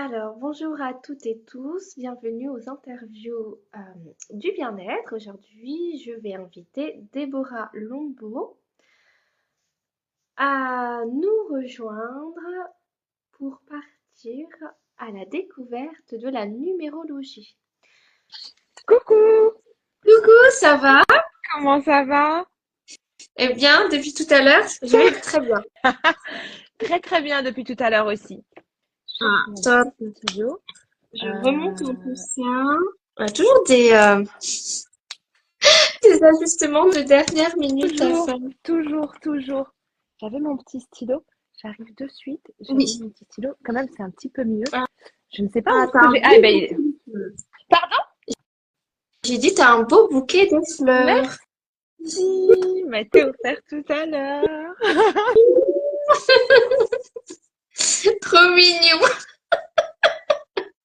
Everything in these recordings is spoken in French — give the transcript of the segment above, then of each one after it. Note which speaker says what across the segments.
Speaker 1: Alors, bonjour à toutes et tous, bienvenue aux interviews du bien-être. Aujourd'hui, je vais inviter Déborah Lombo à nous rejoindre pour partir à la découverte de la numérologie.
Speaker 2: Coucou,
Speaker 1: Coucou, ça va?
Speaker 2: comment ça va?
Speaker 1: Eh bien, depuis tout à l'heure, je vais très bien.
Speaker 2: Très très bien depuis tout à l'heure aussi. Chauffe
Speaker 1: Ah,
Speaker 2: mon
Speaker 1: top.
Speaker 2: petit stylo.
Speaker 1: Je remonte un peu
Speaker 2: Euh,
Speaker 1: ça. On a toujours des ajustements de dernière minute à
Speaker 2: toujours,
Speaker 1: faire.
Speaker 2: toujours. J'avais mon petit stylo. J'arrive de suite. J'avais
Speaker 1: Oui.
Speaker 2: mon petit stylo. Quand même, c'est un petit peu mieux.
Speaker 1: Ah,
Speaker 2: Je ne sais pas où
Speaker 1: ah,
Speaker 2: est-ce
Speaker 1: t'as
Speaker 2: que
Speaker 1: un
Speaker 2: j'ai.
Speaker 1: beau
Speaker 2: Ah, ben,
Speaker 1: bouquet.
Speaker 2: pardon?
Speaker 1: J'ai dit, t'as un beau bouquet de fleurs.
Speaker 2: Merci. M'a été offert tout à l'heure.
Speaker 1: Trop mignon.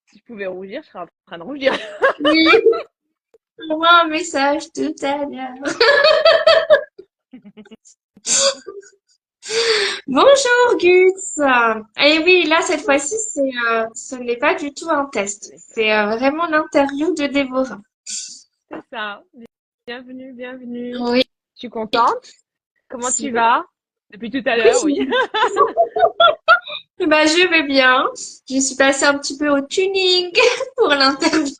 Speaker 2: Si je pouvais rougir, je serais en train de rougir.
Speaker 1: Oui, envoie un message tout à l'heure. Bonjour Gus. Et oui, là, cette fois-ci, ce n'est pas du tout un test. C'est vraiment l'interview de Déborah.
Speaker 2: C'est ça. Bienvenue.
Speaker 1: Oui,
Speaker 2: Je suis contente. Comment tu
Speaker 1: si.
Speaker 2: vas? Depuis tout à l'heure, oui.
Speaker 1: Oui, bah, je vais bien. Je suis passée un petit peu au tuning pour l'interview.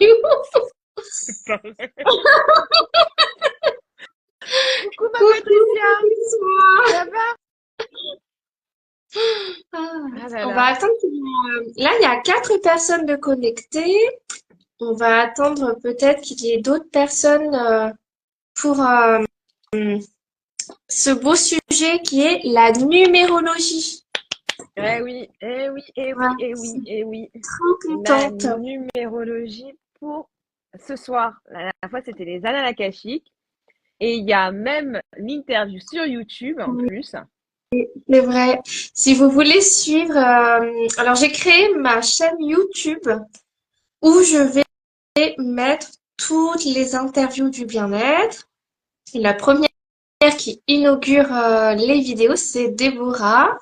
Speaker 2: Coucou ma
Speaker 1: Coucou,
Speaker 2: Patricia,
Speaker 1: Gus.
Speaker 2: ça va?
Speaker 1: Ah,
Speaker 2: Ah là
Speaker 1: on va
Speaker 2: là,
Speaker 1: attendre là, il y a 4 personnes de connectées. On va attendre peut-être qu'il y ait d'autres personnes pour ce beau sujet qui est la numérologie.
Speaker 2: eh oui,
Speaker 1: Voilà, je suis
Speaker 2: eh oui.
Speaker 1: trop
Speaker 2: La
Speaker 1: contente.
Speaker 2: numérologie pour ce soir. La dernière fois, c'était les annales akashiques. Et il y a même l'interview sur YouTube en
Speaker 1: Oui,
Speaker 2: plus.
Speaker 1: c'est vrai. Si vous voulez suivre, alors j'ai créé ma chaîne YouTube où je vais mettre toutes les interviews du bien-être. Et la première qui inaugure les vidéos, c'est Déborah.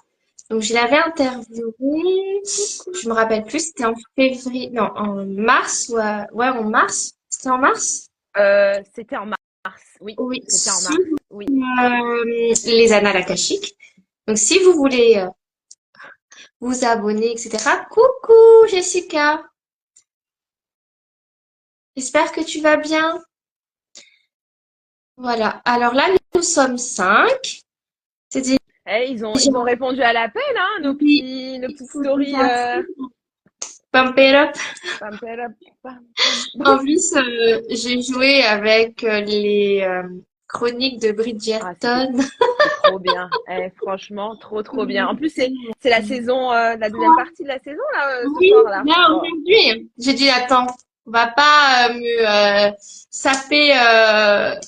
Speaker 1: Donc, je l'avais interviewée,
Speaker 2: Coucou.
Speaker 1: je me rappelle plus, c'était en février, non, en mars, ouais, en mars. C'était en mars?
Speaker 2: C'était en mars. Oui,
Speaker 1: Oui,
Speaker 2: c'était en
Speaker 1: sur
Speaker 2: mars. Oui.
Speaker 1: les annales akashiques. Donc, si vous voulez vous abonner, etc. Coucou, Jessica. J'espère que tu vas bien. Voilà. Alors là, nous sommes 5. C'est déjà
Speaker 2: Eh, ils ont répondu à l'appel, hein,
Speaker 1: oui,
Speaker 2: nos
Speaker 1: il
Speaker 2: petites
Speaker 1: faut
Speaker 2: stories.
Speaker 1: déjà pump it up.
Speaker 2: Pam, pam, pam, pam.
Speaker 1: En plus, j'ai joué avec les chroniques de
Speaker 2: Ah, c'était
Speaker 1: Bridgerton.
Speaker 2: C'est trop bien. Eh, franchement, trop bien. En plus, c'est la saison, la deuxième
Speaker 1: Trois.
Speaker 2: partie de la saison là, ce
Speaker 1: Oui,
Speaker 2: soir là.
Speaker 1: là
Speaker 2: Bon.
Speaker 1: aujourd'hui, j'ai dit attends, on va pas me saper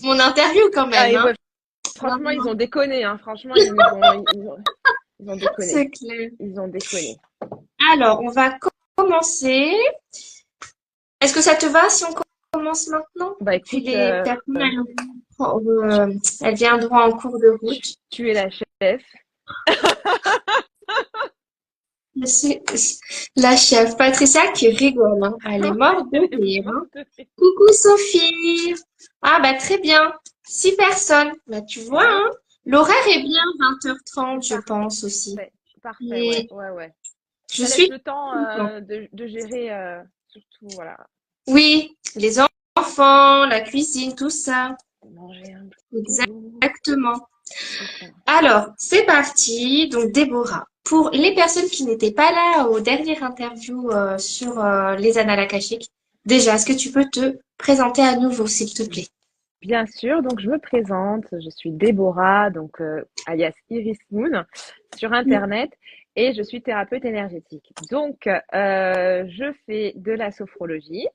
Speaker 1: mon interview quand
Speaker 2: Ah,
Speaker 1: même,
Speaker 2: et
Speaker 1: hein.
Speaker 2: ouais,
Speaker 1: Non,
Speaker 2: franchement, ils
Speaker 1: non,
Speaker 2: ont déconné. Hein. Franchement, ils ont déconné.
Speaker 1: c'est clair.
Speaker 2: Ils ont déconné.
Speaker 1: Alors, on va commencer. Est-ce que ça te va si on commence maintenant?
Speaker 2: Bah
Speaker 1: Et puis
Speaker 2: écoute,
Speaker 1: les personnes, elles viendront en cours de
Speaker 2: tu,
Speaker 1: route.
Speaker 2: tu es la chef.
Speaker 1: Je suis la chef Patricia qui rigole, hein. Elle est morte de
Speaker 2: Elle est
Speaker 1: rire, hein.
Speaker 2: morte de rire.
Speaker 1: Coucou Sophie. Ah bah très bien. 6 personnes. Bah tu vois,
Speaker 2: Ouais,
Speaker 1: hein. L'horaire est bien,
Speaker 2: c'est
Speaker 1: 20h30, je pense aussi.
Speaker 2: parfait. Parfait,
Speaker 1: Et
Speaker 2: ouais.
Speaker 1: je
Speaker 2: Ça laisse
Speaker 1: suis
Speaker 2: le temps
Speaker 1: contente.
Speaker 2: de gérer, surtout, voilà,
Speaker 1: Oui, les enfants, la cuisine, tout ça.
Speaker 2: manger un petit bout.
Speaker 1: Exactement.
Speaker 2: C'est ça.
Speaker 1: Alors, c'est parti. Donc, Déborah, pour les personnes qui n'étaient pas là aux dernières interviews sur les annales akashiques, déjà, est-ce que tu peux te présenter à nouveau, s'il te plaît?
Speaker 2: Bien sûr, donc je me présente, je suis Déborah, donc alias Iris Moon sur
Speaker 1: Oui.
Speaker 2: Internet et je suis thérapeute énergétique. Donc je fais de la sophrologie,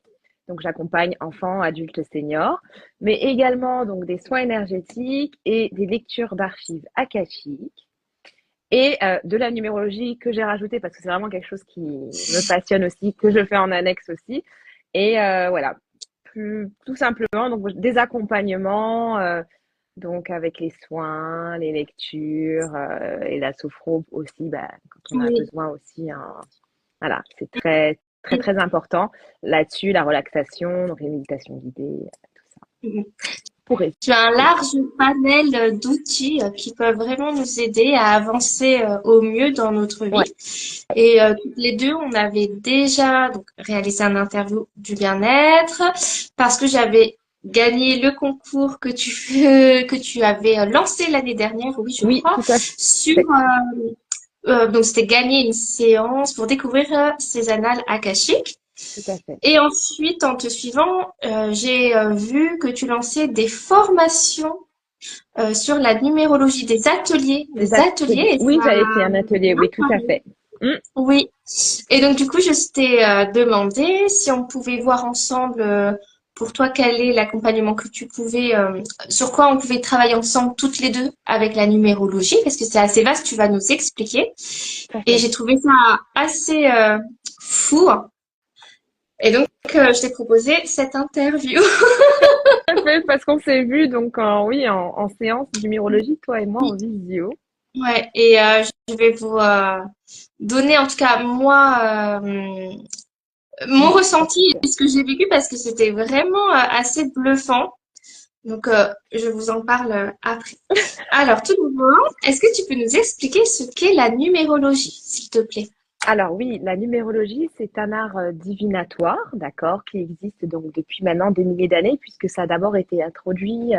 Speaker 2: donc j'accompagne enfants, adultes, seniors, mais également donc des soins énergétiques et des lectures d'archives akashiques et de la numérologie que j'ai rajoutée parce que c'est vraiment quelque chose qui me passionne aussi, que je fais en annexe aussi. Et voilà, tout simplement, donc des accompagnements, donc avec les soins, les lectures et la sophro aussi, bah, quand on a
Speaker 1: Oui.
Speaker 2: besoin aussi, hein, Voilà, c'est très, très, très important. Là-dessus, la relaxation, donc les méditations guidées, tout ça. Pour
Speaker 1: Tu as un
Speaker 2: rester.
Speaker 1: large panel d'outils qui peuvent vraiment nous aider à avancer au mieux dans notre
Speaker 2: Ouais,
Speaker 1: vie. Et toutes les deux, on avait déjà donc, réalisé un interview du bien-être parce que j'avais gagné le concours que tu avais lancé l'année dernière, oui, je
Speaker 2: oui,
Speaker 1: crois,
Speaker 2: tout à
Speaker 1: sur
Speaker 2: fait.
Speaker 1: donc c'était gagner une séance pour découvrir ces annales akashiques.
Speaker 2: Tout à fait.
Speaker 1: Et ensuite, en te suivant, j'ai vu que tu lançais des formations sur la numérologie,
Speaker 2: Des
Speaker 1: des ateliers, et
Speaker 2: Oui,
Speaker 1: ça
Speaker 2: j'avais fait
Speaker 1: m'a
Speaker 2: un atelier,
Speaker 1: bien
Speaker 2: oui, tout à
Speaker 1: parlé.
Speaker 2: fait. Mm.
Speaker 1: Oui. Et donc, du coup, je t'ai demandé si on pouvait voir ensemble, pour toi, quel est l'accompagnement que tu pouvais, sur quoi on pouvait travailler ensemble toutes les deux avec la numérologie, parce que c'est assez vaste, tu vas nous expliquer.
Speaker 2: Tout à
Speaker 1: Et
Speaker 2: fait.
Speaker 1: j'ai trouvé ça assez fou. Et donc, je t'ai proposé cette interview.
Speaker 2: Tout à fait, parce qu'on s'est vu donc oui, en séance numérologie, toi et moi en visio.
Speaker 1: Ouais, et je vais vous donner en tout cas moi mon
Speaker 2: Oui, ça
Speaker 1: ressenti
Speaker 2: c'est
Speaker 1: et
Speaker 2: sûr.
Speaker 1: ce que j'ai vécu parce que c'était vraiment assez bluffant. Donc je vous en parle après. Alors tout d'abord, est-ce que tu peux nous expliquer ce qu'est la numérologie, s'il te plaît?
Speaker 2: Alors oui, la numérologie, c'est un art divinatoire, d'accord, qui existe donc depuis maintenant des milliers d'années, puisque ça a d'abord été introduit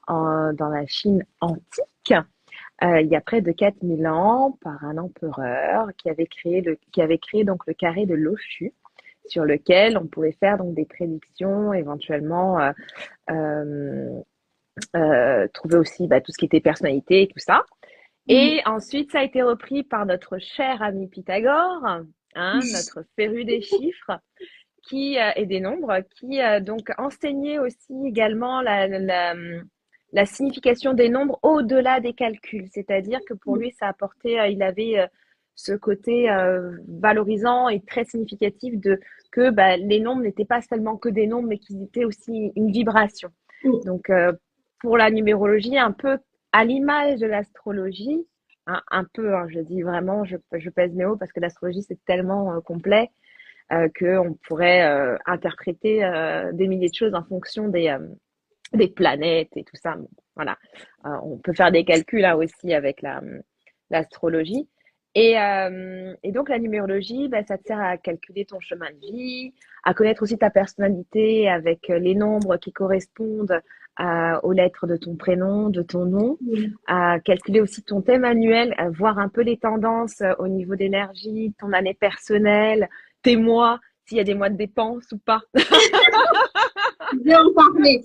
Speaker 2: dans la Chine antique, il y a près de 4000 ans, par un empereur qui avait créé donc le carré de Loshu, sur lequel on pouvait faire donc des prédictions, éventuellement euh, trouver aussi bah, tout ce qui était personnalité et tout ça.
Speaker 1: Mhm.
Speaker 2: Et ensuite, ça a été repris par notre cher ami Pythagore, hein, notre féru des chiffres et des nombres, qui donc enseignait aussi également la signification des nombres au-delà des calculs. C'est-à-dire que pour lui, ça apportait, il avait ce côté valorisant et très significatif de que bah, les nombres n'étaient pas seulement que des nombres, mais qu'ils étaient aussi une vibration. Donc, pour la numérologie, un peu à l'image de l'astrologie, un peu, hein, je dis vraiment, je pèse mes mots parce que l'astrologie, c'est tellement complet qu'on pourrait interpréter des milliers de choses en fonction des planètes et tout ça. Bon, voilà. On peut faire des calculs là aussi avec l'astrologie. Et donc la numérologie, bah, ça te sert à calculer ton chemin de vie, à connaître aussi ta personnalité avec les nombres qui correspondent aux lettres de ton prénom, de ton nom,
Speaker 1: Mhm.
Speaker 2: à calculer aussi ton thème annuel, à voir un peu les tendances au niveau d'énergie, ton année personnelle, tes mois, s'il y a des mois de dépenses ou pas.
Speaker 1: Bien en parler.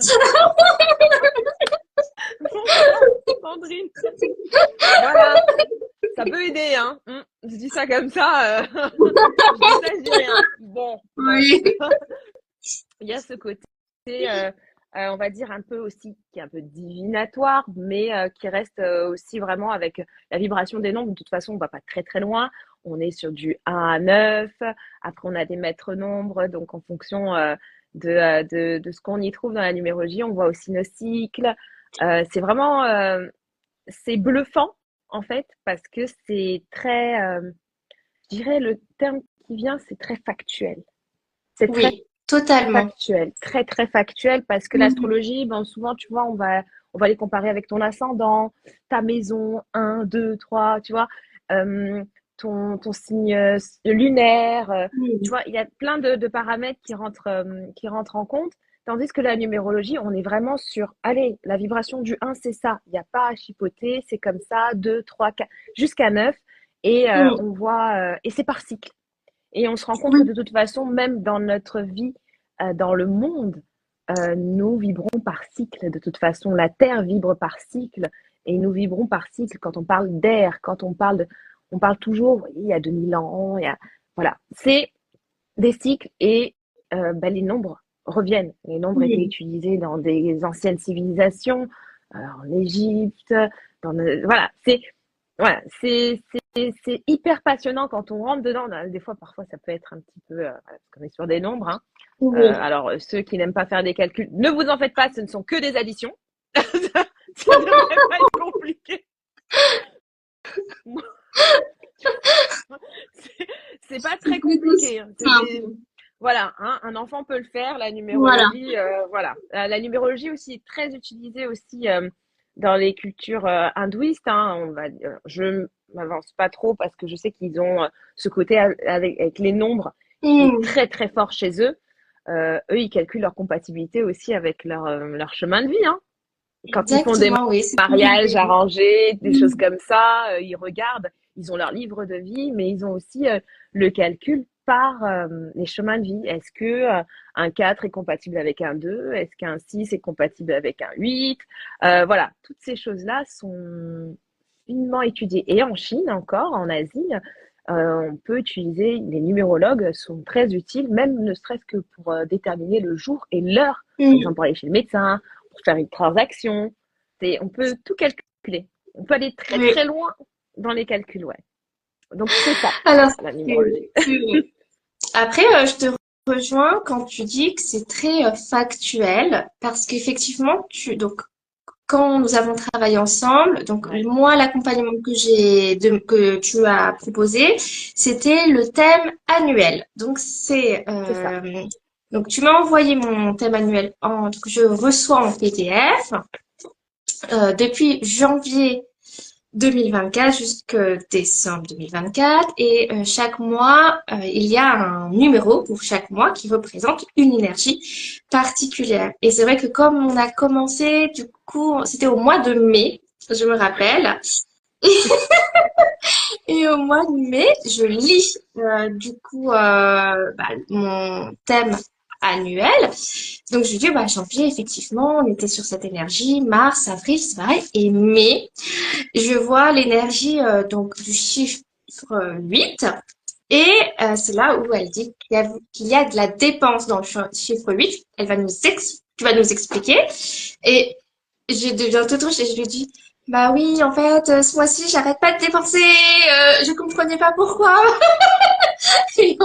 Speaker 2: Bonsoir, Sandrine. Voilà, ça peut aider, hein. Je dis ça comme ça, je dis rien. Bon, bon.
Speaker 1: Oui.
Speaker 2: Il y a ce côté, on va dire un peu aussi, qui est un peu divinatoire, mais qui reste aussi vraiment avec la vibration des nombres. De toute façon, on va pas très très loin. On est sur du 1 à 9. Après, on a des maîtres nombres. Donc, en fonction de ce qu'on y trouve dans la numérologie, on voit aussi nos cycles. C'est vraiment, c'est bluffant, en fait, parce que c'est très, je dirais, le terme qui vient, c'est très factuel. C'est très
Speaker 1: Oui, totalement.
Speaker 2: factuel, très très factuel, parce que
Speaker 1: Mhm.
Speaker 2: l'astrologie, ben, souvent, tu vois, on va les comparer avec ton ascendant, ta maison, un 2 3 tu vois, euh, ton signe lunaire, tu
Speaker 1: Mhm.
Speaker 2: vois, il y a plein de paramètres qui rentrent en compte, tandis que la numérologie, on est vraiment sur, allez, la vibration du un c'est ça, il n'y a pas à chipoter, c'est comme ça, 2 3 4 jusqu'à 9 et
Speaker 1: Mhm.
Speaker 2: on voit, et c'est par cycle. Et on se rend compte que
Speaker 1: Oui,
Speaker 2: de toute façon, même dans notre vie, dans le monde, nous vibrons par cycle. De toute façon, la Terre vibre par cycle et nous vibrons par cycle. Quand on parle d'air, on parle toujours, il y a 2000 ans, voilà. C'est des cycles et bah, les nombres reviennent. Les nombres étaient
Speaker 1: oui.
Speaker 2: utilisés dans des anciennes civilisations, en Égypte, voilà. C'est hyper passionnant quand on rentre dedans. Des fois, parfois, ça peut être un petit peu, parce qu'on est sur des nombres, hein.
Speaker 1: Oui.
Speaker 2: Alors, ceux qui n'aiment pas faire des calculs, ne vous en faites pas, ce ne sont que des additions. Ça devrait pas être compliqué. C'est c'est pas très
Speaker 1: C'est plutôt
Speaker 2: compliqué, hein.
Speaker 1: simple.
Speaker 2: Voilà, hein, un enfant peut le faire. La
Speaker 1: Voilà.
Speaker 2: numérologie, voilà. La numérologie aussi est très utilisée aussi dans les cultures hindouistes, hein, on va dire. Je m'avance pas trop parce que je sais qu'ils ont ce côté avec les nombres qui est
Speaker 1: Hmm.
Speaker 2: très très fort chez eux. Eux, ils calculent leur compatibilité aussi avec leur chemin de vie, hein. Quand ils font des
Speaker 1: Exactement, oui, c'est ce que je
Speaker 2: mariages
Speaker 1: voulais dire.
Speaker 2: arrangés, des choses
Speaker 1: Hmm.
Speaker 2: comme ça, ils regardent, ils ont leur livre de vie, mais ils ont aussi le calcul par les chemins de vie. Est-ce que un 4 est compatible avec un 2? Est-ce qu'un 6 est compatible avec un 8? Voilà, toutes ces choses-là sont finement étudiées. Et en Chine encore, en Asie, on peut utiliser, les numérologues sont très utiles, même ne serait-ce que pour déterminer le jour et l'heure, par
Speaker 1: Hmm.
Speaker 2: exemple pour aller chez le médecin, pour faire une transaction. On peut tout calculer. On peut aller très
Speaker 1: Oui.
Speaker 2: très loin dans les calculs, ouais. Donc c'est ça,
Speaker 1: Alors,
Speaker 2: la numérologie.
Speaker 1: c'est vrai. Après, je te rejoins quand tu dis que c'est très factuel, parce qu'effectivement, donc, quand nous avons travaillé ensemble, donc
Speaker 2: Ouais,
Speaker 1: moi, l'accompagnement que tu as proposé, c'était le thème annuel. Donc,
Speaker 2: c'est ça.
Speaker 1: donc tu m'as envoyé mon thème annuel que je reçois en PDF depuis janvier 2024 jusqu'à décembre 2024 et chaque mois il y a un numéro pour chaque mois qui représente une énergie particulière et c'est vrai que comme on a commencé du coup c'était au mois de mai je me rappelle et au mois de mai je lis mon thème annuel donc je dis bah janvier effectivement on était sur cette énergie mars avril c'est pareil et mai je vois l'énergie donc du chiffre 8 et c'est là où elle dit qu'il y a de la dépense dans le chiffre 8. Tu vas nous expliquer. Et je deviens toute rouge et je lui dis, bah oui, en fait, ce mois-ci, j'arrête pas de dépenser. Je comprenais pas pourquoi. Et,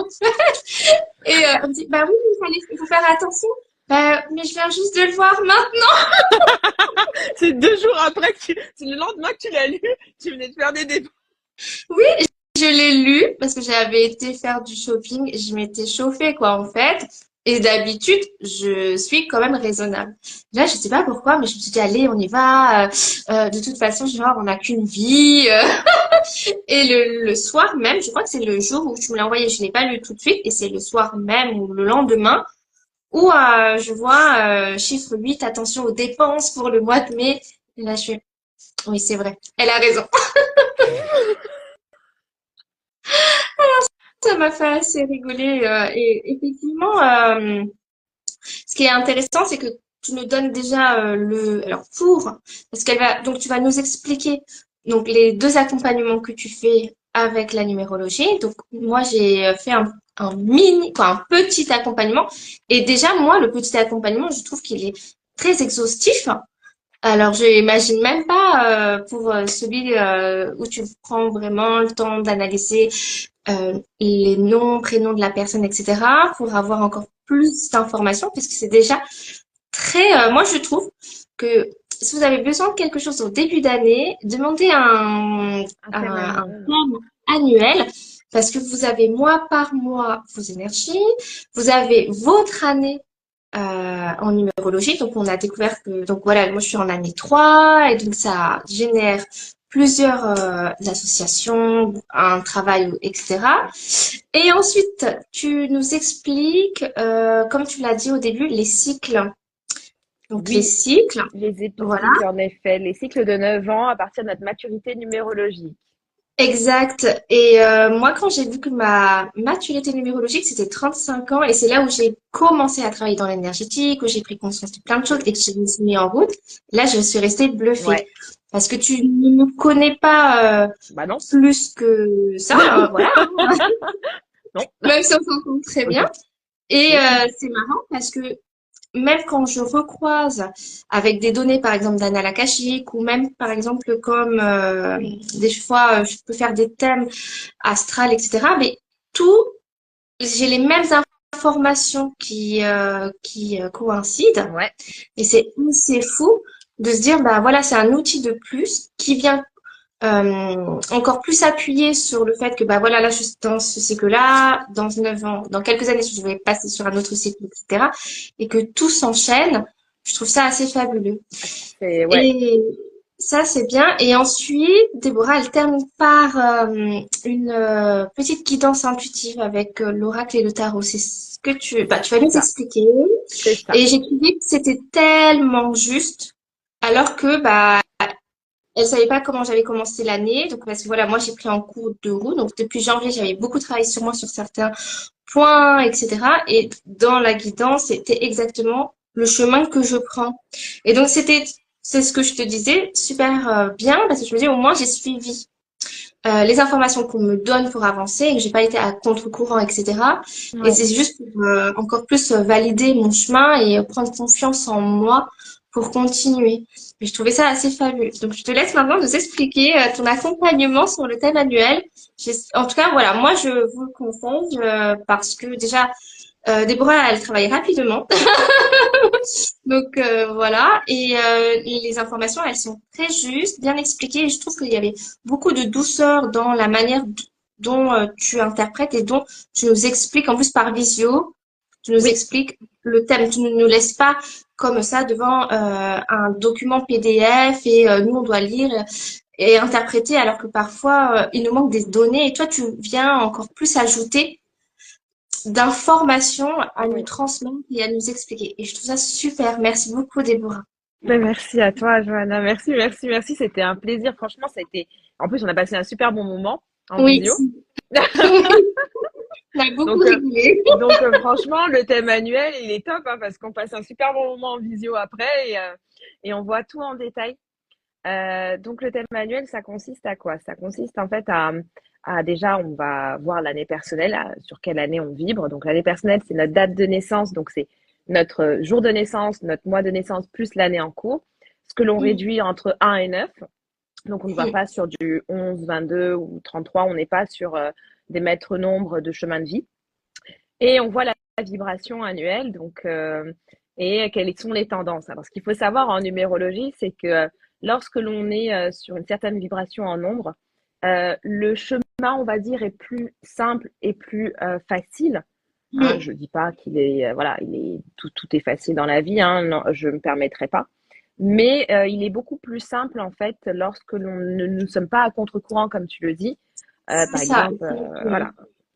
Speaker 1: elle me dit, bah oui, il faut faire attention. Bah, mais je viens juste de le voir maintenant.
Speaker 2: C'est 2 jours après c'est le lendemain que tu l'as lu, tu venais de faire des dépenses.
Speaker 1: Oui, je l'ai lu parce que j'avais été faire du shopping. Je m'étais chauffée, quoi, en fait. Et d'habitude, je suis quand même raisonnable. Là, je sais pas pourquoi, mais je me suis dit, allez, on y va. De toute façon, genre, on n'a qu'une vie. Et le soir même, je crois que c'est le jour où tu me l'as envoyé. Je l'ai pas lu tout de suite. Et c'est le soir même ou le lendemain où je vois chiffre 8, attention aux dépenses pour le mois de mai. Et là, je suis, oui, c'est vrai. Elle a raison. Ça m'a fait assez rigoler. Et effectivement, ce qui est intéressant, c'est que tu nous donnes déjà alors parce donc tu vas nous expliquer donc les deux accompagnements que tu fais avec la numérologie. Donc moi j'ai fait un petit accompagnement et déjà moi le petit accompagnement je trouve qu'il est très exhaustif. Alors je imagine même pas pour celui où tu prends vraiment le temps d'analyser les noms, prénoms de la personne, etc., pour avoir encore plus d'informations, parce que c'est déjà moi, je trouve que si vous avez besoin de quelque chose au début d'année, demandez
Speaker 2: Un thème
Speaker 1: un
Speaker 2: annuel.
Speaker 1: plan annuel, parce que vous avez mois par mois vos énergies, vous avez votre année en numérologie. Donc, on a découvert que, donc voilà, moi je suis en année 3 et donc ça génère plusieurs associations, un travail, etc. Et ensuite, tu nous expliques, comme tu l'as dit au début, les cycles. Donc, les
Speaker 2: Oui,
Speaker 1: cycles,
Speaker 2: les
Speaker 1: voilà,
Speaker 2: cycles en effet, les cycles de 9 ans à partir de notre maturité numérologique.
Speaker 1: exact. Et moi, quand j'ai vu que ma maturité numérologique, c'était 35 ans, et c'est là où j'ai commencé à travailler dans l'énergétique, où j'ai pris conscience de plein de choses et que je me suis mis en route, là, je suis restée bluffée.
Speaker 2: Ouais,
Speaker 1: Parce que tu ne me connais pas
Speaker 2: bah non,
Speaker 1: plus que ça, voilà, hein.
Speaker 2: non,
Speaker 1: Même si on s'entend très bien. Et
Speaker 2: oui,
Speaker 1: c'est marrant parce que même quand je recroise avec des données, par exemple, d'annales akashiques, ou même, par exemple, comme des fois, je peux faire des thèmes astrales, etc. Mais tout, j'ai les mêmes informations qui coïncident.
Speaker 2: ouais,
Speaker 1: Et c'est fou de se dire, bah voilà, c'est un outil de plus qui vient. encore plus appuyé sur le fait que bah voilà, là je suis dans ce cycle-là, dans 9 ans, dans quelques années je vais passer sur un autre cycle, etc. Et que tout s'enchaîne, je trouve ça assez fabuleux.
Speaker 2: C'est, ouais,
Speaker 1: Et ça c'est bien. Et ensuite, Déborah, elle termine par une petite guidance intuitive avec l'oracle et le tarot. C'est ce que tu vas
Speaker 2: c'est
Speaker 1: nous
Speaker 2: ça,
Speaker 1: expliquer.
Speaker 2: c'est ça.
Speaker 1: Et j'ai trouvé que c'était tellement juste, alors que bah elle savait pas comment j'avais commencé l'année, donc parce que voilà, moi j'ai pris en cours de roue, donc depuis janvier j'avais beaucoup travaillé sur moi sur certains points, etc. Et dans la guidance, c'était exactement le chemin que je prends. Et donc c'est ce que je te disais, super bien, parce que je me dis au moins j'ai suivi les informations qu'on me donne pour avancer et que j'ai pas été à contre-courant, etc. Et
Speaker 2: Ouais.
Speaker 1: c'est juste pour encore plus valider mon chemin et prendre confiance en moi pour continuer. Et je trouvais ça assez fabuleux. Donc je te laisse maintenant nous expliquer ton accompagnement sur le thème annuel. En tout cas, voilà, moi je vous le conseille parce que déjà, Déborah, elle travaille rapidement. Donc voilà, et les informations, elles sont très justes, bien expliquées. Et je trouve qu'il y avait beaucoup de douceur dans la manière dont tu interprètes et dont tu nous expliques, en plus par visio, tu nous
Speaker 2: Oui,
Speaker 1: expliques le thème. Tu ne nous laisses pas comme ça devant un document PDF et nous, on doit lire et interpréter alors que parfois, il nous manque des données et toi, tu viens encore plus ajouter d'informations à nous
Speaker 2: oui.
Speaker 1: transmettre et à nous expliquer. Et je trouve ça super. Merci beaucoup, Déborah.
Speaker 2: Ben, merci à toi, Johanna. Merci, merci, merci. C'était un plaisir. Franchement, ça a été. En plus, on a passé un super bon moment en
Speaker 1: Oui,
Speaker 2: visio.
Speaker 1: on a beaucoup
Speaker 2: Donc,
Speaker 1: rigolé.
Speaker 2: franchement, le thème annuel, il est top hein, parce qu'on passe un super bon moment en visio après et on voit tout en détail. Donc, le thème annuel, ça consiste à quoi? Ça consiste en fait à déjà, on va voir l'année personnelle, sur quelle année on vibre. Donc, l'année personnelle, c'est notre date de naissance. Donc, c'est notre jour de naissance, notre mois de naissance, plus l'année en cours. Ce que l'on
Speaker 1: Mm,
Speaker 2: réduit entre 1 et 9. Donc, on ne va
Speaker 1: mm,
Speaker 2: pas sur du 11, 22 ou 33. On n'est pas sur des maîtres nombres de chemin de vie. Et on voit la vibration annuelle, donc, et quelles sont les tendances. Alors, ce qu'il faut savoir en numérologie, c'est que lorsque l'on est sur une certaine vibration en nombre, le chemin, on va dire, est plus simple et plus facile. Hein,
Speaker 1: mm.
Speaker 2: je dis pas qu'il est, voilà, tout est facile dans la vie, hein, non, je me permettrai pas. Mais il est beaucoup plus simple en fait lorsque l'on ne nous sommes pas à contre-courant, comme tu le dis.
Speaker 1: C'est
Speaker 2: Par
Speaker 1: ça,
Speaker 2: exemple,
Speaker 1: exactement.
Speaker 2: voilà,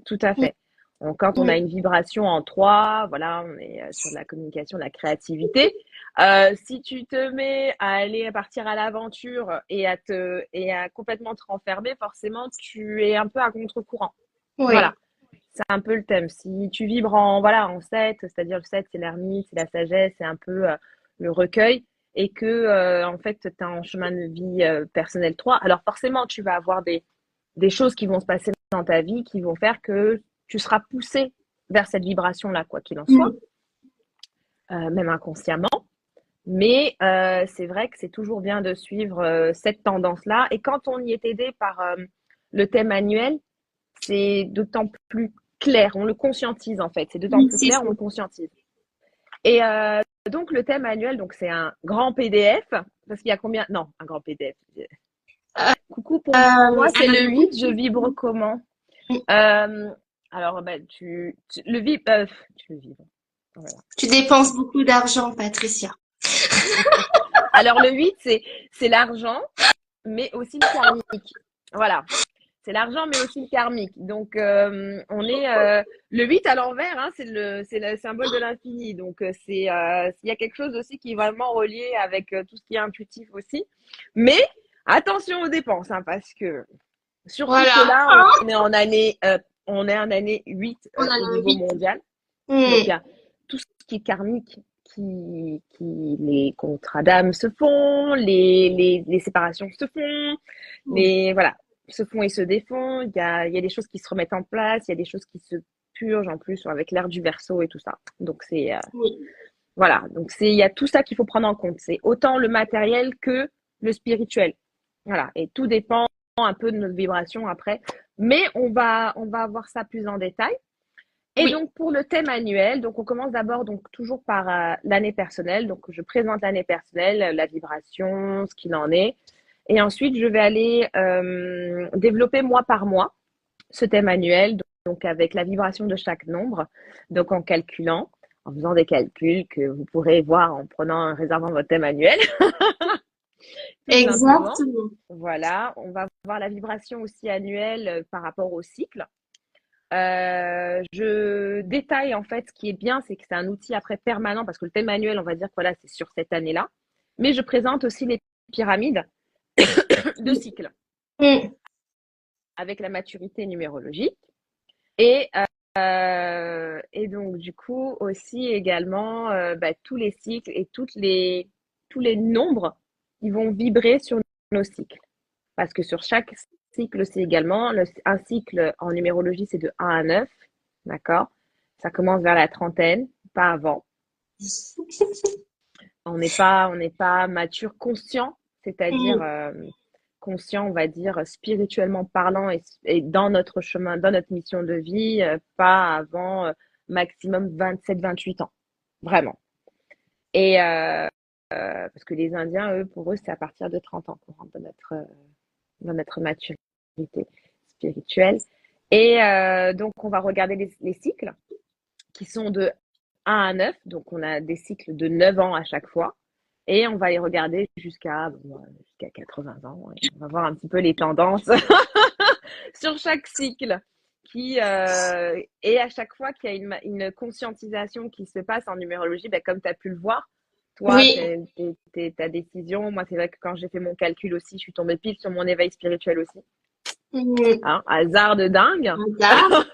Speaker 2: tout à
Speaker 1: Mm,
Speaker 2: fait. Donc, quand on a
Speaker 1: mm.
Speaker 2: une vibration en 3, voilà, on est sur de la communication, de la créativité. Si tu te mets à aller à partir à l'aventure et à complètement te renfermer, forcément, tu es un peu à contre-courant. Voilà,
Speaker 1: Oui,
Speaker 2: c'est un peu le thème. Si tu vibres en, voilà, en 7, c'est-à-dire le 7, c'est l'ermite, c'est la sagesse, c'est un peu le recueil, et que, en fait, tu as un chemin de vie personnel 3, alors forcément, tu vas avoir des choses qui vont se passer dans ta vie qui vont faire que tu seras poussé vers cette vibration-là, quoi qu'il en soit,
Speaker 1: mm,
Speaker 2: même inconsciemment. Mais c'est vrai que c'est toujours bien de suivre cette tendance-là. Et quand on y est aidé par le thème annuel, c'est d'autant plus clair. On le conscientise en fait. C'est d'autant
Speaker 1: mm,
Speaker 2: plus
Speaker 1: c'est
Speaker 2: clair,
Speaker 1: ça.
Speaker 2: on le conscientise. Et donc le thème annuel, donc c'est un grand PDF. Parce qu'il y a combien? Non, un grand PDF. Coucou, pour moi, c'est
Speaker 1: Elle a
Speaker 2: le
Speaker 1: beaucoup
Speaker 2: 8. Je vibre comment?
Speaker 1: de-
Speaker 2: Euh, alors, bah, le vibres, tu le vibres. Voilà.
Speaker 1: Tu dépenses beaucoup d'argent, Patricia.
Speaker 2: Alors, le 8, c'est l'argent, mais aussi le karmique. Voilà. C'est l'argent, mais aussi le karmique. Donc, on est le 8 à l'envers, hein, c'est le symbole de l'infini. Donc, il y a quelque chose aussi qui est vraiment relié avec tout ce qui est intuitif aussi. Mais attention aux dépenses, hein, parce que surtout que
Speaker 1: Voilà.
Speaker 2: là,
Speaker 1: Ah,
Speaker 2: on est en année, on est en année 8
Speaker 1: on a
Speaker 2: au
Speaker 1: le
Speaker 2: niveau
Speaker 1: 8.
Speaker 2: mondial. Donc, il y
Speaker 1: Mm,
Speaker 2: a tout ce qui est karmique, les contrats d'âme se font, les séparations se font,
Speaker 1: mm.
Speaker 2: voilà, se font et se défont. Il y a des choses qui se remettent en place, il y a des choses qui se purgent en plus avec l'ère du Verseau et tout ça. Donc,
Speaker 1: Oui.
Speaker 2: voilà. Donc, il y a tout ça qu'il faut prendre en compte. C'est autant le matériel que le spirituel. Voilà. Et tout dépend un peu de notre vibration après. Mais on va voir ça plus en détail. Et
Speaker 1: Oui.
Speaker 2: donc pour le thème annuel, donc on commence d'abord donc toujours par l'année personnelle. Donc je présente l'année personnelle, la vibration, ce qu'il en est. Et ensuite, je vais aller développer mois par mois ce thème annuel, donc avec la vibration de chaque nombre, donc en calculant, en faisant des calculs que vous pourrez voir en prenant, en réservant votre thème annuel, tout simplement.
Speaker 1: Exactement.
Speaker 2: Voilà, on va voir la vibration aussi annuelle par rapport au cycle. Je détaille en fait ce qui est bien, c'est que c'est un outil après permanent parce que le thème annuel, on va dire que voilà, c'est sur cette année-là. Mais je présente aussi les pyramides de cycle
Speaker 1: Mm.
Speaker 2: avec la maturité numérologique. Et, et donc, du coup, aussi également, tous les cycles et tous les nombres, ils vont vibrer sur nos cycles. Parce que sur chaque cycle, c'est également, un cycle en numérologie, c'est de 1 à 9, d'accord? Ça commence vers la trentaine, pas avant. On n'est pas mature, conscient, c'est-à-dire
Speaker 1: Mm.
Speaker 2: conscient, on va dire, spirituellement parlant et dans notre chemin, dans notre mission de vie, pas avant maximum 27, 28 ans. Vraiment. Et parce que les Indiens, eux, pour eux, c'est à partir de 30 ans qu'on rentre dans notre maturité spirituelle. Et donc, on va regarder les cycles qui sont de 1 à 9. Donc, on a des cycles de 9 ans à chaque fois. Et on va les regarder jusqu'à 80 ans. Et on va voir un petit peu les tendances sur chaque cycle. Et à chaque fois qu'il y a une conscientisation qui se passe en numérologie, comme tu as pu le voir, toi,
Speaker 1: Oui.
Speaker 2: ta décision, moi, c'est vrai que quand j'ai fait mon calcul aussi, je suis tombée pile sur mon éveil spirituel aussi.
Speaker 1: Mm.
Speaker 2: Hein, hasard de dingue.
Speaker 1: Hasard.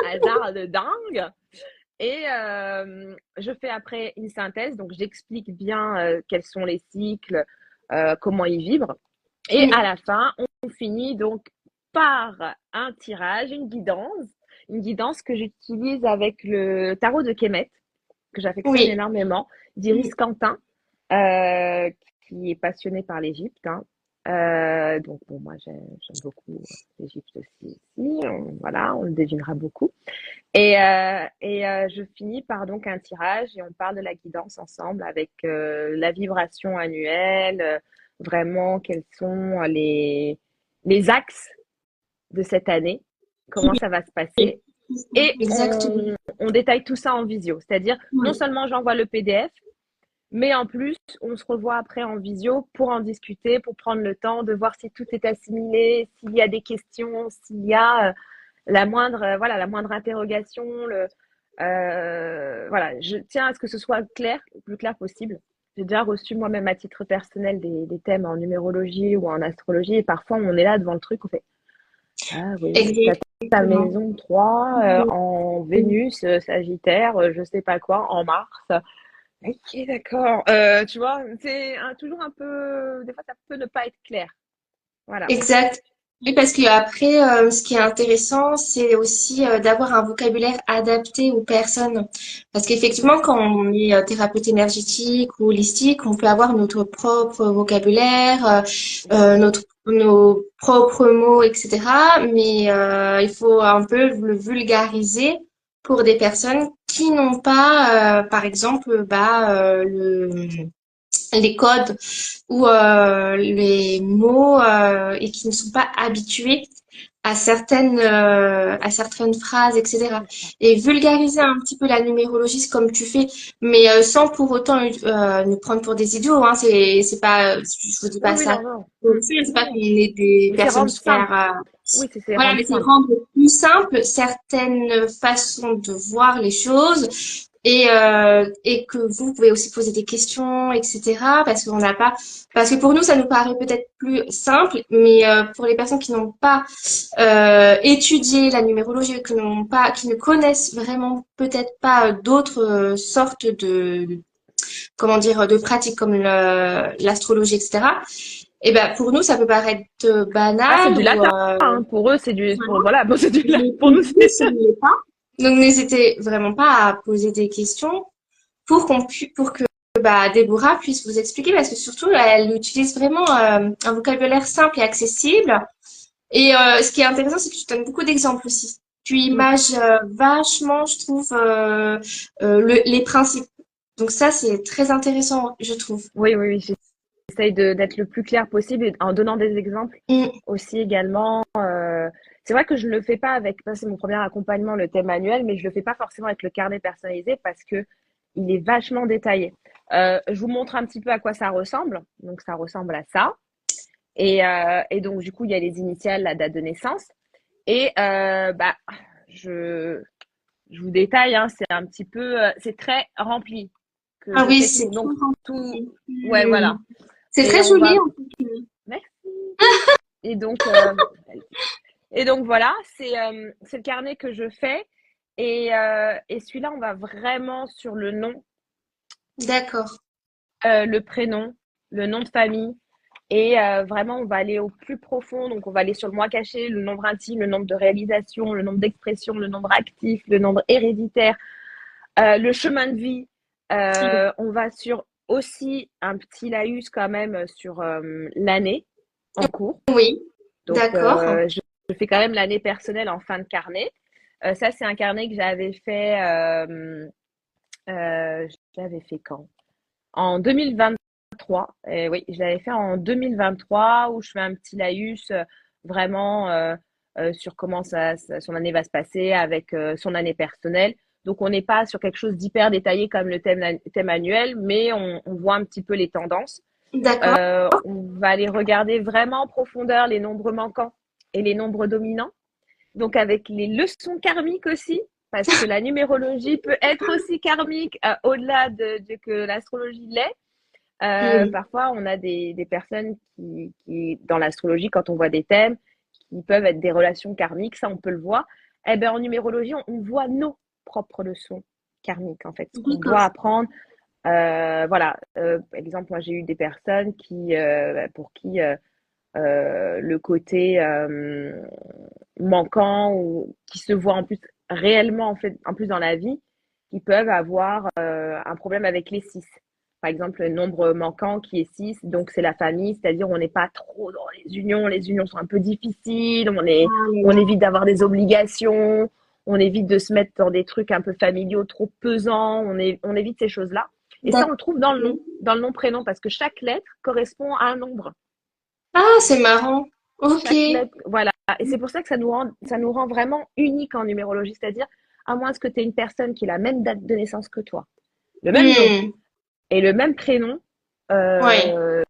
Speaker 2: Hasard de dingue. Et je fais après une synthèse, donc j'explique bien quels sont les cycles, comment ils vibrent. Et à
Speaker 1: Mm.
Speaker 2: la fin, on finit donc par un tirage, une guidance que j'utilise avec le tarot de Kemet, que j'affectionne
Speaker 1: Oui.
Speaker 2: énormément,
Speaker 1: Mm.
Speaker 2: d'Iris Quentin, qui est passionné par l'Égypte. Hein. Donc, bon, moi, j'aime beaucoup l'Égypte aussi. Voilà, on le devinera beaucoup. Et je finis par donc un tirage et on parle de la guidance ensemble avec la vibration annuelle, vraiment quels sont les axes de cette année, comment ça va se passer. Et
Speaker 1: Exactement.
Speaker 2: on détaille tout ça en visio. C'est-à-dire, non
Speaker 1: Oui.
Speaker 2: seulement j'envoie le PDF, mais en plus, on se revoit après en visio pour en discuter, pour prendre le temps de voir si tout est assimilé, s'il y a des questions, s'il y a la moindre interrogation. Voilà, je tiens à ce que ce soit clair, le plus clair possible. J'ai déjà reçu moi-même à titre personnel des thèmes en numérologie ou en astrologie et parfois on est là devant le truc, on fait ah oui, t'as ta
Speaker 1: Exactement.
Speaker 2: maison 3 en Vénus, Sagittaire, je sais pas quoi, en Mars. Ok, d'accord. Tu vois, c'est toujours un peu, des fois ça peut ne pas être clair. Voilà.
Speaker 1: Exact. Oui, parce que après, ce qui est intéressant, c'est aussi d'avoir un vocabulaire adapté aux personnes. Parce qu'effectivement, quand on est thérapeute énergétique ou holistique, on peut avoir notre propre vocabulaire, nos propres mots, etc. Mais il faut un peu le vulgariser pour des personnes qui n'ont pas, par exemple, les codes ou les mots et qui ne sont pas habitués à certaines phrases, etc.
Speaker 2: C'est ça.
Speaker 1: Et vulgariser un petit peu la numérologie comme tu fais, mais sans pour autant nous prendre pour des idiots. Hein, c'est pas, je vous dis
Speaker 2: Oui,
Speaker 1: pas
Speaker 2: oui,
Speaker 1: ça.
Speaker 2: non, non.
Speaker 1: C'est pas
Speaker 2: Non.
Speaker 1: qu'on est des
Speaker 2: Mais c'est
Speaker 1: personnes
Speaker 2: rendre
Speaker 1: super.
Speaker 2: simple. Oui, c'est
Speaker 1: Voilà,
Speaker 2: rendre
Speaker 1: mais c'est
Speaker 2: simple.
Speaker 1: rendre plus simple certaines façons de voir les choses et que vous pouvez aussi poser des questions, etc. Parce que pour nous, ça nous paraît peut-être plus simple, mais pour les personnes qui n'ont pas étudié la numérologie, qui ne connaissent vraiment peut-être pas d'autres sortes comment dire, de pratiques comme l'astrologie, etc. Et ben pour nous, ça peut paraître
Speaker 2: Ah, c'est
Speaker 1: banal
Speaker 2: du
Speaker 1: ou
Speaker 2: latin, hein. Pour eux,
Speaker 1: voilà.
Speaker 2: voilà, bon, c'est du latin.
Speaker 1: Mais
Speaker 2: Pour
Speaker 1: pour
Speaker 2: nous,
Speaker 1: vous,
Speaker 2: c'est,
Speaker 1: ce n'est pas. Donc n'hésitez vraiment pas à poser des questions pour que Déborah puisse vous expliquer parce que surtout elle utilise vraiment un vocabulaire simple et accessible. Et ce qui est intéressant, c'est que tu donnes beaucoup d'exemples aussi. Tu
Speaker 2: oui,
Speaker 1: images vachement, je trouve, les principes. Donc ça, c'est très intéressant, je trouve.
Speaker 2: oui, oui, oui, j'essaye d'être le plus clair possible en donnant des exemples
Speaker 1: Mm.
Speaker 2: aussi également. C'est vrai que je ne le fais pas avec, ça, c'est mon premier accompagnement, le thème annuel, mais je le fais pas forcément avec le carnet personnalisé parce que il est vachement détaillé. Je vous montre un petit peu à quoi ça ressemble. Donc, ça ressemble à ça. Et donc, du coup, il y a les initiales, la date de naissance. Et je, je vous détaille, hein, c'est un petit peu, c'est très rempli que
Speaker 1: Ah
Speaker 2: je
Speaker 1: oui,
Speaker 2: fais
Speaker 1: c'est
Speaker 2: tout. Donc,
Speaker 1: tout
Speaker 2: tout,
Speaker 1: rempli.
Speaker 2: ouais, voilà.
Speaker 1: C'est
Speaker 2: Et
Speaker 1: très
Speaker 2: on
Speaker 1: joli
Speaker 2: va,
Speaker 1: en fait.
Speaker 2: merci. Et donc, voilà, c'est le carnet que je fais. Et celui-là, on va vraiment sur le nom,
Speaker 1: D'accord.
Speaker 2: le prénom, le nom de famille. Et vraiment, on va aller au plus profond. Donc, on va aller sur le mois caché, le nombre intime, le nombre de réalisations, le nombre d'expressions, le nombre actif, le nombre héréditaire, le chemin de vie. On va sur aussi un petit laïus quand même sur l'année en cours.
Speaker 1: Oui,
Speaker 2: Donc,
Speaker 1: d'accord.
Speaker 2: je fais quand même l'année personnelle en fin de carnet. Ça, c'est un carnet que j'avais fait. Je l'avais fait quand? En 2023. Et oui, je l'avais fait en 2023 où je fais un petit laïus vraiment sur comment son année va se passer avec son année personnelle. Donc, on n'est pas sur quelque chose d'hyper détaillé comme le thème annuel, mais on voit un petit peu les tendances.
Speaker 1: D'accord.
Speaker 2: On va aller regarder vraiment en profondeur les nombres manquants et les nombres dominants. Donc, avec les leçons karmiques aussi, parce que la numérologie peut être aussi karmique au-delà de que l'astrologie l'est.
Speaker 1: Mm.
Speaker 2: Parfois, on a des personnes dans l'astrologie, quand on voit des thèmes, qui peuvent être des relations karmiques, ça on peut le voir. Eh ben, en numérologie, on voit nos propres leçons karmiques, en fait, ce qu'on doit
Speaker 1: D'accord.
Speaker 2: apprendre. Voilà, par exemple, moi j'ai eu des personnes pour qui le côté manquant ou qui se voit en plus réellement en plus dans la vie, qui peuvent avoir un problème avec les 6. Par exemple, le nombre manquant qui est 6, donc c'est la famille, c'est-à-dire on n'est pas trop dans les unions sont un peu difficiles,
Speaker 1: Ah là
Speaker 2: on
Speaker 1: là.
Speaker 2: évite d'avoir des obligations, on évite de se mettre dans des trucs un peu familiaux trop pesants, on évite ces choses-là. Et ça, on le
Speaker 1: D'accord.
Speaker 2: trouve dans le nom-prénom, parce que chaque lettre correspond à un nombre.
Speaker 1: Ah, c'est marrant. Ok.
Speaker 2: Chaque lettre, voilà. Et c'est pour ça que ça nous rend vraiment unique en numérologie. C'est-à-dire, à moins que tu aies une personne qui a la même date de naissance que toi, le même nom
Speaker 1: Hmm.
Speaker 2: et le même prénom,
Speaker 1: Ouais.
Speaker 2: euh,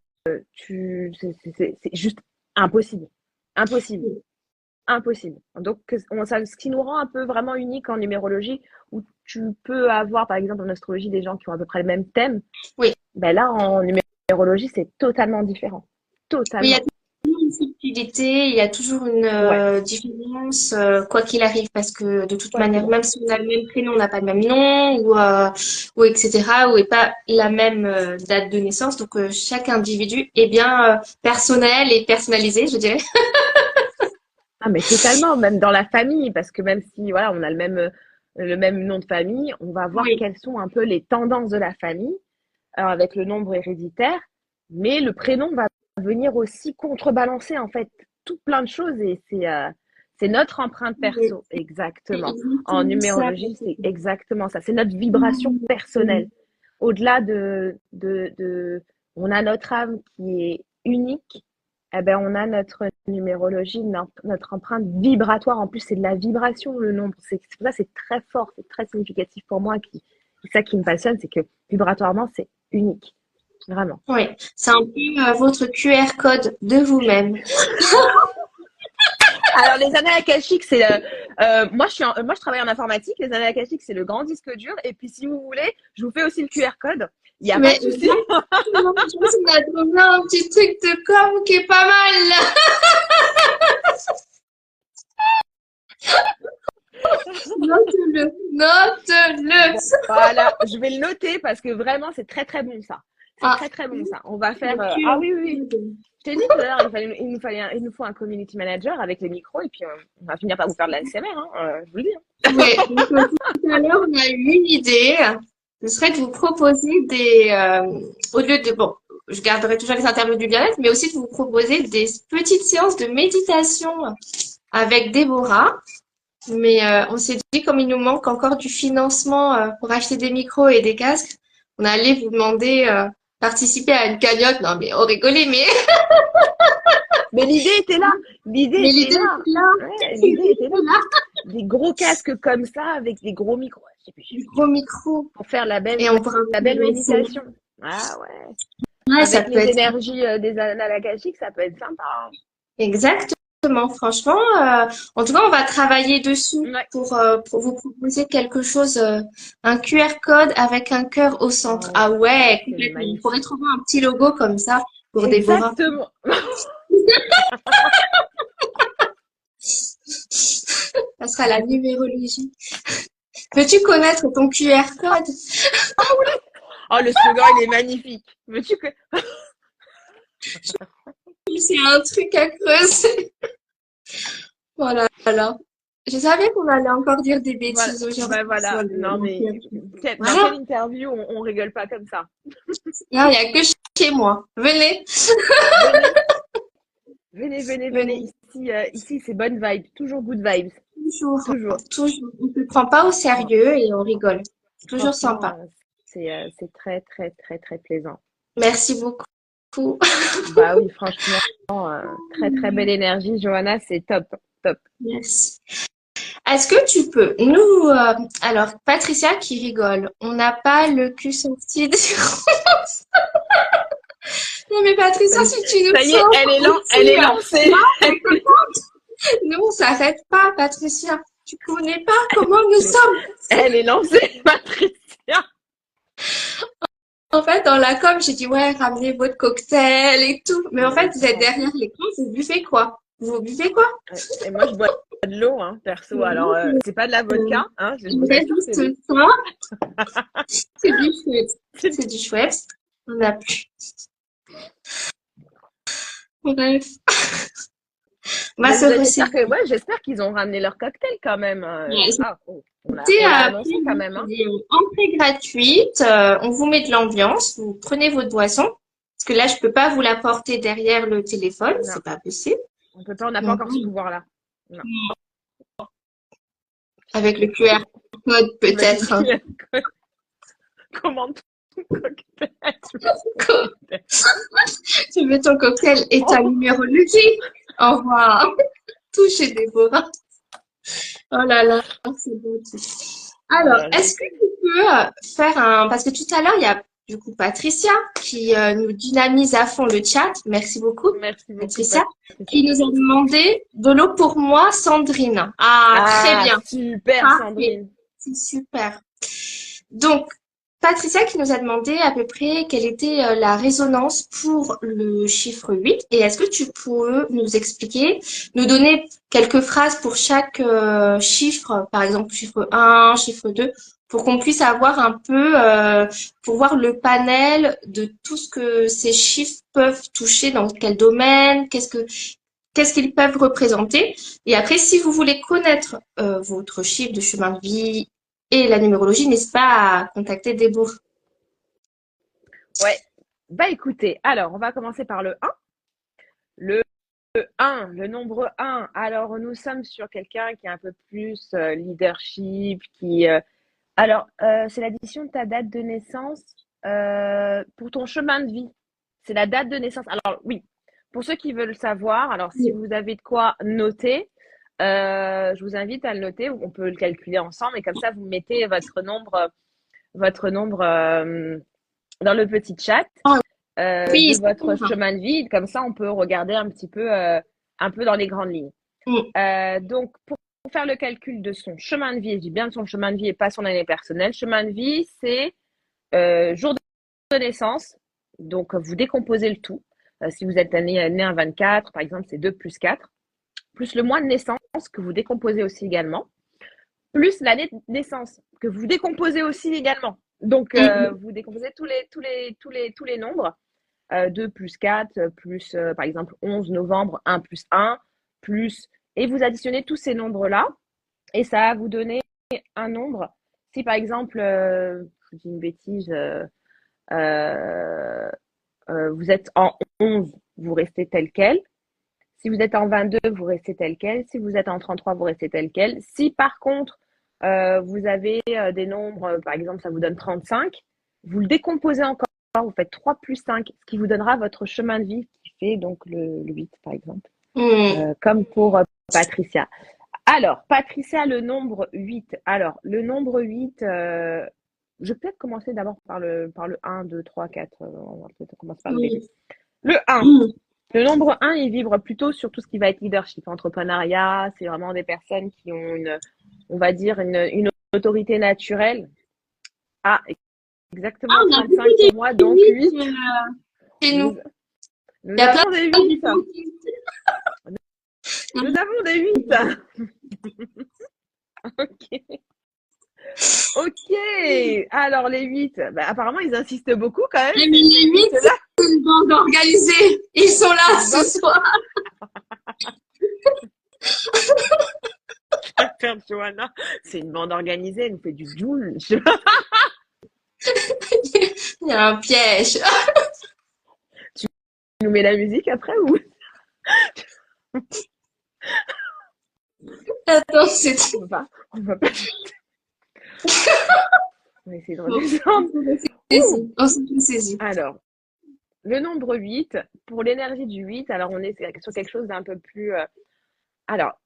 Speaker 2: c'est juste impossible. Impossible. Impossible. Donc, ce qui nous rend un peu vraiment unique en numérologie, où tu peux avoir, par exemple, en astrologie, des gens qui ont à peu près le même thème,
Speaker 1: Oui.
Speaker 2: ben là, en numérologie, c'est totalement différent.
Speaker 1: Oui, il y a
Speaker 2: Totalement.
Speaker 1: toujours une subtilité, il y a toujours une
Speaker 2: Ouais.
Speaker 1: différence, quoi qu'il arrive, parce que de toute
Speaker 2: Quoi qu'il
Speaker 1: manière, même
Speaker 2: arrive.
Speaker 1: si on a le même prénom, on n'a pas le même nom, ou etc., ou est pas la même date de naissance. Donc, chaque individu est bien personnel et personnalisé, je dirais.
Speaker 2: Ah, mais totalement, même dans la famille, parce que même si voilà, on a le même nom de famille, on va voir
Speaker 1: Oui.
Speaker 2: quelles sont un peu les tendances de la famille, avec le nombre héréditaire, mais le prénom va venir aussi contrebalancer en fait tout plein de choses et c'est notre empreinte
Speaker 1: Oui.
Speaker 2: perso,
Speaker 1: C'est
Speaker 2: exactement. En
Speaker 1: exactement ça.
Speaker 2: numérologie, c'est exactement ça. C'est notre vibration personnelle. Au-delà on a notre âme qui est unique, eh ben, on a notre numérologie, notre empreinte vibratoire. En plus, c'est de la vibration, le nombre. C'est pour ça, c'est très fort, c'est très significatif pour moi. C'est ça qui me passionne, c'est que vibratoirement, c'est unique. Vraiment.
Speaker 1: Oui, c'est un peu votre QR code de vous-même.
Speaker 2: Alors, les annales akashiques, moi, je travaille en informatique. Les annales akashiques, c'est le grand disque dur. Et puis, si vous voulez, je vous fais aussi le QR code. Il n'y a pas
Speaker 1: Mais
Speaker 2: de souci.
Speaker 1: exactement, je pense qu'on a trouvé un petit truc de com qui est pas mal là. Note-le,
Speaker 2: Bon,
Speaker 1: note-le.
Speaker 2: voilà, je vais le noter parce que vraiment, c'est très, très bon, ça. C'est
Speaker 1: Ah,
Speaker 2: très, très bon, ça. On va faire.
Speaker 1: le
Speaker 2: Ah oui, oui, oui.
Speaker 1: QR code.
Speaker 2: Je t'ai dit tout à l'heure, il nous faut un community manager avec les micros et puis on va finir par vous faire de la SMR, hein, je vous le dis. Hein.
Speaker 1: Ouais, donc tout à l'heure, on a eu une idée. Ce serait de vous proposer au lieu de, bon, je garderai toujours les interviews du bien-être, mais aussi de vous proposer des petites séances de méditation avec Déborah. Mais on s'est dit, comme il nous manque encore du financement pour acheter des micros et des casques, on allait vous demander participer à une cagnotte. Non, mais on rigolait,
Speaker 2: Mais l'idée était là. L'idée
Speaker 1: mais
Speaker 2: était
Speaker 1: l'idée
Speaker 2: là.
Speaker 1: est là.
Speaker 2: Ouais,
Speaker 1: C'est
Speaker 2: l'idée était là.
Speaker 1: là.
Speaker 2: Des gros casques comme ça avec des gros micros.
Speaker 1: Du gros micro.
Speaker 2: Pour faire
Speaker 1: Et on pourra
Speaker 2: la belle
Speaker 1: lancer.
Speaker 2: méditation. Ah ouais.
Speaker 1: Ouais, ça
Speaker 2: Avec
Speaker 1: peut
Speaker 2: les
Speaker 1: être
Speaker 2: énergies des annales akashiques, ça peut être sympa, hein.
Speaker 1: exactement. Franchement, en tout cas, on va travailler dessus
Speaker 2: Ouais.
Speaker 1: pour vous proposer quelque chose, un QR code avec un cœur au centre.
Speaker 2: Oh,
Speaker 1: Ah ouais,
Speaker 2: c'est
Speaker 1: complètement. On pourrait
Speaker 2: magnifique.
Speaker 1: trouver un petit logo comme ça pour Déborah.
Speaker 2: Exactement.
Speaker 1: Ça sera la numérologie. Veux-tu connaître ton QR code?
Speaker 2: Oh, le slogan, il est magnifique. Veux-tu que...
Speaker 1: C'est un truc à creuser. Voilà. Je savais qu'on allait encore dire des
Speaker 2: Voilà.
Speaker 1: bêtises
Speaker 2: Ben
Speaker 1: aujourd'hui sur
Speaker 2: voilà. Non, mais
Speaker 1: l'enquête.
Speaker 2: dans quelle
Speaker 1: Voilà.
Speaker 2: interview on rigole pas comme ça?
Speaker 1: Là, il n'y a que chez moi. Venez.
Speaker 2: Venez, venez.
Speaker 1: Venez.
Speaker 2: Ici, c'est bonne vibe. Toujours good vibes.
Speaker 1: Toujours.
Speaker 2: Toujours.
Speaker 1: Toujours. On ne se prend pas au
Speaker 2: Non,
Speaker 1: sérieux et on rigole. Toujours
Speaker 2: franchement,
Speaker 1: sympa.
Speaker 2: c'est très plaisant.
Speaker 1: Merci beaucoup.
Speaker 2: Bah oui, franchement, très belle énergie, Johanna, c'est top, top.
Speaker 1: Merci. Est-ce que tu peux nous... alors, Patricia qui rigole. On n'a pas le cul sorti des... Non mais Patricia, si tu nous
Speaker 2: Ça y est,
Speaker 1: sors
Speaker 2: elle est
Speaker 1: aussi,
Speaker 2: lancée.
Speaker 1: nous on s'arrête pas, Patricia. Tu connais pas comment nous sommes.
Speaker 2: Elle est lancée, Patricia.
Speaker 1: En fait, dans la com, j'ai dit ouais, ramenez votre cocktail et tout. Mais en fait, vous êtes derrière l'écran, vous buvez quoi? Vous buvez quoi?
Speaker 2: Et moi, je bois de l'eau, hein, perso. Alors, c'est pas de la vodka, hein, je vous assure,
Speaker 1: Juste
Speaker 2: c'est
Speaker 1: ça, c'est du chouette. C'est du chouette. On a plus. Bref. On va
Speaker 2: Mais
Speaker 1: se
Speaker 2: j'espère
Speaker 1: resserrer.
Speaker 2: que, ouais, j'espère qu'ils ont ramené leur cocktail quand même. Ah, oh,
Speaker 1: C'était
Speaker 2: on l'a annoncé quand même, hein.
Speaker 1: entrée gratuite. On vous met de l'ambiance. Vous prenez votre boisson. Parce que là, je peux pas vous la porter derrière le téléphone.
Speaker 2: Non,
Speaker 1: C'est pas possible.
Speaker 2: on peut pas, on n'a pas
Speaker 1: Donc,
Speaker 2: encore ce pouvoir-là. Non.
Speaker 1: avec le QR code,
Speaker 2: Avec le
Speaker 1: peut-être.
Speaker 2: QR code. Commande ton cocktail.
Speaker 1: Tu veux ton cocktail et ta
Speaker 2: Oh,
Speaker 1: numérologie. Au revoir. Tout chez Déborah. Oh là là, c'est beau tout.
Speaker 2: oh
Speaker 1: Alors,
Speaker 2: là là.
Speaker 1: est-ce que tu peux faire un... Parce que tout à l'heure, il y a du coup Patricia qui nous dynamise à fond le chat. Merci beaucoup,
Speaker 2: Merci beaucoup,
Speaker 1: Patricia.
Speaker 2: Patricia.
Speaker 1: Qui nous a demandé de l'eau pour moi, Sandrine. Ah, très bien.
Speaker 2: Super,
Speaker 1: Parfait.
Speaker 2: Sandrine.
Speaker 1: C'est super. Donc, Patricia qui nous a demandé à peu près quelle était la résonance pour le chiffre 8. Et est-ce que tu peux nous expliquer, nous donner quelques phrases pour chaque chiffre, par exemple chiffre 1, chiffre 2, pour qu'on puisse avoir un peu, pour voir le panel de tout ce que ces chiffres peuvent toucher, dans quel domaine, qu'est-ce qu'ils peuvent représenter. Et après, si vous voulez connaître votre chiffre de chemin de vie et la numérologie, n'hésitez pas à contacter Déborah.
Speaker 2: Ouais. Bah écoutez, alors on va commencer par le 1. Le 1, le nombre 1. Alors nous sommes sur quelqu'un qui est un peu plus leadership, c'est l'addition de ta date de naissance pour ton chemin de vie. C'est la date de naissance. Alors oui, pour ceux qui veulent savoir, alors si vous avez de quoi noter, je vous invite à le noter. On peut le calculer ensemble et comme ça, vous mettez votre nombre dans le petit chat
Speaker 1: Oui,
Speaker 2: de votre chemin de vie. Comme ça, on peut regarder un peu dans les grandes lignes. Donc, pour faire le calcul de son chemin de vie, je dis bien de son chemin de vie et pas son année personnelle. Chemin de vie, c'est jour de naissance. Donc, vous décomposez le tout. Si vous êtes né un 24, par exemple, c'est 2 plus 4, plus le mois de naissance que vous décomposez aussi également, plus l'année de naissance que vous décomposez aussi également. Donc, vous décomposez tous les nombres. 2 plus 4, plus, par exemple, 11 novembre, 1 plus 1, plus... Et vous additionnez tous ces nombres-là, et ça va vous donner un nombre. Si, par exemple, je vous dis une bêtise, vous êtes en 11, vous restez tel quel. Si vous êtes en 22, vous restez tel quel. Si vous êtes en 33, vous restez tel quel. Si, par contre, vous avez des nombres, par exemple, ça vous donne 35, vous le décomposez encore vous faites 3 plus 5, ce qui vous donnera votre chemin de vie qui fait donc le 8 par exemple, comme pour Patricia. Alors, Patricia, le nombre 8. Alors, le nombre 8, je vais peut-être commencer d'abord par le 1, 2, 3, 4. On va peut-être commencer par le début. Le 1. Le nombre 1, il vibre plutôt sur tout ce qui va être leadership, entrepreneuriat. C'est vraiment des personnes qui ont on va dire, une autorité naturelle. Ah, exactement 35 pour moi, donc 8.
Speaker 1: Chez nous.
Speaker 2: Nous avons des 8. Nous avons des 8. Ok. Ok. Alors, les 8, apparemment, ils insistent beaucoup quand même.
Speaker 1: Mais les 8, c'est une bande organisée. Ils sont là ce soir.
Speaker 2: Johanna, c'est une bande organisée, elle nous fait du joule.
Speaker 1: Il y a un piège.
Speaker 2: Tu nous mets la musique après ou?
Speaker 1: Attends, c'est...
Speaker 2: On va pas. On va essayer de redescendre.
Speaker 1: On s'est tout saisi.
Speaker 2: Alors, le nombre 8, pour l'énergie du 8, alors on est sur quelque chose d'un peu plus... Alors,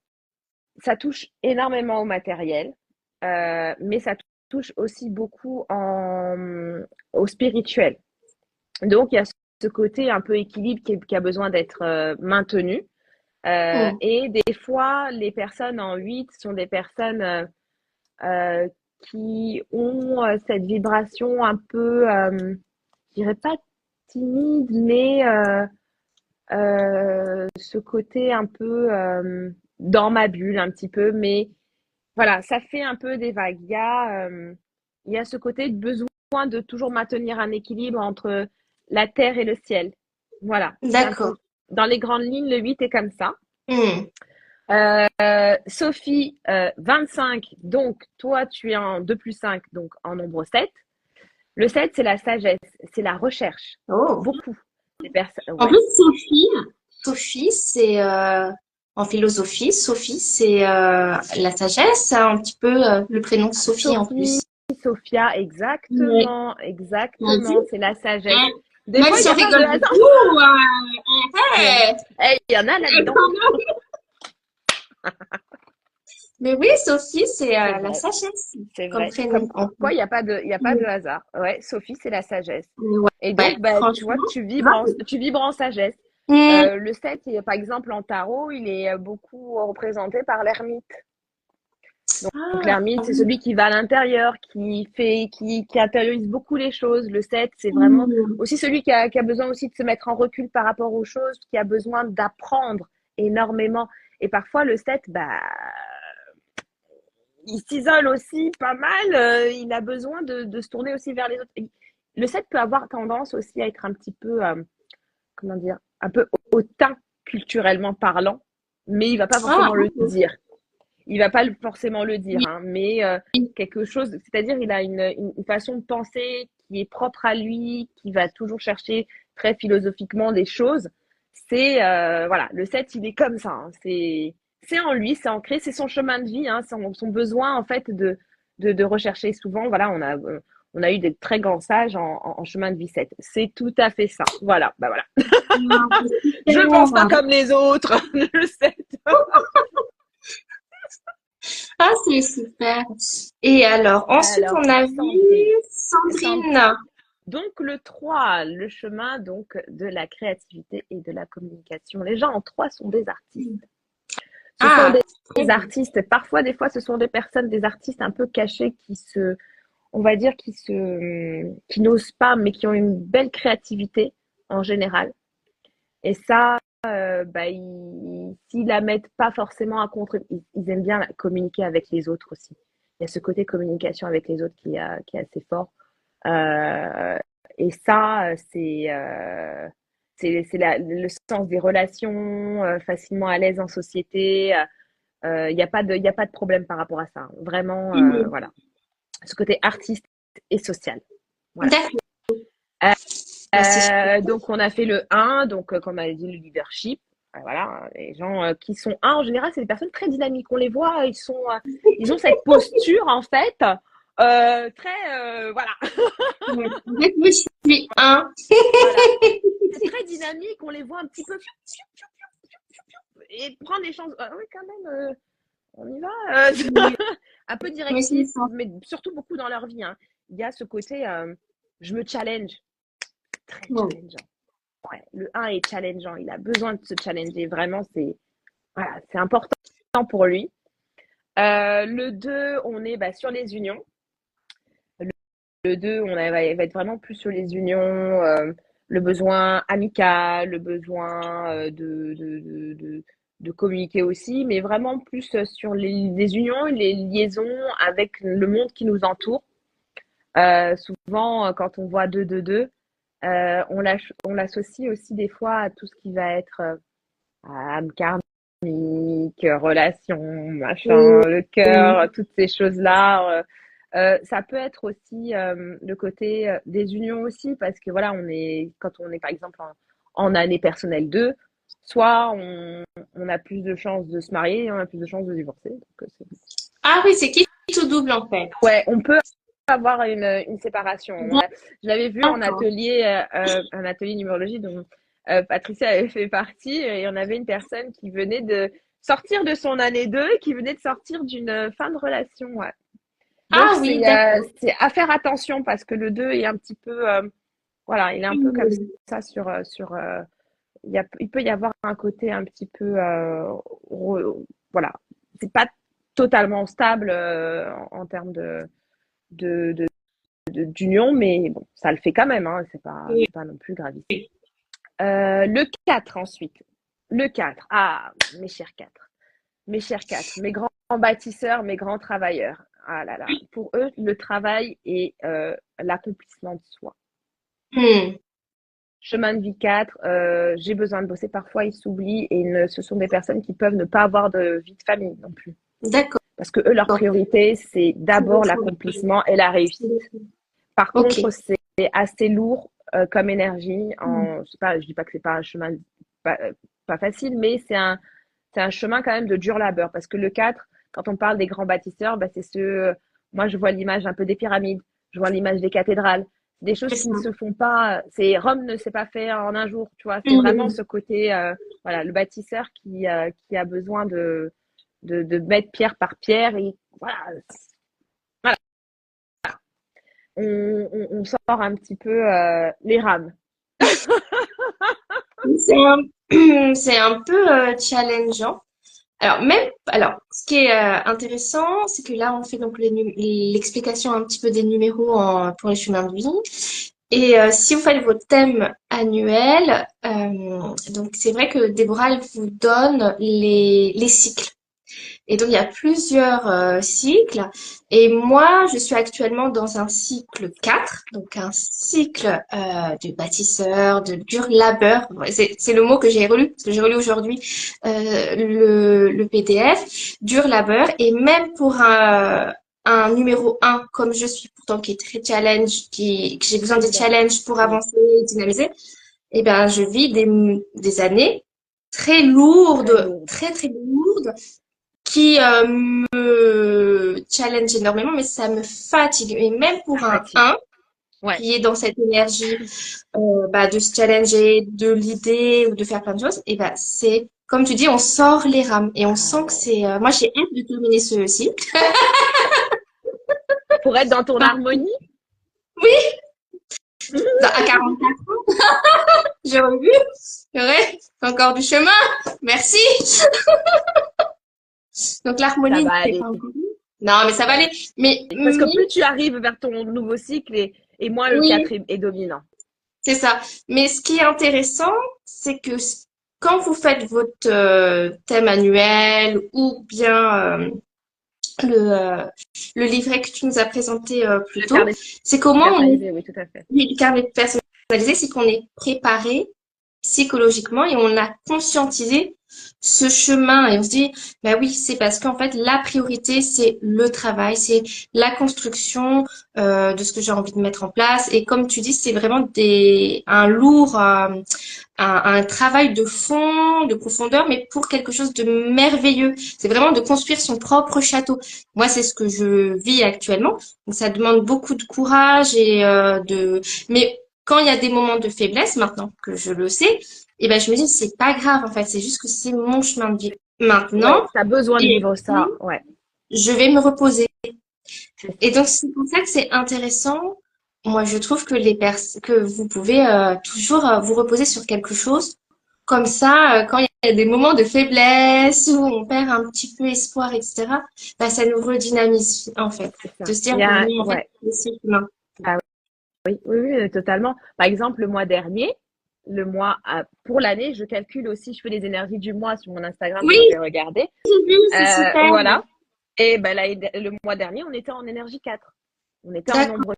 Speaker 2: ça touche énormément au matériel, mais ça touche aussi beaucoup au spirituel. Donc, il y a ce côté un peu équilibre qui a besoin d'être maintenu. Et des fois, les personnes en 8 sont des personnes qui ont cette vibration un peu, je dirais pas timide, mais ce côté un peu dans ma bulle un petit peu, mais voilà, ça fait un peu des vagues. Il y a ce côté de besoin de toujours maintenir un équilibre entre la terre et le ciel. Voilà.
Speaker 1: D'accord.
Speaker 2: Dans les grandes lignes, le 8 est comme ça. Sophie, 25, donc toi tu es en 2 plus 5, donc en nombre 7. Le 7, c'est la sagesse, c'est la recherche. Beaucoup.
Speaker 1: En plus, Sophie, c'est en philosophie, Sophie, c'est la sagesse, un petit peu le prénom Sophie en plus.
Speaker 2: Sophia, exactement, exactement, c'est la sagesse.
Speaker 1: Des fois, il y a pas de hasard.
Speaker 2: Il y en a là-dedans.
Speaker 1: Mais oui, Sophie, c'est la sagesse.
Speaker 2: C'est vrai. Comme quoi, il n'y a pas de hasard. Ouais, Sophie, c'est la sagesse.
Speaker 1: Ouais,
Speaker 2: et donc, tu vois, tu vibres en sagesse. Le 7, par exemple, en tarot, il est beaucoup représenté par l'ermite. Donc l'ermite, c'est celui qui va à l'intérieur, qui intériorise beaucoup les choses. Le 7, c'est vraiment aussi celui qui a besoin aussi de se mettre en recul par rapport aux choses, qui a besoin d'apprendre énormément. Et parfois, le 7, il s'isole aussi pas mal. Il a besoin de se tourner aussi vers les autres. Et le 7 peut avoir tendance aussi à être un petit peu, comment dire, un peu hautain culturellement parlant, mais il va pas forcément le dire. Il va pas forcément le dire, hein, mais quelque chose, c'est-à-dire il a une façon de penser qui est propre à lui, qui va toujours chercher très philosophiquement des choses. C'est voilà, le 7, il est comme ça. Hein, c'est en lui, c'est ancré, c'est son chemin de vie, hein, son besoin en fait de rechercher. Souvent, voilà, on a eu des très grands sages en chemin de vie 7. C'est tout à fait ça. Voilà, voilà. Je ne pense pas comme les autres, le 7.
Speaker 1: Ah, c'est super. Et alors, ensuite, on a vu Sandrine.
Speaker 2: Donc, le 3, le chemin donc, de la créativité et de la communication. Les gens en 3 sont des artistes. Ce sont des artistes. Parfois, des fois, ce sont des personnes, des artistes un peu cachés on va dire, qui n'osent pas, mais qui ont une belle créativité en général. Et ça, s'ils la mettent pas forcément à contre, ils aiment bien communiquer avec les autres aussi. Il y a ce côté communication avec les autres qui est assez fort. Et ça, c'est le sens des relations, facilement à l'aise en société. Il n'y a pas de problème par rapport à ça. Vraiment, voilà. Ce côté artiste et social. Voilà. Donc, on a fait le 1, donc comme on a dit, le leadership. Voilà, les gens qui sont 1, en général, c'est des personnes très dynamiques. On les voit, ils ont cette posture, en fait, très, voilà.
Speaker 1: Moi, je suis suis un.
Speaker 2: Voilà. C'est très dynamique, on les voit un petit peu et prendre des chances. Ah oui, quand même, on y va.
Speaker 1: Oui,
Speaker 2: Un peu
Speaker 1: oui, c'est
Speaker 2: directif,
Speaker 1: ça.
Speaker 2: mais surtout beaucoup dans leur vie, hein. Il y a ce côté, je me challenge, très
Speaker 1: Bon.
Speaker 2: challengeant. Ouais, le un est challengeant, il a besoin de se challenger, vraiment, c'est voilà, c'est important pour lui. Le 2, on est bah, sur les unions. Le 2, va être vraiment plus sur les unions, le besoin amical, le besoin de communiquer aussi, mais vraiment plus sur les unions, les liaisons avec le monde qui nous entoure. Souvent, quand on voit 2, on l'associe aussi des fois à tout ce qui va être âme karmique, relation, machin,
Speaker 1: Oui,
Speaker 2: le cœur, toutes ces choses-là. Ça peut être aussi le côté des unions aussi, parce que voilà, quand on est par exemple en année personnelle 2, soit on a plus de chances de se marier et on a plus de chances de divorcer. Donc,
Speaker 1: ah oui, c'est qui tout double en fait.
Speaker 2: ouais, on peut avoir une séparation. Je l'avais vu
Speaker 1: D'accord.
Speaker 2: un atelier numérologie dont Patricia avait fait partie, et on avait une personne qui venait de sortir de son année 2 et qui venait de sortir d'une fin de relation. Ouais. Donc,
Speaker 1: Ah oui, d'accord.
Speaker 2: c'est à faire attention parce que le 2 est un petit peu, voilà, il est un peu comme
Speaker 1: Oui.
Speaker 2: ça il peut y avoir un côté un petit peu, voilà, c'est pas totalement stable en termes de, de- d'union, mais bon, ça le fait quand même, hein,
Speaker 1: Oui.
Speaker 2: c'est pas non plus gravissime. Le 4 ensuite. Le 4. Ah, mes chers 4, mes grands bâtisseurs, mes grands travailleurs. Ah là là, pour eux, le travail est l'accomplissement de soi.
Speaker 1: Hmm.
Speaker 2: Chemin de vie 4, j'ai besoin de bosser. Parfois, ils s'oublient et ce sont des personnes qui peuvent ne pas avoir de vie de famille non plus.
Speaker 1: D'accord.
Speaker 2: Parce que eux, leur priorité, c'est d'abord l'accomplissement et la réussite. Par contre,
Speaker 1: Ok.
Speaker 2: c'est assez lourd comme énergie.
Speaker 1: Hmm.
Speaker 2: Je dis pas que c'est pas un chemin pas, pas facile, mais c'est un chemin quand même de dur labeur. Parce que le 4, quand on parle des grands bâtisseurs, bah, moi je vois l'image un peu des pyramides, je vois l'image des cathédrales, des choses
Speaker 1: C'est
Speaker 2: qui
Speaker 1: ça.
Speaker 2: ne se font pas. Rome ne s'est pas fait en un jour, tu vois. C'est vraiment
Speaker 1: Hmm.
Speaker 2: ce côté, voilà, le bâtisseur qui a besoin de mettre pierre par pierre et voilà, voilà. On sort un petit peu les rames.
Speaker 1: C'est un, c'est un peu challengeant. Alors, ce qui est intéressant, c'est que là, on fait donc l'explication un petit peu des numéros pour les chemins de vie. Et si vous faites vos thèmes annuels, donc c'est vrai que Déborah, elle vous donne les cycles. Et donc, il y a plusieurs cycles. Et moi, je suis actuellement dans un cycle 4, donc un cycle de bâtisseur, de dur labeur. Ouais, c'est le mot que j'ai relu, parce que j'ai relu aujourd'hui le PDF, dur labeur. Et même pour un numéro 1, comme je suis pourtant, qui est très challenge, que j'ai besoin de
Speaker 2: Évidemment.
Speaker 1: challenge pour
Speaker 2: Mm.
Speaker 1: avancer, dynamiser, eh ben, je vis des années très
Speaker 2: Très
Speaker 1: lourdes,
Speaker 2: lourde.
Speaker 1: très, très lourdes qui me challenge énormément, mais ça me fatigue. Et même
Speaker 2: Ça
Speaker 1: pour un
Speaker 2: fatigue.
Speaker 1: 1
Speaker 2: Ouais.
Speaker 1: qui est dans cette énergie de se challenger, de l'idée ou de faire plein de choses, et ben c'est comme tu dis, on sort les rames et on
Speaker 2: Ah
Speaker 1: sent que
Speaker 2: ouais.
Speaker 1: c'est. Moi, j'ai hâte de terminer ce cycle.
Speaker 2: Pour être dans ton
Speaker 1: Bah,
Speaker 2: harmonie.
Speaker 1: oui, à 44 ans, j'ai revu. Ouais, encore du chemin. Merci. Donc
Speaker 2: Ça
Speaker 1: l'harmonie
Speaker 2: va
Speaker 1: n'est
Speaker 2: aller.
Speaker 1: pas encore. Non, mais ça va
Speaker 2: Ça va
Speaker 1: aller.
Speaker 2: Parce que
Speaker 1: Mais
Speaker 2: plus tu arrives vers ton nouveau cycle et moins le
Speaker 1: oui,
Speaker 2: 4 est dominant.
Speaker 1: c'est ça. Mais ce qui est intéressant, c'est que quand vous faites votre thème annuel ou bien le, euh, le livret que tu nous as présenté plus
Speaker 2: Le
Speaker 1: tôt,
Speaker 2: carnet
Speaker 1: c'est comment on est,
Speaker 2: personnalisé, oui, tout à fait.
Speaker 1: oui, le carnet personnalisé, c'est qu'on est préparé psychologiquement et on a conscientisé ce chemin et on se dit, bah oui, c'est parce qu'en fait, la priorité, c'est le travail, c'est la construction de ce que j'ai envie de mettre en place. Et comme tu dis, c'est vraiment un lourd, un travail de fond, de profondeur, mais pour quelque chose de merveilleux. C'est vraiment de construire son propre château. Moi, c'est ce que je vis actuellement. Donc, ça demande beaucoup de courage mais quand il y a des moments de faiblesse, maintenant que je le sais, et ben je me dis c'est pas grave en fait, c'est juste que c'est mon chemin de vie
Speaker 2: Ouais,
Speaker 1: maintenant
Speaker 2: tu as besoin de
Speaker 1: et
Speaker 2: vivre
Speaker 1: puis
Speaker 2: ça. Ouais,
Speaker 1: je vais me reposer.
Speaker 2: c'est
Speaker 1: Et
Speaker 2: ça.
Speaker 1: donc c'est pour ça que c'est intéressant. Moi, je trouve que que vous pouvez toujours vous reposer sur quelque chose. Comme ça, quand il y a des moments de faiblesse où on perd un petit peu espoir, etc., bah, ça nous redynamise en fait.
Speaker 2: C'est ça.
Speaker 1: De se dire bon, en fait,
Speaker 2: Ouais.
Speaker 1: c'est humain.
Speaker 2: Bah oui, oui, oui, totalement. Par exemple, le mois dernier, pour l'année, je calcule aussi, je fais les énergies du mois sur mon Instagram, vous
Speaker 1: Oui,
Speaker 2: pouvez regarder.
Speaker 1: j'ai vu, c'est super.
Speaker 2: Voilà. Et ben, le mois dernier, on était en énergie 4. On était en
Speaker 1: D'accord.
Speaker 2: nombre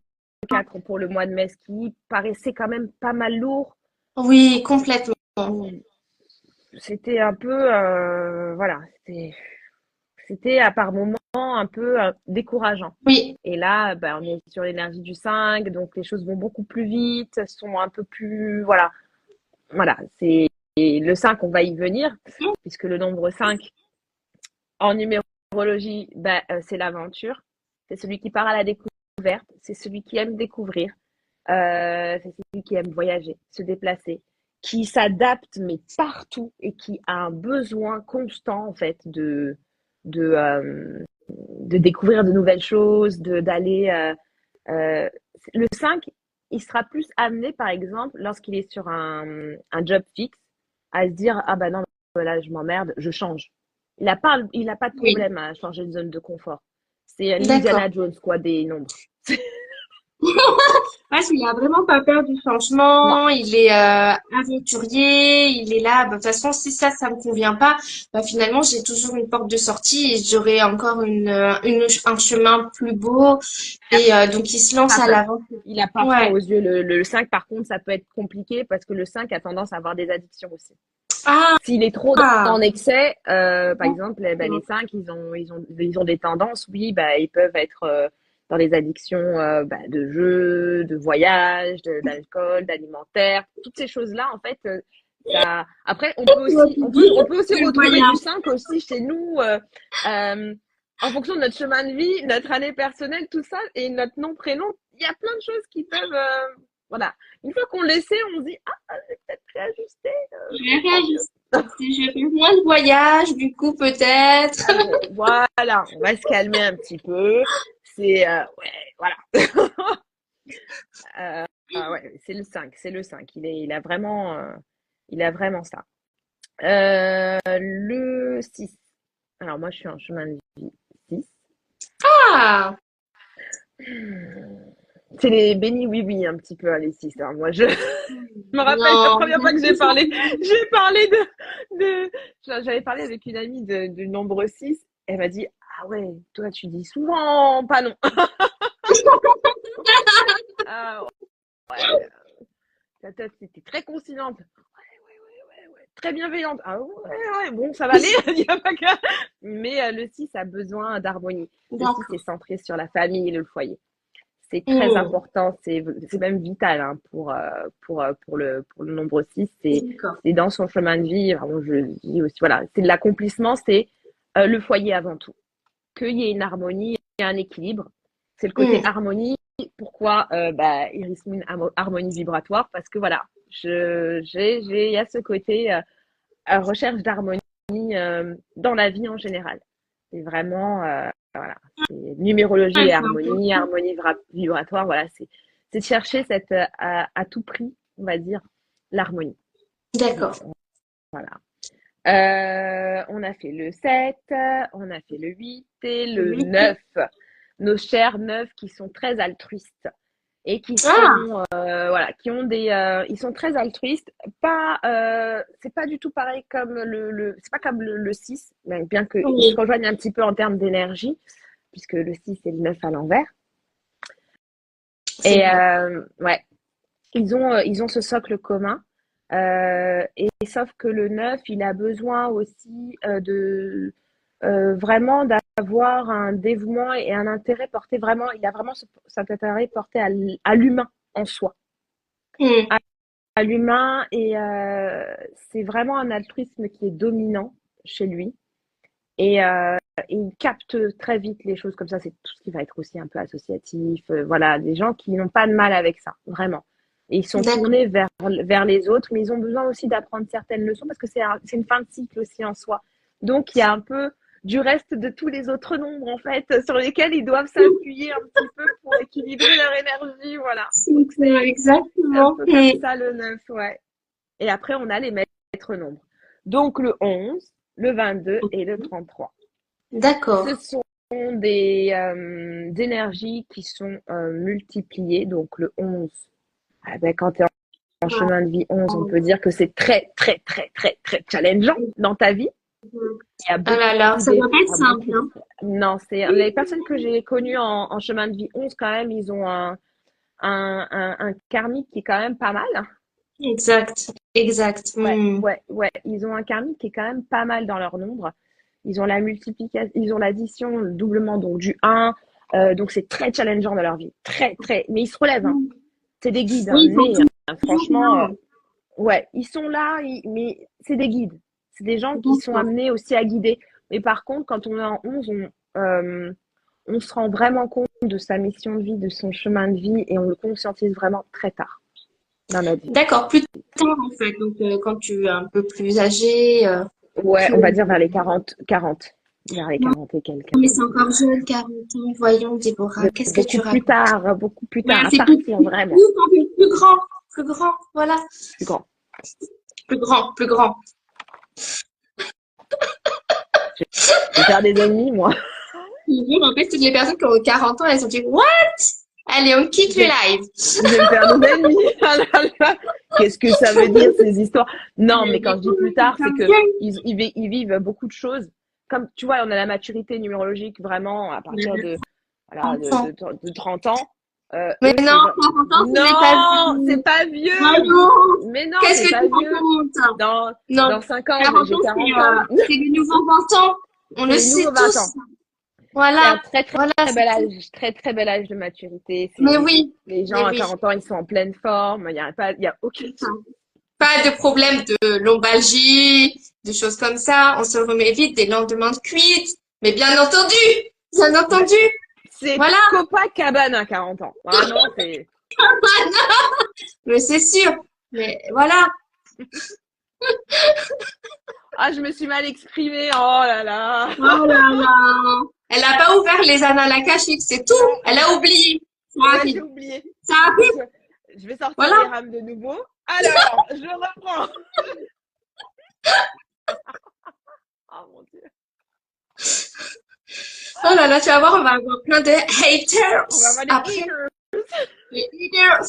Speaker 2: 4 pour le mois de mai, ce qui paraissait quand même pas mal lourd.
Speaker 1: Oui, complètement.
Speaker 2: C'était un peu, voilà, c'était à par moments un peu décourageant.
Speaker 1: Oui,
Speaker 2: Et là, ben, on est sur l'énergie du 5, donc les choses vont beaucoup plus vite, sont un peu plus, voilà, c'est et le 5, on va y venir, puisque le nombre 5 en numérologie, ben, c'est l'aventure, c'est celui qui part à la découverte, c'est celui qui aime découvrir, c'est celui qui aime voyager, se déplacer, qui s'adapte mais partout et qui a un besoin constant en fait de, euh, de découvrir de nouvelles choses, d'aller. Le 5, il sera plus amené, par exemple, lorsqu'il est sur un job fixe, à se dire ah ben non, là je m'emmerde, je change. Il a pas de
Speaker 1: oui,
Speaker 2: problème à changer de zone de confort. C'est
Speaker 1: d'accord.
Speaker 2: l'Indiana Jones quoi des nombres.
Speaker 1: Ouais, il a vraiment pas peur du
Speaker 2: Non,
Speaker 1: changement, il est aventurier, il est là. Bah, de toute façon, si ça me convient pas, bah, finalement, j'ai toujours une porte de sortie et j'aurai encore un chemin plus beau. Et donc, il se lance
Speaker 2: pas
Speaker 1: à
Speaker 2: peur.
Speaker 1: l'aventure.
Speaker 2: Il a pas froid
Speaker 1: Ouais.
Speaker 2: aux yeux. Le 5, par contre, ça peut être compliqué parce que le 5 a tendance à avoir des addictions aussi.
Speaker 1: Ah,
Speaker 2: S'il est trop
Speaker 1: ah.
Speaker 2: en excès, par exemple, eh ben, les 5, ils ont des tendances, oui, bah, ils peuvent être dans les addictions bah, de jeux, de voyages, d'alcool, d'alimentaire, toutes ces choses-là, en fait, ça. Après, on peut aussi
Speaker 1: Le
Speaker 2: retrouver du
Speaker 1: voyage.
Speaker 2: 5 aussi chez nous, euh, en fonction de notre chemin de vie, notre année personnelle, tout ça, et notre nom, prénom. Il y a plein de choses qui peuvent, voilà. Une fois qu'on le sait, on se dit, ah, je vais peut-être réajuster,
Speaker 1: Je
Speaker 2: je
Speaker 1: vais
Speaker 2: sens mieux.
Speaker 1: réajuster. Je vais faire moins de voyages, du coup, peut-être.
Speaker 2: Voilà, on va se calmer un petit peu. C'est ouais, voilà. Ouais, c'est le 5, c'est le 5. Il a vraiment ça. Le 6. Alors moi, je suis en chemin de vie 6.
Speaker 1: Ah,
Speaker 2: C'est les bénis oui-oui un petit peu, hein, les 6. Hein. Moi, je me rappelle la
Speaker 1: non,
Speaker 2: première fois que j'ai parlé j'avais parlé avec une amie du nombre 6. Elle m'a dit, ah ouais, toi, tu dis souvent pas non. Ah ouais, ta tête était très conciliante. Ouais, très bienveillante. Ah ouais, bon, ça va aller, il y a pas que. Mais le 6 a besoin d'harmonie. Le 6 est
Speaker 1: d'accord.
Speaker 2: centré sur la famille et le foyer. C'est très
Speaker 1: Hmm,
Speaker 2: important, c'est même vital hein, pour le nombre 6.
Speaker 1: d'accord.
Speaker 2: C'est dans son chemin de vie, vraiment, je dis aussi, voilà, c'est de l'accomplissement, c'est le foyer avant tout. Qu'il y ait une harmonie et un équilibre. C'est le côté
Speaker 1: Hmm,
Speaker 2: harmonie. Pourquoi bah, Iris Moon harmonie vibratoire? Parce que voilà, il y a ce côté recherche d'harmonie dans la vie en général. C'est vraiment, voilà, c'est numérologie
Speaker 1: ouais,
Speaker 2: et
Speaker 1: c'est
Speaker 2: harmonie,
Speaker 1: important.
Speaker 2: vibratoire, voilà, c'est de chercher à tout prix, on va dire, l'harmonie.
Speaker 1: D'accord.
Speaker 2: Voilà. On a fait le 7, on a fait le 8 et le
Speaker 1: Oui.
Speaker 2: 9. Nos chers 9 qui sont très altruistes et qui
Speaker 1: Ah,
Speaker 2: sont voilà, qui ont ils sont très altruistes, pas c'est pas du tout pareil comme c'est pas comme le 6, bien qu'ils se
Speaker 1: oui,
Speaker 2: rejoignent un petit peu en termes d'énergie puisque le 6 et le 9 à l'envers.
Speaker 1: c'est
Speaker 2: Et
Speaker 1: vrai.
Speaker 2: ouais, ils ont ce socle commun. Et sauf que le 9 il a besoin aussi de vraiment d'avoir un dévouement et un intérêt porté vraiment, il a vraiment cet intérêt porté à l'humain en soi,
Speaker 1: Hmm,
Speaker 2: à l'humain, et c'est vraiment un altruisme qui est dominant chez lui. Et il capte très vite les choses comme ça. C'est tout ce qui va être aussi un peu associatif. Voilà, des gens qui n'ont pas de mal avec ça, vraiment. Et ils sont
Speaker 1: D'accord.
Speaker 2: tournés vers les autres, mais ils ont besoin aussi d'apprendre certaines leçons parce que c'est une fin de cycle aussi en soi. Donc, il y a un peu du reste de tous les autres nombres, en fait, sur lesquels ils doivent s'appuyer un petit peu pour équilibrer leur énergie, voilà.
Speaker 1: C'est
Speaker 2: Donc,
Speaker 1: ça,
Speaker 2: c'est un
Speaker 1: exactement.
Speaker 2: peu comme ça le 9, ouais. Et après, on a les maîtres nombres. Donc, le 11, le 22 et le 33. Ce
Speaker 1: D'accord.
Speaker 2: sont des énergies qui sont multipliées. Donc, le 11, ah ben, quand tu es en chemin de vie 11, on peut dire que c'est très, très, très, très, très challengeant dans ta vie. Il y a
Speaker 1: Ah là
Speaker 2: beaucoup
Speaker 1: là, ça doit pas être
Speaker 2: ah,
Speaker 1: simple,
Speaker 2: beaucoup.
Speaker 1: hein.
Speaker 2: Non, c'est les personnes que j'ai connues en chemin de vie 11, quand même, ils ont un karmique qui est quand même pas mal.
Speaker 1: Exact, exact.
Speaker 2: Ouais,
Speaker 1: Hmm.
Speaker 2: ouais, ouais. Ils ont un karmique qui est quand même pas mal dans leur nombre. Ils ont la multiplication, ils ont l'addition, le doublement, donc du 1. Donc c'est très challengeant dans leur vie. Très, très. Mais ils se relèvent, hein. C'est des guides,
Speaker 1: Oui,
Speaker 2: hein,
Speaker 1: ils sont
Speaker 2: nés, hein.
Speaker 1: toujours
Speaker 2: Franchement,
Speaker 1: bien.
Speaker 2: ouais, ils sont là, mais c'est des guides. C'est des gens qui sont
Speaker 1: D'accord.
Speaker 2: amenés aussi à guider. Mais par contre, quand on est en 11, on se rend vraiment compte de sa mission de vie, de son chemin de vie, et on le conscientise vraiment très tard dans notre vie.
Speaker 1: D'accord, plus tard en fait. Donc quand tu es un peu plus âgé,
Speaker 2: Ouais,
Speaker 1: que...
Speaker 2: on va dire vers les 40, vers les
Speaker 1: Non,
Speaker 2: 40 et quelques.
Speaker 1: mais c'est encore jeune, 40 ans. Voyons, Déborah,
Speaker 2: Mais
Speaker 1: qu'est-ce que tu racontes?
Speaker 2: beaucoup plus
Speaker 1: Ouais,
Speaker 2: tard, à
Speaker 1: c'est plus,
Speaker 2: partir vraiment
Speaker 1: plus grand, plus grand, voilà.
Speaker 2: plus grand.
Speaker 1: Plus grand, plus grand.
Speaker 2: Je vais faire des ennemis, moi.
Speaker 1: Je te jure, en fait, toutes les personnes qui ont 40 ans, elles sont dit, What? Allez, on quitte
Speaker 2: Je
Speaker 1: le
Speaker 2: vais,
Speaker 1: live.
Speaker 2: je vais me faire des ennemis. Ah là là. Qu'est-ce que ça veut dire, ces histoires? Non, mais quand je dis plus tard, c'est
Speaker 1: Comme
Speaker 2: que
Speaker 1: ça.
Speaker 2: ils vivent beaucoup de choses. Comme tu vois, on a la maturité numérologique vraiment à partir de, voilà,
Speaker 1: 30 ans.
Speaker 2: de 30 ans.
Speaker 1: Mais
Speaker 2: Eux,
Speaker 1: non, 40 ans, ce n'est pas
Speaker 2: Non, c'est
Speaker 1: vieux.
Speaker 2: pas vieux.
Speaker 1: Voyons,
Speaker 2: Mais non,
Speaker 1: qu'est-ce
Speaker 2: c'est
Speaker 1: que
Speaker 2: pas
Speaker 1: tu
Speaker 2: vieux.
Speaker 1: racontes?
Speaker 2: Dans,
Speaker 1: Non,
Speaker 2: dans 5 ans,
Speaker 1: 40
Speaker 2: j'ai
Speaker 1: ans,
Speaker 2: 40 ans.
Speaker 1: c'est les nouveaux 20 ans. On
Speaker 2: C'est
Speaker 1: le
Speaker 2: les nouveaux
Speaker 1: sait
Speaker 2: 20 ans.
Speaker 1: tous.
Speaker 2: C'est un
Speaker 1: Voilà,
Speaker 2: très, très,
Speaker 1: voilà,
Speaker 2: très bel
Speaker 1: c'est tout.
Speaker 2: âge, très, très bel âge de maturité.
Speaker 1: Mais oui,
Speaker 2: Les
Speaker 1: mais
Speaker 2: gens à
Speaker 1: oui.
Speaker 2: 40 ans, ils sont en pleine forme. Il y a aucun
Speaker 1: C'est ça.
Speaker 2: souci.
Speaker 1: Pas de problème de lombalgie, de choses comme ça. On se remet vite des lendemains de cuite. Mais bien
Speaker 2: Ben,
Speaker 1: entendu,
Speaker 2: c'est
Speaker 1: voilà.
Speaker 2: Copacabana à 40 ans. Vraiment, c'est.
Speaker 1: Mais c'est sûr. Mais voilà.
Speaker 2: Ah, je me suis mal exprimée. Oh là là.
Speaker 1: Oh là là. Elle n'a pas ouvert les annales akashiques, c'est tout.
Speaker 2: Non,
Speaker 1: Elle a oublié. Ça
Speaker 2: ouais, j'ai
Speaker 1: arrive.
Speaker 2: oublié.
Speaker 1: Ça
Speaker 2: Donc,
Speaker 1: arrive.
Speaker 2: je vais sortir les
Speaker 1: Voilà.
Speaker 2: rames de nouveau. Alors, je reprends. Oh mon Dieu.
Speaker 1: Oh là là, tu vas voir, on va avoir plein de
Speaker 2: On va avoir
Speaker 1: haters
Speaker 2: des
Speaker 1: après.
Speaker 2: haters.
Speaker 1: Les haters.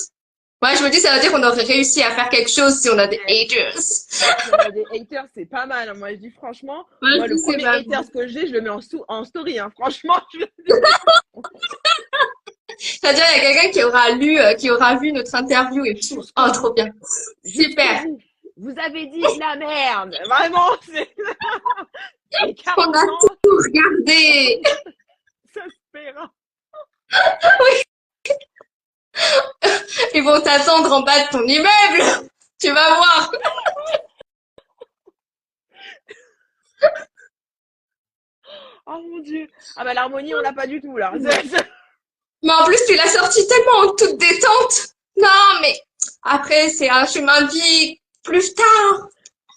Speaker 1: Moi, je me dis, ça veut dire qu'on aurait réussi à faire quelque chose si on a des
Speaker 2: Eh,
Speaker 1: haters.
Speaker 2: si on a des haters, c'est pas mal, hein. Moi, je dis franchement,
Speaker 1: Moi,
Speaker 2: moi,
Speaker 1: je
Speaker 2: le
Speaker 1: dis, c'est
Speaker 2: premier
Speaker 1: pas
Speaker 2: haters
Speaker 1: bon.
Speaker 2: que j'ai, je le mets en story, hein. Franchement,
Speaker 1: C'est-à-dire, il y a quelqu'un qui aura lu, qui aura vu notre interview et tout. Oh,
Speaker 2: jusqu'au
Speaker 1: trop
Speaker 2: bout.
Speaker 1: bien.
Speaker 2: Jusqu'au
Speaker 1: Super.
Speaker 2: bout. Vous avez dit de la merde. Vraiment, c'est. Et
Speaker 1: On
Speaker 2: 40
Speaker 1: a
Speaker 2: ans,
Speaker 1: tout regardé.
Speaker 2: ça se paiera.
Speaker 1: Ils vont t'attendre en bas de ton immeuble. Tu vas voir.
Speaker 2: Oh mon Dieu. Ah bah l'harmonie, on l'a pas du tout là.
Speaker 1: Mais en plus, tu l'as sorti tellement en toute détente. Non, mais après, c'est un chemin de vie plus tard.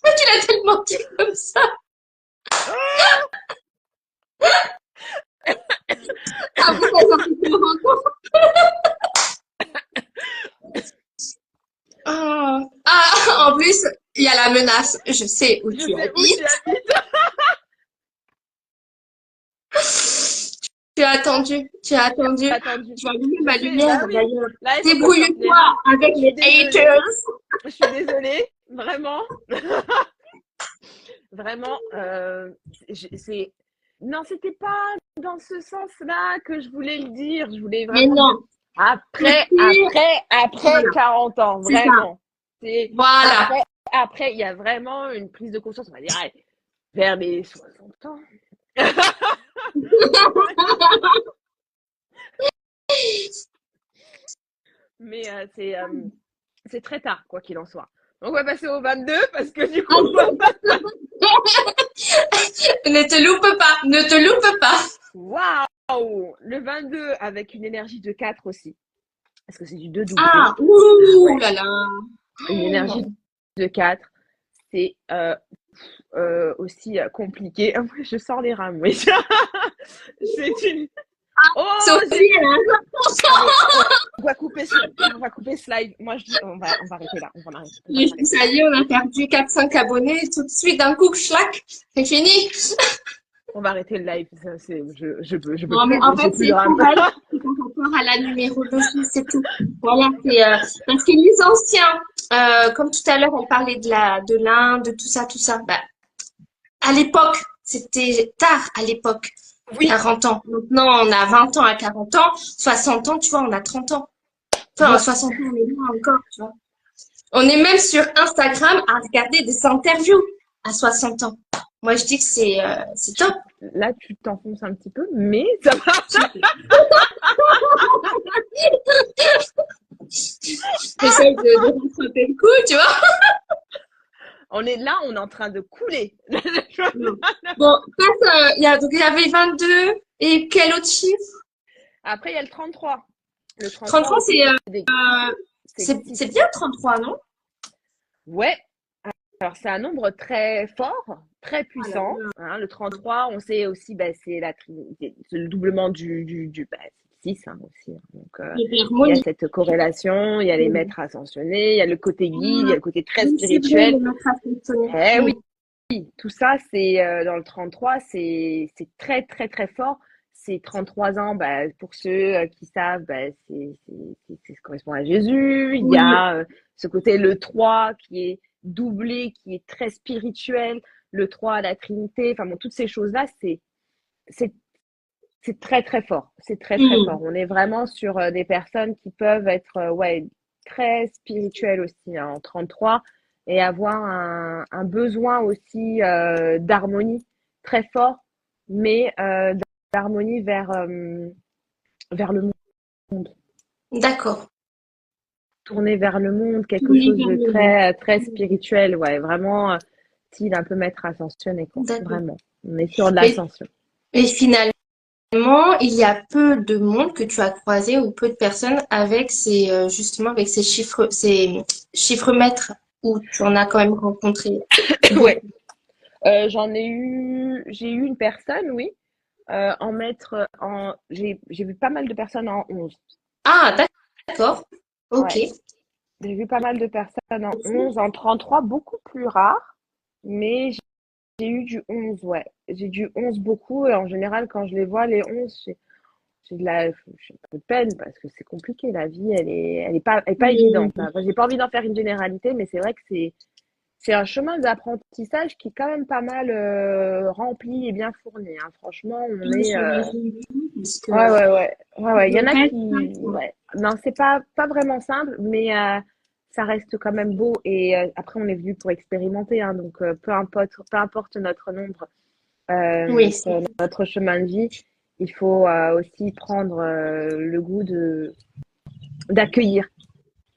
Speaker 1: Mais tu l'as tellement dit comme ça. Après, t'as sorti 40 ans. Ah, ah, en plus, il y a la menace. Je sais où
Speaker 2: Je
Speaker 1: tu
Speaker 2: sais où tu
Speaker 1: habites.
Speaker 2: habites.
Speaker 1: Tu as attendu. Tu as attendu.
Speaker 2: Attendu.
Speaker 1: Tu as allumé
Speaker 2: Je
Speaker 1: ma
Speaker 2: sais, bah
Speaker 1: lumière,
Speaker 2: oui.
Speaker 1: d'ailleurs.
Speaker 2: Là, il faut que je sorte les
Speaker 1: Débrouille-toi
Speaker 2: rames.
Speaker 1: avec
Speaker 2: Je suis
Speaker 1: les
Speaker 2: désolée.
Speaker 1: haters.
Speaker 2: Je suis désolée. Vraiment. Vraiment. C'est. Non, c'était pas dans ce sens-là que je voulais le dire. Je voulais
Speaker 1: Mais
Speaker 2: vraiment dire
Speaker 1: non. Le pire,
Speaker 2: après
Speaker 1: voilà.
Speaker 2: 40 ans,
Speaker 1: C'est ça.
Speaker 2: vraiment. C'est
Speaker 1: Voilà.
Speaker 2: après, il y a vraiment une prise de conscience. On va dire, allez, vers les 60 ans. Mais c'est très tard, quoi qu'il en soit. Donc, on va passer au 22 parce que du coup,
Speaker 1: Ne te loupe pas. Ne te loupe pas.
Speaker 2: waouh! Le 22 avec une énergie de 4 aussi. parce que c'est du 2 doublé.
Speaker 1: Ah, ouh
Speaker 2: Ouais,
Speaker 1: là là.
Speaker 2: une énergie
Speaker 1: Oh,
Speaker 2: de 4, c'est aussi compliqué. Je sors les rames, oui. C'est une. Oh,
Speaker 1: Sophie, hein.
Speaker 2: allez, on va couper ce live. Moi, je dis, on va arrêter là. On va
Speaker 1: Je dis,
Speaker 2: s'arrêter
Speaker 1: ça
Speaker 2: là.
Speaker 1: y est, on a perdu 4-5 abonnés tout de suite d'un coup, schlac, c'est fini.
Speaker 2: On va arrêter le live. Je peux
Speaker 1: Non, mais
Speaker 2: plus,
Speaker 1: en
Speaker 2: j'ai
Speaker 1: fait,
Speaker 2: plus de
Speaker 1: c'est
Speaker 2: rames.
Speaker 1: pour elle, c'est par rapport à la numérologie, c'est tout. Voilà, parce que les anciens, comme tout à l'heure, on parlait de l'Inde, de tout ça. Bah, à l'époque, c'était tard à l'époque,
Speaker 2: Oui,
Speaker 1: 40 ans. Maintenant, on a 20 ans à 40 ans, 60 ans, tu vois, on a 30 ans. Enfin,
Speaker 2: voilà.
Speaker 1: 60 ans, on est là encore, tu vois. On est même sur Instagram à regarder des interviews à 60 ans. Moi, je dis que c'est top.
Speaker 2: Là, tu t'enfonces un petit peu, mais ça va.
Speaker 1: J'essaie de rattraper le coup, tu vois.
Speaker 2: On est là, on est en train de couler.
Speaker 1: Non. Bon, passe, donc il y avait 22 et quel autre chiffre?
Speaker 2: Après, il y a le 33. Le 33
Speaker 1: 33,
Speaker 2: aussi, c'est
Speaker 1: c'est
Speaker 2: 6.
Speaker 1: bien 33, non?
Speaker 2: Ouais, alors c'est un nombre très fort, très
Speaker 1: Ah là
Speaker 2: puissant,
Speaker 1: là.
Speaker 2: hein. Le 33, on sait aussi, bah, c'est le doublement bah, 6 hein, aussi, hein. Donc, il y a
Speaker 1: L'harmonie.
Speaker 2: cette corrélation, il y a les
Speaker 1: Mm.
Speaker 2: maîtres ascensionnés, il y a le côté guide, il y a le côté très
Speaker 1: Oui, c'est vrai,
Speaker 2: spirituel.
Speaker 1: le maître a fonctionné.
Speaker 2: Eh oui,
Speaker 1: Mm.
Speaker 2: tout ça, c'est dans le 33, c'est très, très, très fort. C'est 33 ans, bah, pour ceux qui savent, bah, ça correspond à Jésus. Il y
Speaker 1: Oui.
Speaker 2: a ce côté, le 3 qui est doublé, qui est très spirituel. Le 3 à la Trinité. Enfin bon, toutes ces choses-là, c'est, c'est très, très fort. C'est très, très fort.
Speaker 1: Mm.
Speaker 2: On est vraiment sur des personnes qui peuvent être ouais, très spirituelles aussi hein, en 33 et avoir un besoin aussi d'harmonie très fort, mais d'harmonie vers le monde.
Speaker 1: D'accord.
Speaker 2: Tourner vers le monde, quelque
Speaker 1: Oui,
Speaker 2: chose
Speaker 1: vers
Speaker 2: de
Speaker 1: le monde.
Speaker 2: très, très
Speaker 1: Mm.
Speaker 2: spirituel. Ouais, vraiment, style un peu maître ascensionné, quoi.
Speaker 1: D'accord.
Speaker 2: Vraiment. On est sur de
Speaker 1: Et,
Speaker 2: l'ascension.
Speaker 1: et finalement, il y a peu de monde que tu as croisé ou peu de personnes avec justement avec ces chiffres maîtres où tu en as quand même rencontré
Speaker 2: Ouais.
Speaker 1: beaucoup.
Speaker 2: J'ai eu une personne, oui, en mettre j'ai vu pas mal de personnes en 11.
Speaker 1: Ah, d'accord. Ok.
Speaker 2: Ouais, j'ai vu pas mal de personnes en 11, en 33, beaucoup plus rare, mais j'ai eu du 11, ouais. J'ai du 11 beaucoup, et en général, quand je les vois, les 11, j'ai un peu de peine parce que c'est compliqué. La vie, elle est pas évidente,
Speaker 1: Hmm.
Speaker 2: hein. Enfin, j'ai pas envie d'en faire une généralité, mais c'est vrai que c'est un chemin d'apprentissage qui est quand même pas mal rempli et bien fourni, hein. Franchement, on
Speaker 1: Oui,
Speaker 2: est.
Speaker 1: j'imagine parce que
Speaker 2: Ouais, ouais, ouais. Ouais,
Speaker 1: ça
Speaker 2: ouais. Il y en
Speaker 1: doit
Speaker 2: a
Speaker 1: pas être
Speaker 2: qui.
Speaker 1: simple.
Speaker 2: Ouais. Non, c'est pas vraiment simple, mais ça reste quand même beau. Et après, on est venu pour expérimenter, hein, donc peu importe notre nombre
Speaker 1: Oui,
Speaker 2: sur notre chemin de vie, il faut aussi prendre le goût d'accueillir,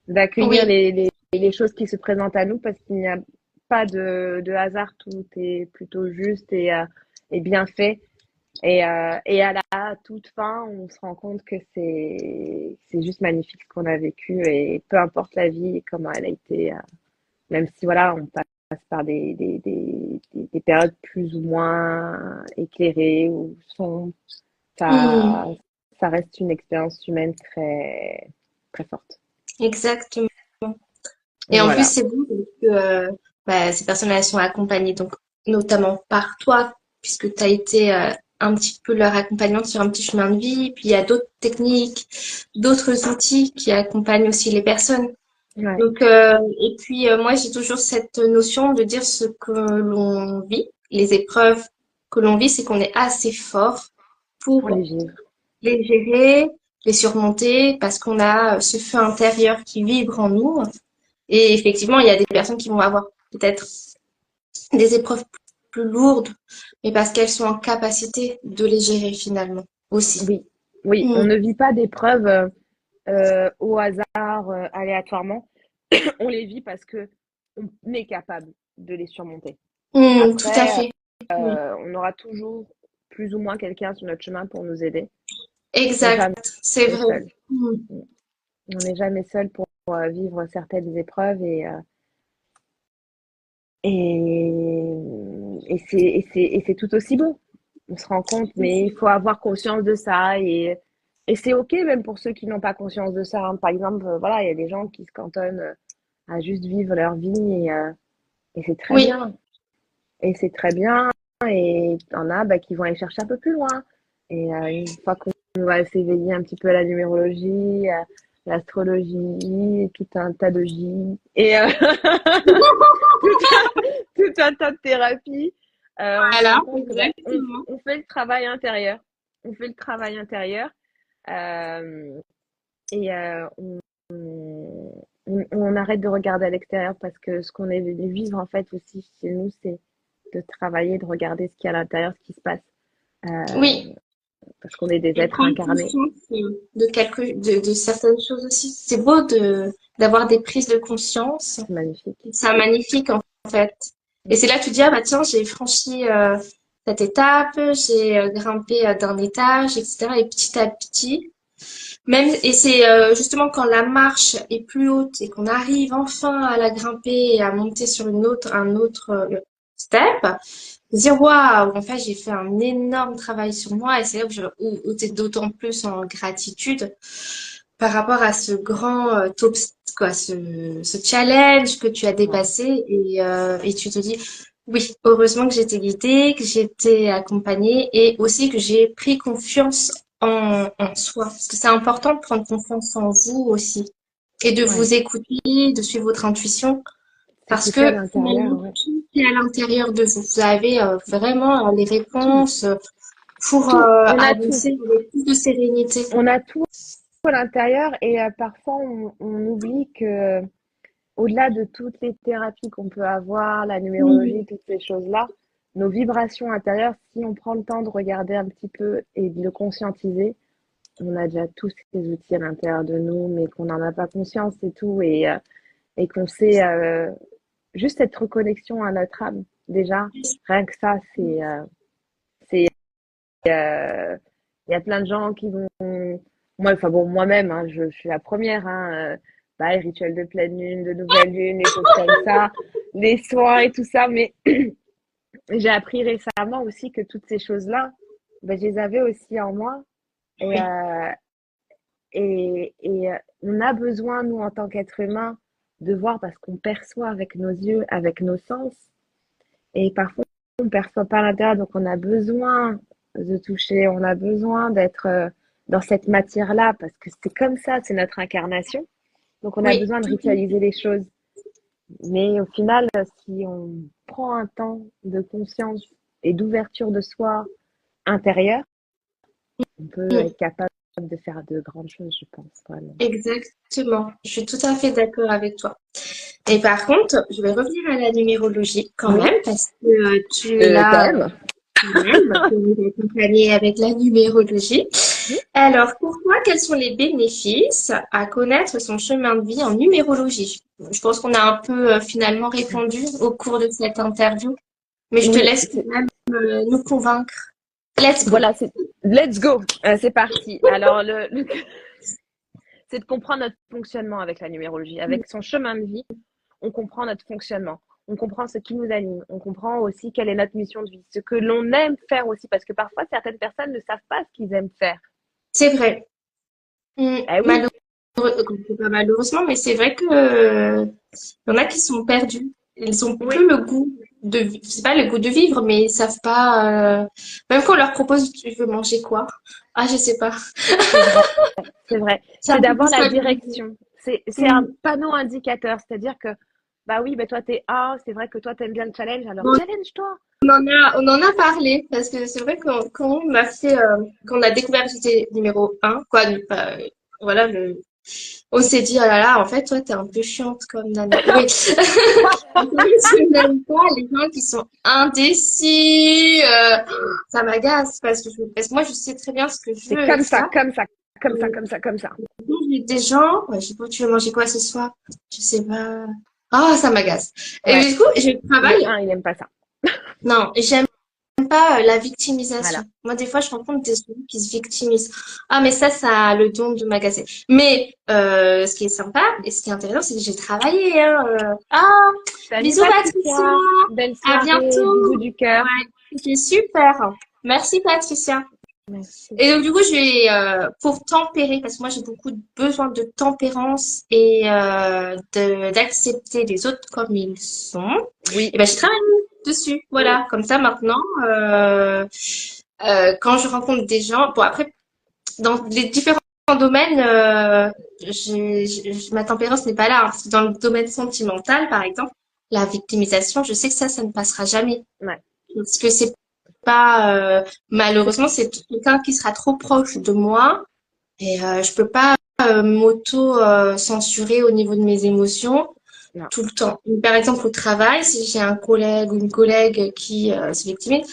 Speaker 2: d'accueillir
Speaker 1: oui,
Speaker 2: les choses qui se présentent à nous parce qu'il n'y a pas de hasard, tout est plutôt juste et bien fait. Et à la toute fin, on se rend compte que c'est juste magnifique ce qu'on a vécu et peu importe la vie, comment elle a été, même si voilà, on passe par des périodes plus ou moins éclairées ou sombres,
Speaker 1: hmm,
Speaker 2: ça, ça reste une expérience humaine très, très forte.
Speaker 1: exactement. Et en plus,
Speaker 2: Voilà.
Speaker 1: c'est bon parce que bah, ces personnes, elles sont accompagnées, donc notamment par toi, puisque tu as été un petit peu leur accompagnante sur un petit chemin de vie. Puis il y a d'autres techniques, d'autres outils qui accompagnent aussi les personnes.
Speaker 2: Ouais,
Speaker 1: Donc, et puis moi, j'ai toujours cette notion de dire ce que l'on vit, les épreuves que l'on vit, c'est qu'on est assez fort
Speaker 2: pour les
Speaker 1: pour
Speaker 2: vivre.
Speaker 1: les gérer, les surmonter, parce qu'on a ce feu intérieur qui vibre en nous. Et effectivement, il y a des personnes qui vont avoir peut-être des épreuves plus lourdes, mais parce qu'elles sont en capacité de les gérer finalement aussi.
Speaker 2: Oui, oui, on
Speaker 1: Mm.
Speaker 2: ne vit pas d'épreuves au hasard, aléatoirement. On les vit parce que on est capable de les surmonter.
Speaker 1: Mm, tout à
Speaker 2: Après,
Speaker 1: fait. Oui.
Speaker 2: on aura toujours plus ou moins quelqu'un sur notre chemin pour nous aider, mais
Speaker 1: Exact,
Speaker 2: jamais
Speaker 1: c'est vrai.
Speaker 2: seul.
Speaker 1: Mm.
Speaker 2: On n'est jamais seul pour vivre certaines épreuves et c'est tout aussi beau. On se rend compte, mais il faut avoir conscience de ça et c'est OK même pour ceux qui n'ont pas conscience de ça, hein. Par exemple, voilà, il y a des gens qui se cantonnent à juste vivre leur vie et c'est très
Speaker 1: Oui,
Speaker 2: bien. Et c'est très bien. Et il y en a qui vont aller chercher un peu plus loin. Et une fois qu'on va s'éveiller un petit peu à la numérologie, à l'astrologie, et tout un tas de J, et tout un tas de thérapies, on se
Speaker 1: voilà,
Speaker 2: rend compte que
Speaker 1: exactement.
Speaker 2: on fait le travail intérieur. On fait le travail intérieur euh, et on arrête de regarder à l'extérieur parce que ce qu'on est venu vivre en fait aussi chez nous, c'est de travailler, de regarder ce qu'il y a à l'intérieur, ce qui se passe.
Speaker 1: Oui,
Speaker 2: Parce qu'on est des
Speaker 1: et
Speaker 2: êtres
Speaker 1: prendre
Speaker 2: incarnés.
Speaker 1: conscience de certaines choses aussi. C'est beau d'avoir des prises de conscience.
Speaker 2: C'est magnifique.
Speaker 1: C'est magnifique en fait. Et c'est là que tu dis, ah bah tiens, j'ai franchi cette étape, j'ai grimpé d'un étage, etc. Et petit à petit, même, et c'est justement quand la marche est plus haute et qu'on arrive enfin à la grimper et à monter sur un autre step, de dire waouh, en fait j'ai fait un énorme travail sur moi et c'est là où t'es d'autant plus en gratitude par rapport à ce grand quoi, ce challenge que tu as
Speaker 2: Ouais.
Speaker 1: dépassé et tu te dis oui, heureusement que j'étais guidée, que j'étais accompagnée et aussi que j'ai pris confiance en soi. Parce que c'est important de prendre confiance en vous aussi et de
Speaker 2: Ouais.
Speaker 1: vous écouter, de suivre votre intuition
Speaker 2: C'est
Speaker 1: parce
Speaker 2: tout fait à
Speaker 1: que
Speaker 2: l'intérieur,
Speaker 1: finalement,
Speaker 2: ouais.
Speaker 1: tout est à l'intérieur de vous. Vous avez vraiment les
Speaker 2: Tout,
Speaker 1: réponses pour
Speaker 2: tout. On a tout.
Speaker 1: avancer avec plus de sérénité.
Speaker 2: On a tout à l'intérieur et parfois on oublie que au-delà de toutes les thérapies qu'on peut avoir, la
Speaker 1: Oui,
Speaker 2: numérologie, toutes ces choses-là, nos vibrations intérieures, si on prend le temps de regarder un petit peu et de le conscientiser, on a déjà tous ces outils à l'intérieur de nous, mais qu'on n'en a pas conscience et tout, et qu'on sait juste cette reconnexion à notre âme. Déjà, rien que ça, c'est il y a plein de gens qui vont moi enfin bon moi-même hein, je suis la première hein, les rituels de pleine lune, de nouvelle lune, les choses comme ça, les soins et tout ça, mais j'ai appris récemment aussi que toutes ces choses-là, je les avais aussi en moi et
Speaker 1: oui,
Speaker 2: on a besoin nous en tant qu'être humain de voir parce qu'on perçoit avec nos yeux, avec nos sens et parfois on ne perçoit pas à l'intérieur, donc on a besoin de toucher, on a besoin d'être dans cette matière-là, parce que c'est comme ça, c'est notre incarnation. Donc on a
Speaker 1: oui,
Speaker 2: besoin de
Speaker 1: tout à
Speaker 2: ritualiser
Speaker 1: fait.
Speaker 2: les choses. Mais au final, si on prend un temps de conscience et d'ouverture de soi intérieure, on peut
Speaker 1: Mm,
Speaker 2: être capable de faire de grandes choses, je pense, vraiment.
Speaker 1: exactement. Je suis tout à fait d'accord avec toi. Et par contre, je vais revenir à la numérologie quand
Speaker 2: Oui,
Speaker 1: même, parce que tu es
Speaker 2: je
Speaker 1: là
Speaker 2: t'aime.
Speaker 1: quand même, pour nous accompagner avec la numérologie. Alors, pour toi, quels sont les bénéfices à connaître son chemin de vie en numérologie? Je pense qu'on a un peu finalement répondu au cours de cette interview, mais je te
Speaker 2: Oui,
Speaker 1: laisse quand même nous convaincre. Let's go.
Speaker 2: voilà, let's go. C'est parti. Alors, c'est de comprendre notre fonctionnement avec la numérologie, avec son chemin de vie. On comprend notre fonctionnement, on comprend ce qui nous anime, on comprend aussi quelle est notre mission de vie, ce que l'on aime faire aussi, parce que parfois certaines personnes ne savent pas ce qu'ils aiment faire.
Speaker 1: C'est vrai.
Speaker 2: Eh oui,
Speaker 1: Malheureux, pas malheureusement, mais c'est vrai que y en a qui sont perdus. Ils ont
Speaker 2: oui,
Speaker 1: plus le goût c'est pas le goût de vivre, mais ils savent pas, même quand on leur propose, tu veux manger quoi? Ah, je sais pas.
Speaker 2: c'est vrai, c'est vrai.
Speaker 1: C'est
Speaker 2: C'est
Speaker 1: un peu
Speaker 2: d'avoir la
Speaker 1: déstabilisant.
Speaker 2: direction. C'est un
Speaker 1: Mm.
Speaker 2: panneau indicateur, c'est-à-dire que, bah oui, bah toi t'es A, c'est vrai que toi t'aimes bien le challenge, alors
Speaker 1: Bon,
Speaker 2: challenge-toi.
Speaker 1: on en a parlé parce que c'est vrai que quand on a fait, quand on a découvert que j'étais numéro un, quoi, voilà, on s'est dit, oh là là, en fait, toi, t'es un peu chiante comme nana. Oui. Je n'aime pas les gens qui sont indécis. Ça m'agace parce que moi, je sais très bien ce que je
Speaker 2: C'est
Speaker 1: veux et
Speaker 2: comme
Speaker 1: tout
Speaker 2: ça,
Speaker 1: ça.
Speaker 2: comme ça, comme ça,
Speaker 1: Et
Speaker 2: comme ça, comme ça.
Speaker 1: quand j'ai des gens, ouais, je sais pas, tu veux manger quoi ce soir? Je sais pas. Ah, ça m'agace. Et
Speaker 2: Ouais,
Speaker 1: du coup, je
Speaker 2: le
Speaker 1: travaille.
Speaker 2: un il aime pas ça.
Speaker 1: Non, j'aime pas la victimisation.
Speaker 2: Voilà.
Speaker 1: Moi, des fois, je rencontre des gens qui se victimisent. Ah, mais ça a le don de m'agacer. Mais ce qui est sympa et ce qui est intéressant, c'est que j'ai travaillé. Hein, Ah,
Speaker 2: Salut
Speaker 1: bisous Patricia.
Speaker 2: Patricia, belle
Speaker 1: À
Speaker 2: soirée, bisous
Speaker 1: bientôt.
Speaker 2: du cœur.
Speaker 1: Ouais, c'était super. Merci Patricia.
Speaker 2: Merci.
Speaker 1: Et donc du coup, je vais pour tempérer, parce que moi j'ai beaucoup besoin de tempérance et d'accepter les autres comme ils sont.
Speaker 2: Oui,
Speaker 1: Et ben je travaille dessus. Voilà, comme ça maintenant, quand je rencontre des gens, bon après dans les différents domaines, ma tempérance n'est pas là. Hein, parce que dans le domaine sentimental, par exemple, la victimisation, je sais que ça ne passera jamais.
Speaker 2: ouais.
Speaker 1: Parce que c'est pas, malheureusement, c'est quelqu'un qui sera trop proche de moi et je peux pas censurer au niveau de mes émotions
Speaker 2: Non.
Speaker 1: tout le temps. Par exemple, au travail, si j'ai un collègue ou une collègue qui se victimise,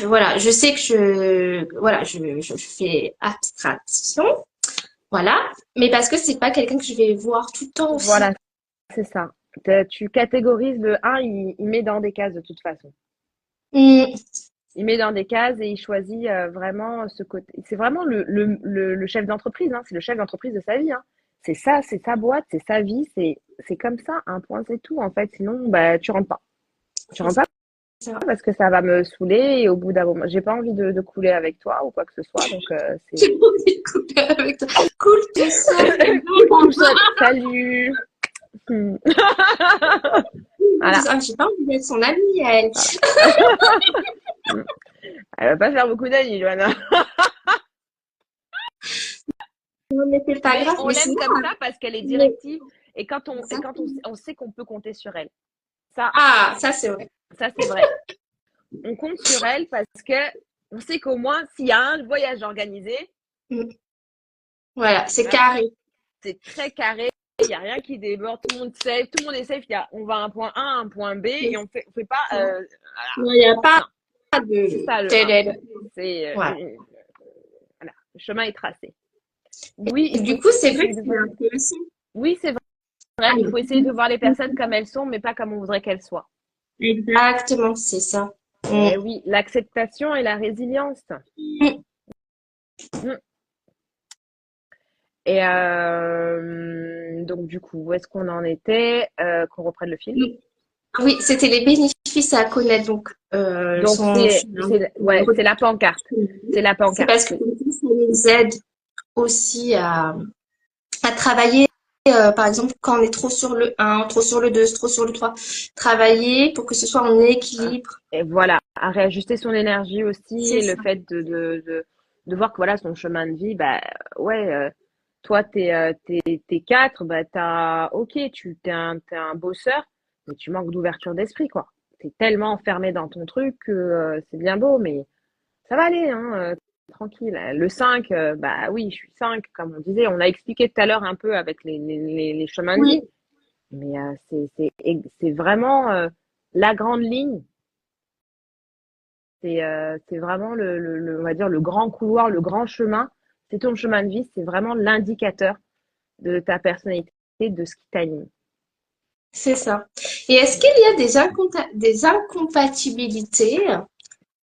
Speaker 1: voilà, je sais que voilà, je fais abstraction, voilà, mais parce que c'est pas quelqu'un que je vais voir tout le temps aussi.
Speaker 2: Voilà, c'est ça. Tu catégorises le un, il met dans des cases de toute façon.
Speaker 1: Mm,
Speaker 2: Il met dans des cases et il choisit vraiment ce côté. C'est vraiment le chef d'entreprise, hein. C'est le chef d'entreprise de sa vie, hein. C'est ça, c'est sa boîte, c'est sa vie, c'est comme ça, un point, c'est tout, en fait. Sinon, bah, tu rentres pas. Tu
Speaker 1: c'est
Speaker 2: rentres pas
Speaker 1: ça.
Speaker 2: parce que ça va me saouler et au bout d'un moment, j'ai pas envie de couler avec toi ou quoi que ce soit. Donc, c'est
Speaker 1: J'ai envie de couper avec toi. Cool tout seul.
Speaker 2: cool tout seul. Salut. Hmm. Voilà.
Speaker 1: Ah, j'ai pas envie d'être son amie, elle.
Speaker 2: Hmm. Elle va pas faire beaucoup d'amis, Johanna.
Speaker 1: Non, mais c'est pas
Speaker 2: Mais
Speaker 1: grave,
Speaker 2: on
Speaker 1: mais
Speaker 2: l'aime
Speaker 1: sinon,
Speaker 2: comme ça parce qu'elle est
Speaker 1: mais-
Speaker 2: directive et quand
Speaker 1: exactement.
Speaker 2: on sait qu'on peut compter sur elle. Ça,
Speaker 1: Ah, ça c'est vrai.
Speaker 2: ça c'est vrai. On compte sur elle parce que on sait qu'au moins s'il y a un voyage organisé,
Speaker 1: Mm. Voilà, c'est
Speaker 2: voilà,
Speaker 1: carré.
Speaker 2: c'est très carré. Il n'y a rien qui déborde, tout le monde safe, tout le monde est safe. On va à un point A, un point B et on fait pas.
Speaker 1: Il n'y a pas
Speaker 2: Non, c'est
Speaker 1: de
Speaker 2: ça le 1.
Speaker 1: tel.
Speaker 2: C'est
Speaker 1: Voilà.
Speaker 2: voilà, le chemin est tracé. Oui, il
Speaker 1: Et
Speaker 2: faut
Speaker 1: du coup, c'est vrai
Speaker 2: essayer
Speaker 1: que
Speaker 2: de
Speaker 1: c'est
Speaker 2: voir.
Speaker 1: intéressant.
Speaker 2: Oui, c'est vrai. Il faut essayer de voir les personnes comme elles sont, mais pas comme on voudrait qu'elles soient.
Speaker 1: Exactement, c'est ça. Mm.
Speaker 2: Eh oui, l'acceptation et la résilience.
Speaker 1: Mm.
Speaker 2: Mm. Et donc, du coup, où est-ce qu'on en était? Qu'on reprenne le fil.
Speaker 1: Oui, c'était les bénéfices à connaître. Donc,
Speaker 2: Donc, ouais, c'est la pancarte. C'est la
Speaker 1: c'est parce
Speaker 2: pancarte.
Speaker 1: que comme ça nous aide aussi à travailler, par exemple, quand on est trop sur le 1, trop sur le 2, trop sur le 3, travailler pour que ce soit en équilibre.
Speaker 2: Et voilà, à réajuster son énergie aussi
Speaker 1: C'est
Speaker 2: et le
Speaker 1: ça.
Speaker 2: fait de voir que voilà, son chemin de vie, bah ouais, toi, t'es 4, bah ok, t'es un bosseur, mais tu manques d'ouverture d'esprit, quoi. T'es tellement enfermé dans ton truc que c'est bien beau, mais ça va aller, hein, tranquille. Le 5, bah oui, je suis 5, comme on disait. On a expliqué tout à l'heure un peu avec les chemins de
Speaker 1: Oui,
Speaker 2: vie, mais c'est vraiment la grande ligne. C'est vraiment on va dire le grand couloir, le grand chemin. C'est ton chemin de vie, c'est vraiment l'indicateur de ta personnalité, de ce qui t'anime.
Speaker 1: c'est ça. Et est-ce qu'il y a des incompatibilités?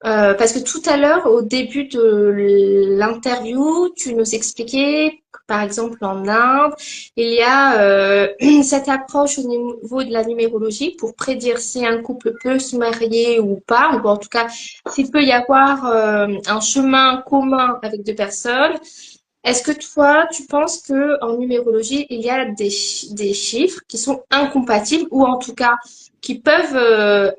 Speaker 1: Parce que tout à l'heure, au début de l'interview, tu nous expliquais que, par exemple, en Inde, il y a cette approche au niveau de la numérologie pour prédire si un couple peut se marier ou pas, ou en tout cas, s'il peut y avoir un chemin commun avec deux personnes. Est-ce que toi, tu penses que en numérologie, il y a des chiffres qui sont incompatibles ou en tout cas qui peuvent,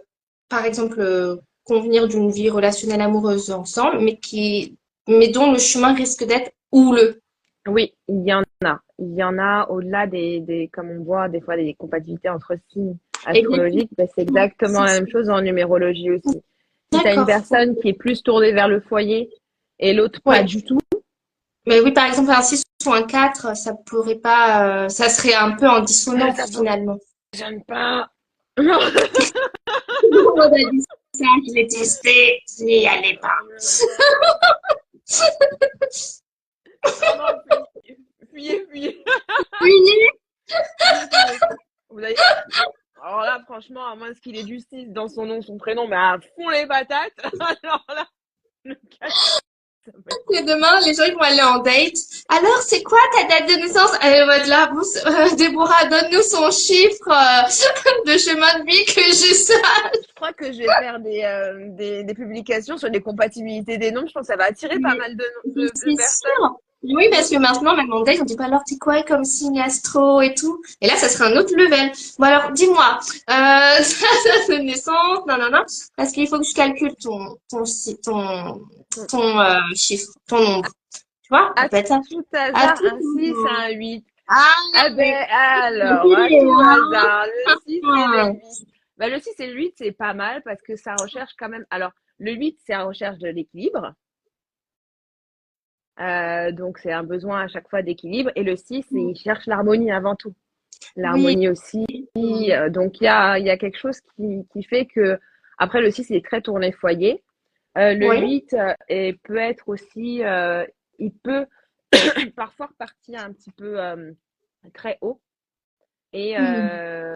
Speaker 1: par exemple, convenir d'une vie relationnelle amoureuse ensemble, mais dont le chemin risque d'être houleux?
Speaker 2: Oui, il y en a. Il y en a au-delà comme on voit des fois des compatibilités entre signes astrologiques, ben, c'est
Speaker 1: Exactement.
Speaker 2: exactement la même chose en numérologie aussi. Si tu as une
Speaker 1: D'accord.
Speaker 2: personne qui est plus tournée vers le foyer et l'autre pas
Speaker 1: Oui.
Speaker 2: du tout,
Speaker 1: Mais oui, par exemple, un 6 ou un 4, ça pourrait pas, ça serait un peu en
Speaker 2: ça
Speaker 1: dissonance finalement.
Speaker 2: fonctionne pas. Non,
Speaker 1: On a dit ça, je l'ai testé, n'y allez pas.
Speaker 2: non, fuyez, fuyez,
Speaker 1: Oui,
Speaker 2: fuyez, fuyez. Vous avez... Alors là, franchement. franchement, à moins qu'il ait du 6 dans son nom, son prénom, mais à fond les patates. Alors là, le 4, ça va être
Speaker 1: Et demain, les gens ils vont aller en date. Alors, c'est quoi ta date de naissance? Elle va être là, bon, Déborah, donne-nous son chiffre de chemin de vie que j'ai ça.
Speaker 2: Je crois que je vais faire des publications sur les compatibilités des noms. Je pense que ça va attirer pas
Speaker 1: Mais
Speaker 2: mal de
Speaker 1: c'est
Speaker 2: personnes.
Speaker 1: sûr. Oui, parce que maintenant, même en date, on dit pas alors t'es quoi comme signe astro et tout. Et là, ça sera un autre level. Bon alors, dis-moi, ta date de naissance, non, non, non, parce qu'il faut que je calcule ton chiffre, ton nombre. Tu vois, ça
Speaker 2: À
Speaker 1: peut être ça.
Speaker 2: tout
Speaker 1: À
Speaker 2: hasard,
Speaker 1: tout
Speaker 2: un 6, un 8.
Speaker 1: Ah,
Speaker 2: Ah
Speaker 1: mais
Speaker 2: ben alors, à
Speaker 1: oui,
Speaker 2: tout
Speaker 1: hein.
Speaker 2: hasard, le 6 et le 8. Ben, le 6 et le 8, c'est pas mal parce que ça recherche quand même. Alors, le 8, c'est la recherche de l'équilibre. Donc, c'est un besoin à chaque fois d'équilibre. Et le 6, il cherche l'harmonie avant tout.
Speaker 1: Oui.
Speaker 2: L'harmonie aussi. Donc, il y a quelque chose qui fait que, après, le 6, il est très tourné foyer. Le
Speaker 1: Oui.
Speaker 2: 8 peut être aussi, il peut parfois repartir un petit peu très haut. Et,
Speaker 1: Hmm.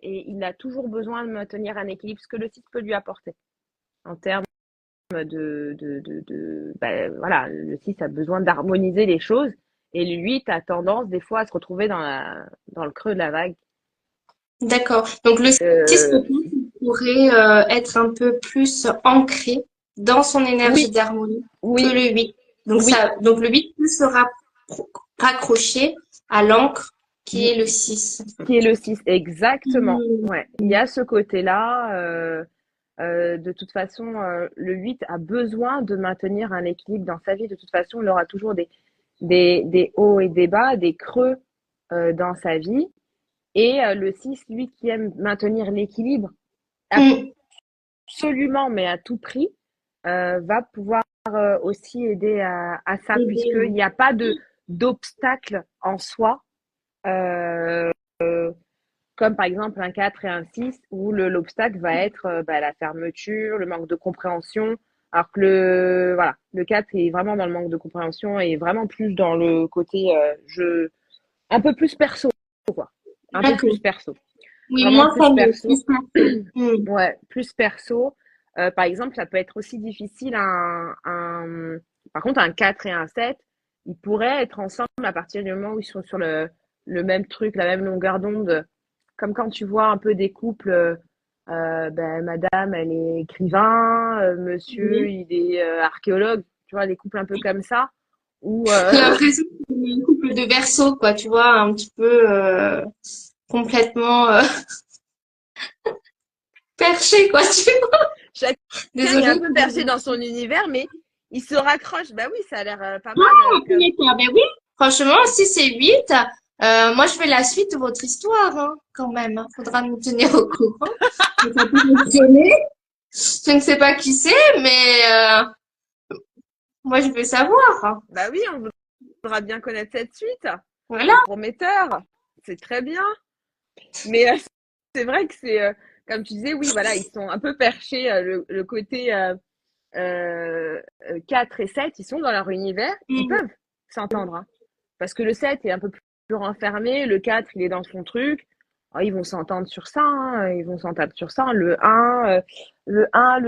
Speaker 2: et il a toujours besoin de maintenir un équilibre, ce que le 6 peut lui apporter en termes voilà, le 6 a besoin d'harmoniser les choses et le 8 a tendance des fois à se retrouver dans le creux de la vague.
Speaker 1: D'accord. Donc le 6
Speaker 2: Euh,
Speaker 1: peut-être il pourrait être un peu plus ancré dans son énergie
Speaker 2: oui,
Speaker 1: d'harmonie que
Speaker 2: oui,
Speaker 1: le 8.
Speaker 2: oui,
Speaker 1: Donc le 8 peut se raccrocher à l'encre qui est le 6.
Speaker 2: qui est le 6 exactement.
Speaker 1: Hmm.
Speaker 2: Ouais, il y a ce côté-là. De toute façon, le 8 a besoin de maintenir un équilibre dans sa vie. De toute façon, il aura toujours des hauts et des bas, des creux dans sa vie. Et le 6, lui, qui aime maintenir l'équilibre,
Speaker 1: Hmm.
Speaker 2: absolument, mais à tout prix, va pouvoir aussi aider à ça, puisqu'il
Speaker 1: Aider.
Speaker 2: n'y a pas d'obstacle en soi. Euh, Comme par exemple un 4 et un 6 où l'obstacle va être la fermeture, le manque de compréhension. Alors que voilà, le 4 est vraiment dans le manque de compréhension et vraiment plus dans le côté un peu plus perso, quoi. Un peu plus
Speaker 1: D'accord.
Speaker 2: perso.
Speaker 1: Oui,
Speaker 2: Vraiment
Speaker 1: moins
Speaker 2: plus
Speaker 1: famille,
Speaker 2: perso.
Speaker 1: plus perso. Hmm.
Speaker 2: Ouais, plus perso. Par exemple, ça peut être aussi difficile par contre, un 4 et un 7 ils pourraient être ensemble à partir du moment où ils sont sur le même truc, la même longueur d'onde. Comme quand tu vois un peu des couples, madame, elle est écrivain, monsieur,
Speaker 1: Oui.
Speaker 2: il est archéologue, tu vois, des couples un peu comme ça, où,
Speaker 1: J'ai l'impression que c'est un couple de Verseau, quoi, tu vois, un petit peu complètement perché, quoi, tu vois.
Speaker 2: chacun est un
Speaker 1: Désolée.
Speaker 2: peu perché dans son univers, mais il se raccroche. Bah oui, ça a l'air pas
Speaker 1: Non,
Speaker 2: mal comme.
Speaker 1: ben oui, franchement, si c'est 8, moi je veux la suite de votre histoire, hein, quand même. Hein. Faudra nous tenir au courant. Je vais pas tout mentionner. Je ne sais pas qui c'est, mais moi je veux savoir. Hein.
Speaker 2: Bah oui, on voudra bien connaître cette suite.
Speaker 1: Voilà.
Speaker 2: C'est prometteur, c'est très bien. Mais c'est vrai que c'est, comme tu disais, oui, voilà, ils sont un peu perchés, le côté 4 et 7, ils sont dans leur univers, ils
Speaker 1: Mm.
Speaker 2: peuvent s'entendre. Hein. Parce que le 7 est un peu plus renfermé, le 4, il est dans son truc. Oh, ils vont s'entendre sur ça, hein, ils vont s'entendre sur ça. Le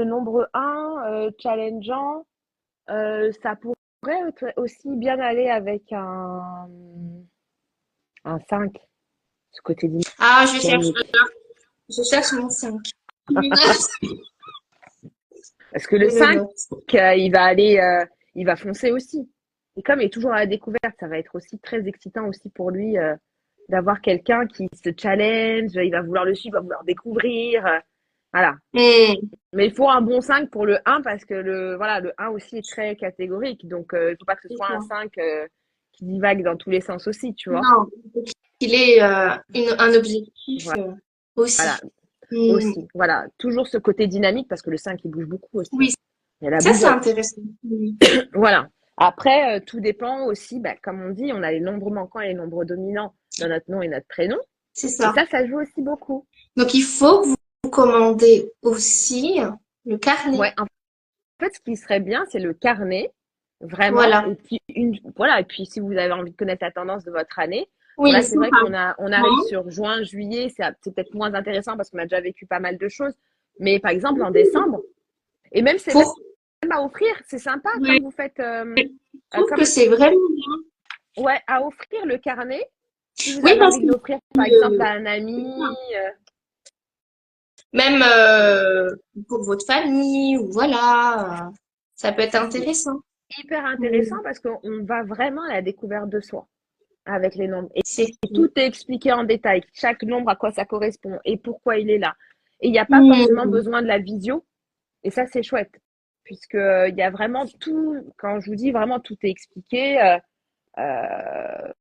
Speaker 2: nombre un challengeant, ça pourrait aussi bien aller avec un 5, ce côté
Speaker 1: Ah,
Speaker 2: dynamique.
Speaker 1: je cherche mon 5.
Speaker 2: Parce que le
Speaker 1: Je le
Speaker 2: 5,
Speaker 1: note.
Speaker 2: il va foncer aussi. Et comme il est toujours à la découverte, ça va être aussi très excitant aussi pour lui d'avoir quelqu'un qui se challenge, il va vouloir le suivre, il va vouloir découvrir. Voilà.
Speaker 1: Mm.
Speaker 2: Mais il faut un bon 5 pour le 1 parce que le 1 aussi est très catégorique. Donc, il ne faut pas que ce
Speaker 1: C'est
Speaker 2: soit un
Speaker 1: ça.
Speaker 2: 5 qui divague dans tous les sens aussi, tu vois.
Speaker 1: Non, il est un objectif
Speaker 2: Voilà,
Speaker 1: aussi. Mm.
Speaker 2: aussi. Voilà. Toujours ce côté dynamique parce que le 5 il bouge beaucoup aussi.
Speaker 1: Oui,
Speaker 2: Hein. Il y a la
Speaker 1: ça c'est
Speaker 2: bougeotte.
Speaker 1: intéressant. Mm.
Speaker 2: Voilà. Après, tout dépend aussi, comme on dit, on a les nombres manquants et les nombres dominants dans notre nom et notre prénom.
Speaker 1: C'est
Speaker 2: Et
Speaker 1: ça.
Speaker 2: ça joue aussi beaucoup.
Speaker 1: Donc il faut que vous commandez aussi le carnet.
Speaker 2: Ouais, en fait, ce qui serait bien, c'est le carnet. vraiment.
Speaker 1: Voilà.
Speaker 2: Et puis, voilà. Et puis, si vous avez envie de connaître la tendance de votre année,
Speaker 1: Oui,
Speaker 2: voilà, c'est
Speaker 1: c'est
Speaker 2: vrai on arrive
Speaker 1: ça.
Speaker 2: sur juin, juillet, c'est peut-être moins intéressant parce qu'on a déjà vécu pas mal de choses. Mais par exemple, en décembre, et même c'est
Speaker 1: Pour,
Speaker 2: même à offrir, c'est sympa
Speaker 1: ouais,
Speaker 2: comme vous faites,
Speaker 1: je trouve que
Speaker 2: comme,
Speaker 1: c'est vraiment bien.
Speaker 2: ouais, à offrir le carnet. Si vous
Speaker 1: Oui,
Speaker 2: avez
Speaker 1: parce
Speaker 2: envie
Speaker 1: que
Speaker 2: de l'offrir, par exemple,
Speaker 1: euh,
Speaker 2: à un ami,
Speaker 1: même pour votre famille, ou voilà, ça peut être
Speaker 2: c'est
Speaker 1: intéressant.
Speaker 2: hyper intéressant
Speaker 1: Mm.
Speaker 2: parce qu'on va vraiment à la découverte de soi avec les nombres.
Speaker 1: C'est
Speaker 2: Et tout est expliqué en détail. Chaque nombre, à quoi ça correspond et pourquoi il est là. Et il n'y a pas forcément
Speaker 1: Mm.
Speaker 2: besoin de la visio. Et ça, c'est chouette. Puisque il y a vraiment tout, quand je vous dis vraiment tout est expliqué. Euh,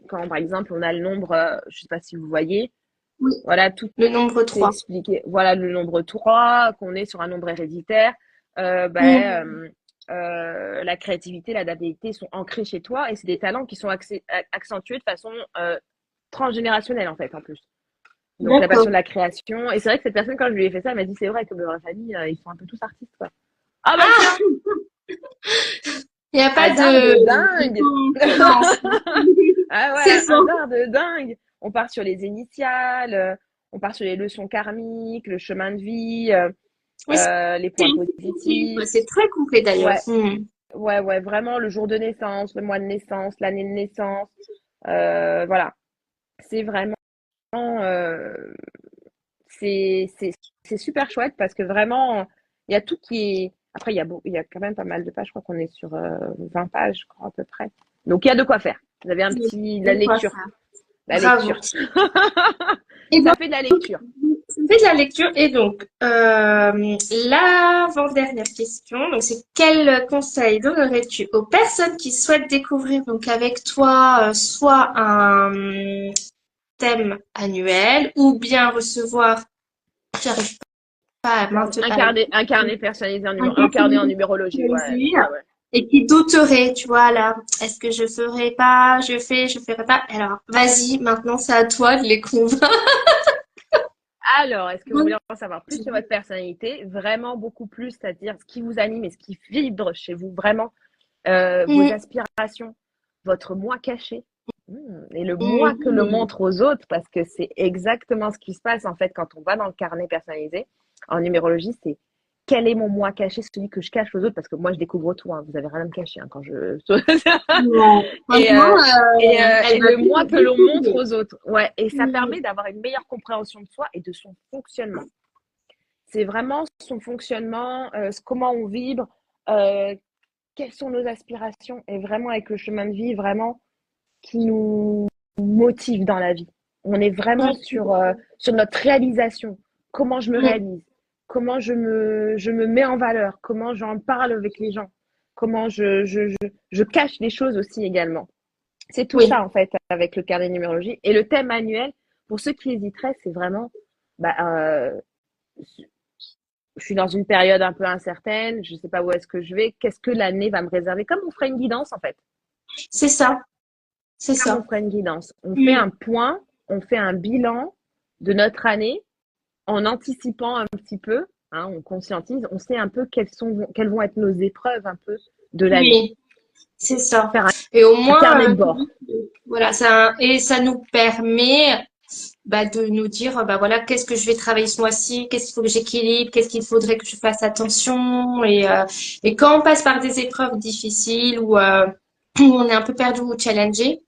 Speaker 2: quand par exemple on a le nombre, je ne sais pas si vous voyez,
Speaker 1: Oui,
Speaker 2: voilà, tout
Speaker 1: le nombre
Speaker 2: est
Speaker 1: 3.
Speaker 2: expliqué. Voilà le nombre 3 qu'on est sur un nombre héréditaire.
Speaker 1: Mm.
Speaker 2: La créativité, l'adaptabilité sont ancrés chez toi et c'est des talents qui sont accentués de façon transgénérationnelle en fait en plus. Donc la passion
Speaker 1: D'accord.
Speaker 2: de la création. Et c'est vrai que cette personne, quand je lui ai fait ça, elle m'a dit c'est vrai que dans la famille, ils sont un peu tous artistes quoi. Ah bah
Speaker 1: Ah,
Speaker 2: tiens,
Speaker 1: il n'y a pas
Speaker 2: hasard de
Speaker 1: de
Speaker 2: dingue.
Speaker 1: coïncidence.
Speaker 2: Ah
Speaker 1: C'est
Speaker 2: ouais,
Speaker 1: ça.
Speaker 2: hasard de dingue. On part sur les initiales, on part sur les leçons karmiques, le chemin de vie,
Speaker 1: Oui, c'est
Speaker 2: les
Speaker 1: c'est
Speaker 2: points
Speaker 1: complet. Ouais,
Speaker 2: positifs.
Speaker 1: c'est très complet d'ailleurs.
Speaker 2: Ouais,
Speaker 1: Mm.
Speaker 2: ouais, vraiment le jour de naissance, le mois de naissance, l'année de naissance. Voilà, c'est vraiment, euh, c'est super chouette parce que vraiment, il y a tout qui est. Après, il y a quand même pas mal de pages. Je crois qu'on est sur 20 pages, je crois, à peu près. Donc, il y a de quoi faire. Vous avez un petit. La
Speaker 1: De quoi
Speaker 2: lecture.
Speaker 1: faire.
Speaker 2: La
Speaker 1: Bravo.
Speaker 2: lecture.
Speaker 1: Et
Speaker 2: Ça
Speaker 1: donc,
Speaker 2: fait de la lecture.
Speaker 1: on fait de la lecture. Et donc, l'avant-dernière question, donc c'est quel conseil donnerais-tu aux personnes qui souhaitent découvrir donc avec toi soit un thème annuel ou bien recevoir, j'arrive pas à maintenant,
Speaker 2: Un carnet personnalisé
Speaker 1: un
Speaker 2: un carnet en
Speaker 1: carnet
Speaker 2: numérologie.
Speaker 1: personnalisé
Speaker 2: Ouais.
Speaker 1: et qui douterait, tu vois, là, est-ce que je ferai pas, je ferai pas. Alors, vas-y, maintenant c'est à toi de les convaincre.
Speaker 2: Alors, est-ce que vous voulez en savoir plus sur votre personnalité? Vraiment beaucoup plus, c'est-à-dire ce qui vous anime et ce qui vibre chez vous, vraiment, vos
Speaker 1: Mm,
Speaker 2: aspirations, votre moi caché. Et le moi que le
Speaker 1: mm,
Speaker 2: montre aux autres, parce que c'est exactement ce qui se passe en fait quand on va dans le carnet personnalisé. En numérologie, c'est quel est mon moi caché, celui que je cache aux autres, parce que moi je découvre tout, hein, vous avez rien à me cacher hein, quand je.
Speaker 1: ouais.
Speaker 2: et,
Speaker 1: Franchement, elle
Speaker 2: et
Speaker 1: va
Speaker 2: le
Speaker 1: bien
Speaker 2: moi
Speaker 1: me
Speaker 2: que l'on montre
Speaker 1: découvrir.
Speaker 2: aux autres. Ouais, et ça
Speaker 1: Mm,
Speaker 2: permet d'avoir une meilleure compréhension de soi et de son fonctionnement. C'est vraiment son fonctionnement, comment on vibre, euh, quelles sont nos aspirations, et vraiment avec le chemin de vie, vraiment qui nous motive dans la vie. On est vraiment
Speaker 1: mm,
Speaker 2: sur notre réalisation. Comment je me
Speaker 1: mm.
Speaker 2: réalise, comment je me mets en valeur, comment j'en parle avec les gens, comment je cache les choses aussi également. C'est tout
Speaker 1: Oui,
Speaker 2: ça en fait avec le carnet de numérologie. Et le thème annuel, pour ceux qui hésiteraient, c'est vraiment, bah, je suis dans une période un peu incertaine, je ne sais pas où est-ce que je vais, qu'est-ce que l'année va me réserver, comme on ferait une guidance en fait.
Speaker 1: c'est ça, c'est
Speaker 2: Comme on
Speaker 1: ça.
Speaker 2: ferait une guidance. On fait
Speaker 1: Mm,
Speaker 2: un point, on fait un bilan de notre année en anticipant un petit peu, hein, on conscientise, on sait un peu quelles vont être nos épreuves un peu de l'année.
Speaker 1: oui, c'est ça.
Speaker 2: Faire
Speaker 1: Et au
Speaker 2: un
Speaker 1: moins,
Speaker 2: carnet de bord.
Speaker 1: voilà, ça, et ça nous permet bah, de nous dire, bah voilà, qu'est-ce que je vais travailler ce mois-ci, qu'est-ce qu'il faut que j'équilibre, qu'est-ce qu'il faudrait que je fasse attention. Et quand on passe par des épreuves difficiles ou où on est un peu perdu ou challengé,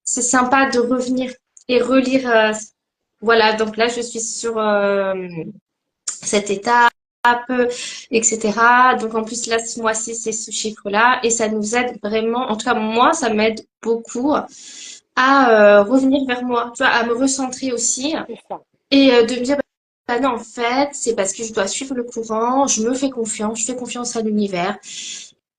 Speaker 1: c'est sympa de revenir et relire. Voilà, donc là, je suis sur cette étape, etc. Donc en plus, là, ce mois-ci, c'est ce chiffre-là. Et ça nous aide vraiment, en tout cas, moi, ça m'aide beaucoup à revenir vers moi, tu vois, à me recentrer aussi
Speaker 2: C'est ça.
Speaker 1: et de me dire, bah non, en fait, c'est parce que je dois suivre le courant, je me fais confiance, je fais confiance à l'univers.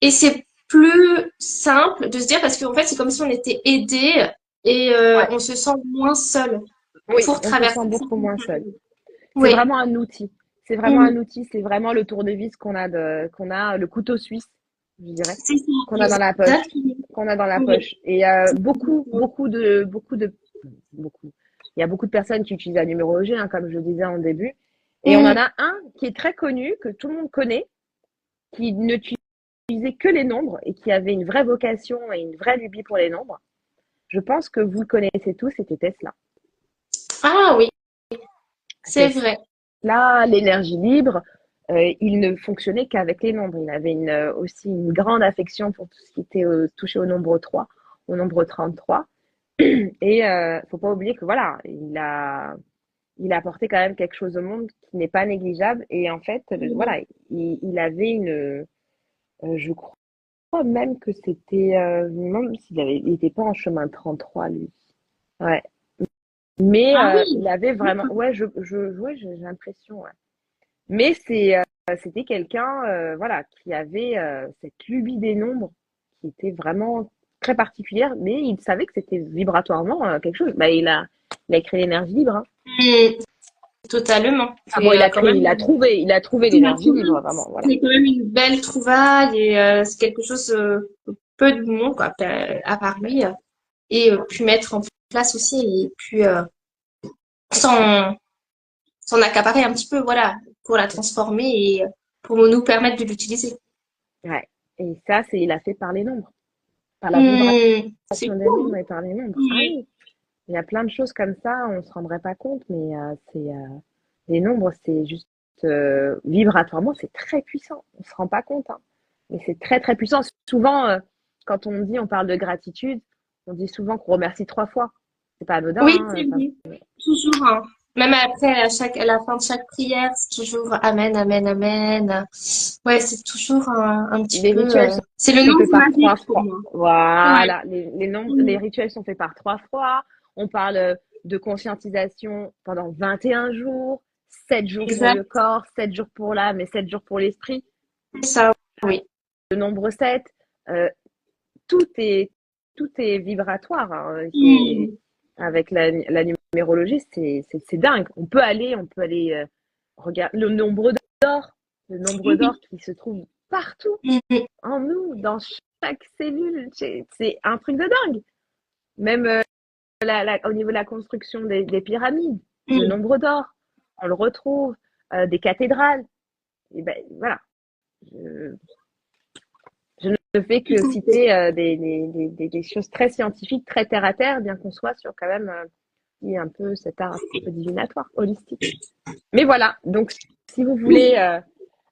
Speaker 1: Et c'est plus simple de se dire, parce qu'en fait, c'est comme si on était aidé et
Speaker 2: Ouais.
Speaker 1: on se sent moins seul
Speaker 2: Oui,
Speaker 1: pour
Speaker 2: on se
Speaker 1: traverser
Speaker 2: sent
Speaker 1: ça.
Speaker 2: beaucoup moins seul. C'est
Speaker 1: Oui.
Speaker 2: vraiment un outil. C'est vraiment un
Speaker 1: Mhm.
Speaker 2: outil. C'est vraiment le tournevis qu'on a, le couteau suisse, je dirais,
Speaker 1: C'est
Speaker 2: qu'on a dans
Speaker 1: ça,
Speaker 2: la poche,
Speaker 1: exactement.
Speaker 2: qu'on a dans la
Speaker 1: Oui.
Speaker 2: poche. Et beaucoup. Il y a beaucoup de personnes qui utilisent la numérologie, hein, comme je le disais en début. Et on en
Speaker 1: Mhm.
Speaker 2: a un qui est très connu, que tout le monde connaît, qui ne n'utilisait que les nombres et qui avait une vraie vocation et une vraie lubie pour les nombres. Je pense que vous le connaissez tous, c'était Tesla.
Speaker 1: Ah oui, c'est vrai.
Speaker 2: Tesla, l'énergie libre, il ne fonctionnait qu'avec les nombres. Il avait aussi une grande affection pour tout ce qui était touché au nombre 3, au nombre 33. Et faut pas oublier que voilà, il a apporté quand même quelque chose au monde qui n'est pas négligeable. Et en fait,
Speaker 1: Mhm.
Speaker 2: voilà, il avait je crois même que c'était, je me demande il était pas en chemin 33 lui. Ouais. Mais
Speaker 1: Ah
Speaker 2: il
Speaker 1: oui,
Speaker 2: avait vraiment,
Speaker 1: d'accord.
Speaker 2: ouais, ouais, j'ai l'impression, ouais. Mais c'était quelqu'un, voilà, qui avait cette lubie des nombres qui était vraiment très particulière, mais il savait que c'était vibratoirement quelque chose. Bah, il a créé l'énergie libre, hein.
Speaker 1: Mm, totalement.
Speaker 2: Ah bon,
Speaker 1: C'est quand même,
Speaker 2: il a trouvé
Speaker 1: il a
Speaker 2: l'énergie
Speaker 1: trouvé-
Speaker 2: libre, vraiment, voilà.
Speaker 1: c'est quand même une belle trouvaille et c'est quelque chose que peu de monde, quoi, à part lui, et pu mettre en place aussi et puis s'en s'en accaparer un petit peu, voilà, pour la transformer et pour nous permettre de l'utiliser.
Speaker 2: Ouais. Et ça, il a fait par les nombres, par la vibration
Speaker 1: C'est
Speaker 2: des
Speaker 1: cool,
Speaker 2: nombres et par les nombres. Ah
Speaker 1: hein.
Speaker 2: oui, il y a plein de choses comme ça, on se rendrait pas compte, mais les nombres, c'est juste vibratoirement, c'est très puissant. On se rend pas compte, hein. Mais c'est très très puissant. Souvent, quand on parle de gratitude, on dit souvent qu'on remercie 3 fois. C'est pas anodin,
Speaker 1: Oui,
Speaker 2: hein.
Speaker 1: c'est
Speaker 2: Enfin,
Speaker 1: vrai. Toujours, hein. Même après, à la fin de chaque prière, c'est toujours Amen, Amen, Amen. Ouais, c'est toujours un petit
Speaker 2: les
Speaker 1: peu.
Speaker 2: rituels
Speaker 1: C'est le
Speaker 2: sont faits
Speaker 1: nombre
Speaker 2: par trois
Speaker 1: magique pour
Speaker 2: fois.
Speaker 1: moi. Ouais.
Speaker 2: Voilà, les nombres, les
Speaker 1: Mm.
Speaker 2: rituels sont faits par 3 fois. On parle de conscientisation pendant 21 jours, 7 jours pour le
Speaker 1: Exact,
Speaker 2: corps, 7 jours pour l'âme et 7 jours pour l'esprit.
Speaker 1: c'est ça. Oui.
Speaker 2: Le nombre 7, euh, tout est, tout est vibratoire, hein.
Speaker 1: Mm.
Speaker 2: Avec la numérologie, c'est dingue. On peut aller regarder le nombre d'or
Speaker 1: Oui.
Speaker 2: qui se trouve partout
Speaker 1: Mm.
Speaker 2: en nous, dans chaque cellule. C'est un truc de dingue. Même au niveau de la construction des pyramides, le
Speaker 1: Mm.
Speaker 2: nombre d'or, on le retrouve, des cathédrales. Et ben voilà. Je, je ne fais que citer des choses très scientifiques, très terre à terre, bien qu'on soit sur quand même un peu cet art un peu divinatoire, holistique. Mais voilà, donc si vous voulez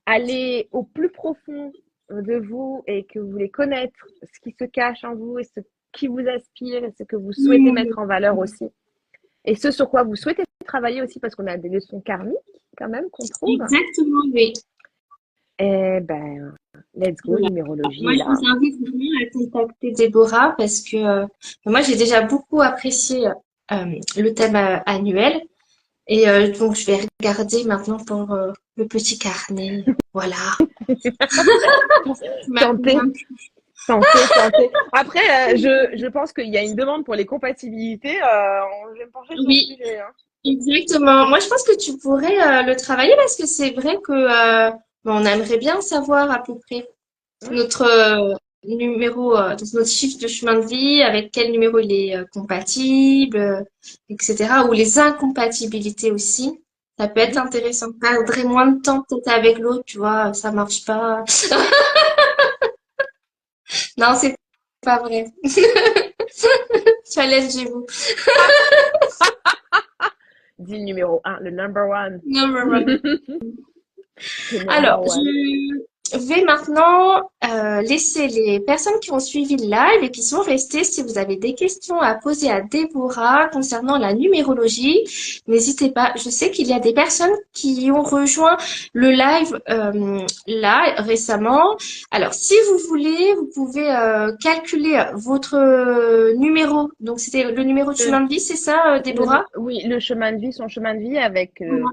Speaker 2: aller au plus profond de vous et que vous voulez connaître ce qui se cache en vous et ce qui vous aspire et ce que vous souhaitez
Speaker 1: Mm.
Speaker 2: mettre en valeur aussi, et ce sur quoi vous souhaitez travailler aussi, parce qu'on a des leçons karmiques quand même qu'on trouve,
Speaker 1: Exactement, oui.
Speaker 2: eh ben, let's go,
Speaker 1: Voilà.
Speaker 2: numérologie
Speaker 1: Moi,
Speaker 2: est
Speaker 1: je
Speaker 2: là.
Speaker 1: vous invite vraiment à contacter Déborah parce que moi, j'ai déjà beaucoup apprécié le thème annuel. Et donc, je vais regarder maintenant pour le petit carnet. Voilà. Tu m'as
Speaker 2: Tentez,
Speaker 1: convaincue.
Speaker 2: tentez. Après, je pense qu'il y a une demande pour les compatibilités. Je vais me pencher sur le
Speaker 1: Oui,
Speaker 2: sujet, hein.
Speaker 1: exactement. Moi, je pense que tu pourrais le travailler parce que c'est vrai que bon, on aimerait bien savoir à peu près
Speaker 2: Ouais.
Speaker 1: notre numéro, donc notre chiffre de chemin de vie, avec quel numéro il est compatible, etc. Ou les incompatibilités aussi. Ça peut être
Speaker 2: Oui.
Speaker 1: intéressant. Perdre moins de temps peut-être avec l'autre, tu vois, ça marche pas. Non, c'est pas vrai. Challengez-vous.
Speaker 2: Dit le numéro 1, le number one.
Speaker 1: Number one.
Speaker 2: Le number
Speaker 1: Alors,
Speaker 2: one.
Speaker 1: je vais maintenant laisser les personnes qui ont suivi le live et qui sont restées, si vous avez des questions à poser à Déborah concernant la numérologie, n'hésitez pas. Je sais qu'il y a des personnes qui ont rejoint le live là récemment. Alors, si vous voulez, vous pouvez calculer votre numéro. Donc, c'était le numéro de
Speaker 2: Le,
Speaker 1: chemin de vie, c'est ça, Déborah?
Speaker 2: oui, le chemin de vie, son chemin de vie avec
Speaker 1: Donc,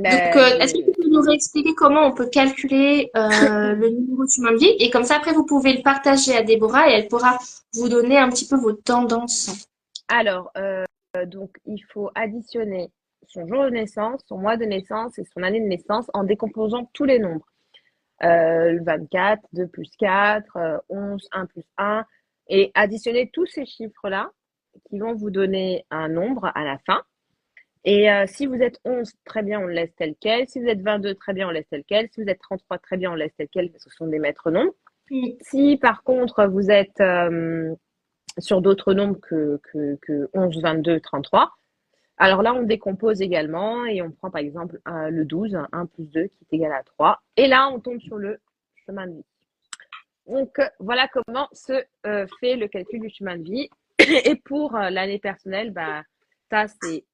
Speaker 2: la,
Speaker 1: est-ce que tu peux nous réexpliquer comment on peut calculer le numéro de chemin de vie? Et comme ça, après, vous pouvez le partager à Déborah et elle pourra vous donner un petit peu vos tendances.
Speaker 2: Alors, donc, il faut additionner son jour de naissance, son mois de naissance et son année de naissance en décomposant tous les nombres. Le 24, 2 plus 4, 11, 1 plus 1, et additionner tous ces chiffres-là qui vont vous donner un nombre à la fin. Et si vous êtes 11, très bien, on le laisse tel quel. Si vous êtes 22, très bien, on laisse tel quel. Si vous êtes 33, très bien, on laisse tel quel, parce que ce sont des maîtres nombres.
Speaker 1: Mm.
Speaker 2: Si par contre vous êtes sur d'autres nombres que 11, 22, 33, alors là on décompose également et on prend par exemple le 12, 1 plus 2 qui est égal à 3. Et là on tombe sur le chemin de vie. Donc voilà comment se fait le calcul du chemin de vie. Et pour l'année personnelle, bah, ça c'est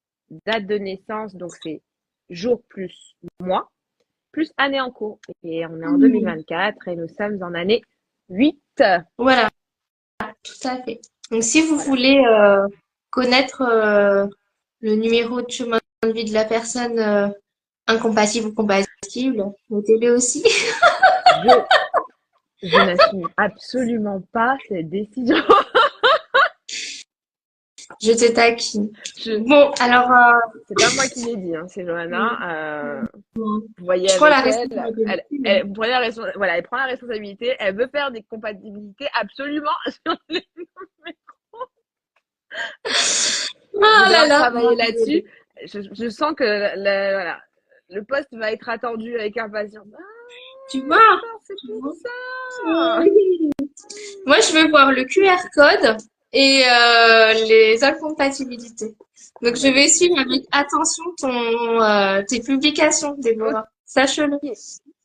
Speaker 2: date de naissance, donc c'est jour plus mois, plus année en cours. Et on est en
Speaker 1: Mm.
Speaker 2: 2024 et nous sommes en année 8.
Speaker 1: Voilà, tout à fait. Donc, si vous
Speaker 2: Voilà.
Speaker 1: voulez connaître le numéro de chemin de vie de la personne incompatible ou compatible, notez-le aussi.
Speaker 2: Je, je n'assume absolument pas cette décision.
Speaker 1: Je te taquine.
Speaker 2: Je,
Speaker 1: Bon, alors,
Speaker 2: c'est pas moi qui l'ai dit, hein, c'est Johanna. Vous voyez
Speaker 1: je prends la
Speaker 2: avec elle,
Speaker 1: responsabilité.
Speaker 2: vous prenez voilà, elle prend la responsabilité, elle veut faire des compatibilités absolument sur les numéros. Voilà, vous
Speaker 1: Ah là
Speaker 2: devoir
Speaker 1: là,
Speaker 2: travailler là-dessus. Je sens que voilà, le poste va être attendu avec impatience. Ah,
Speaker 1: tu vois,
Speaker 2: d'accord, c'est
Speaker 1: tu
Speaker 2: pour
Speaker 1: vois.
Speaker 2: ça.
Speaker 1: Oui. Moi, je veux voir le QR code et les incompatibilités. Donc, je vais suivre
Speaker 2: Magnifique.
Speaker 1: avec attention tes publications, Déborah. Sache-le.
Speaker 2: Ok,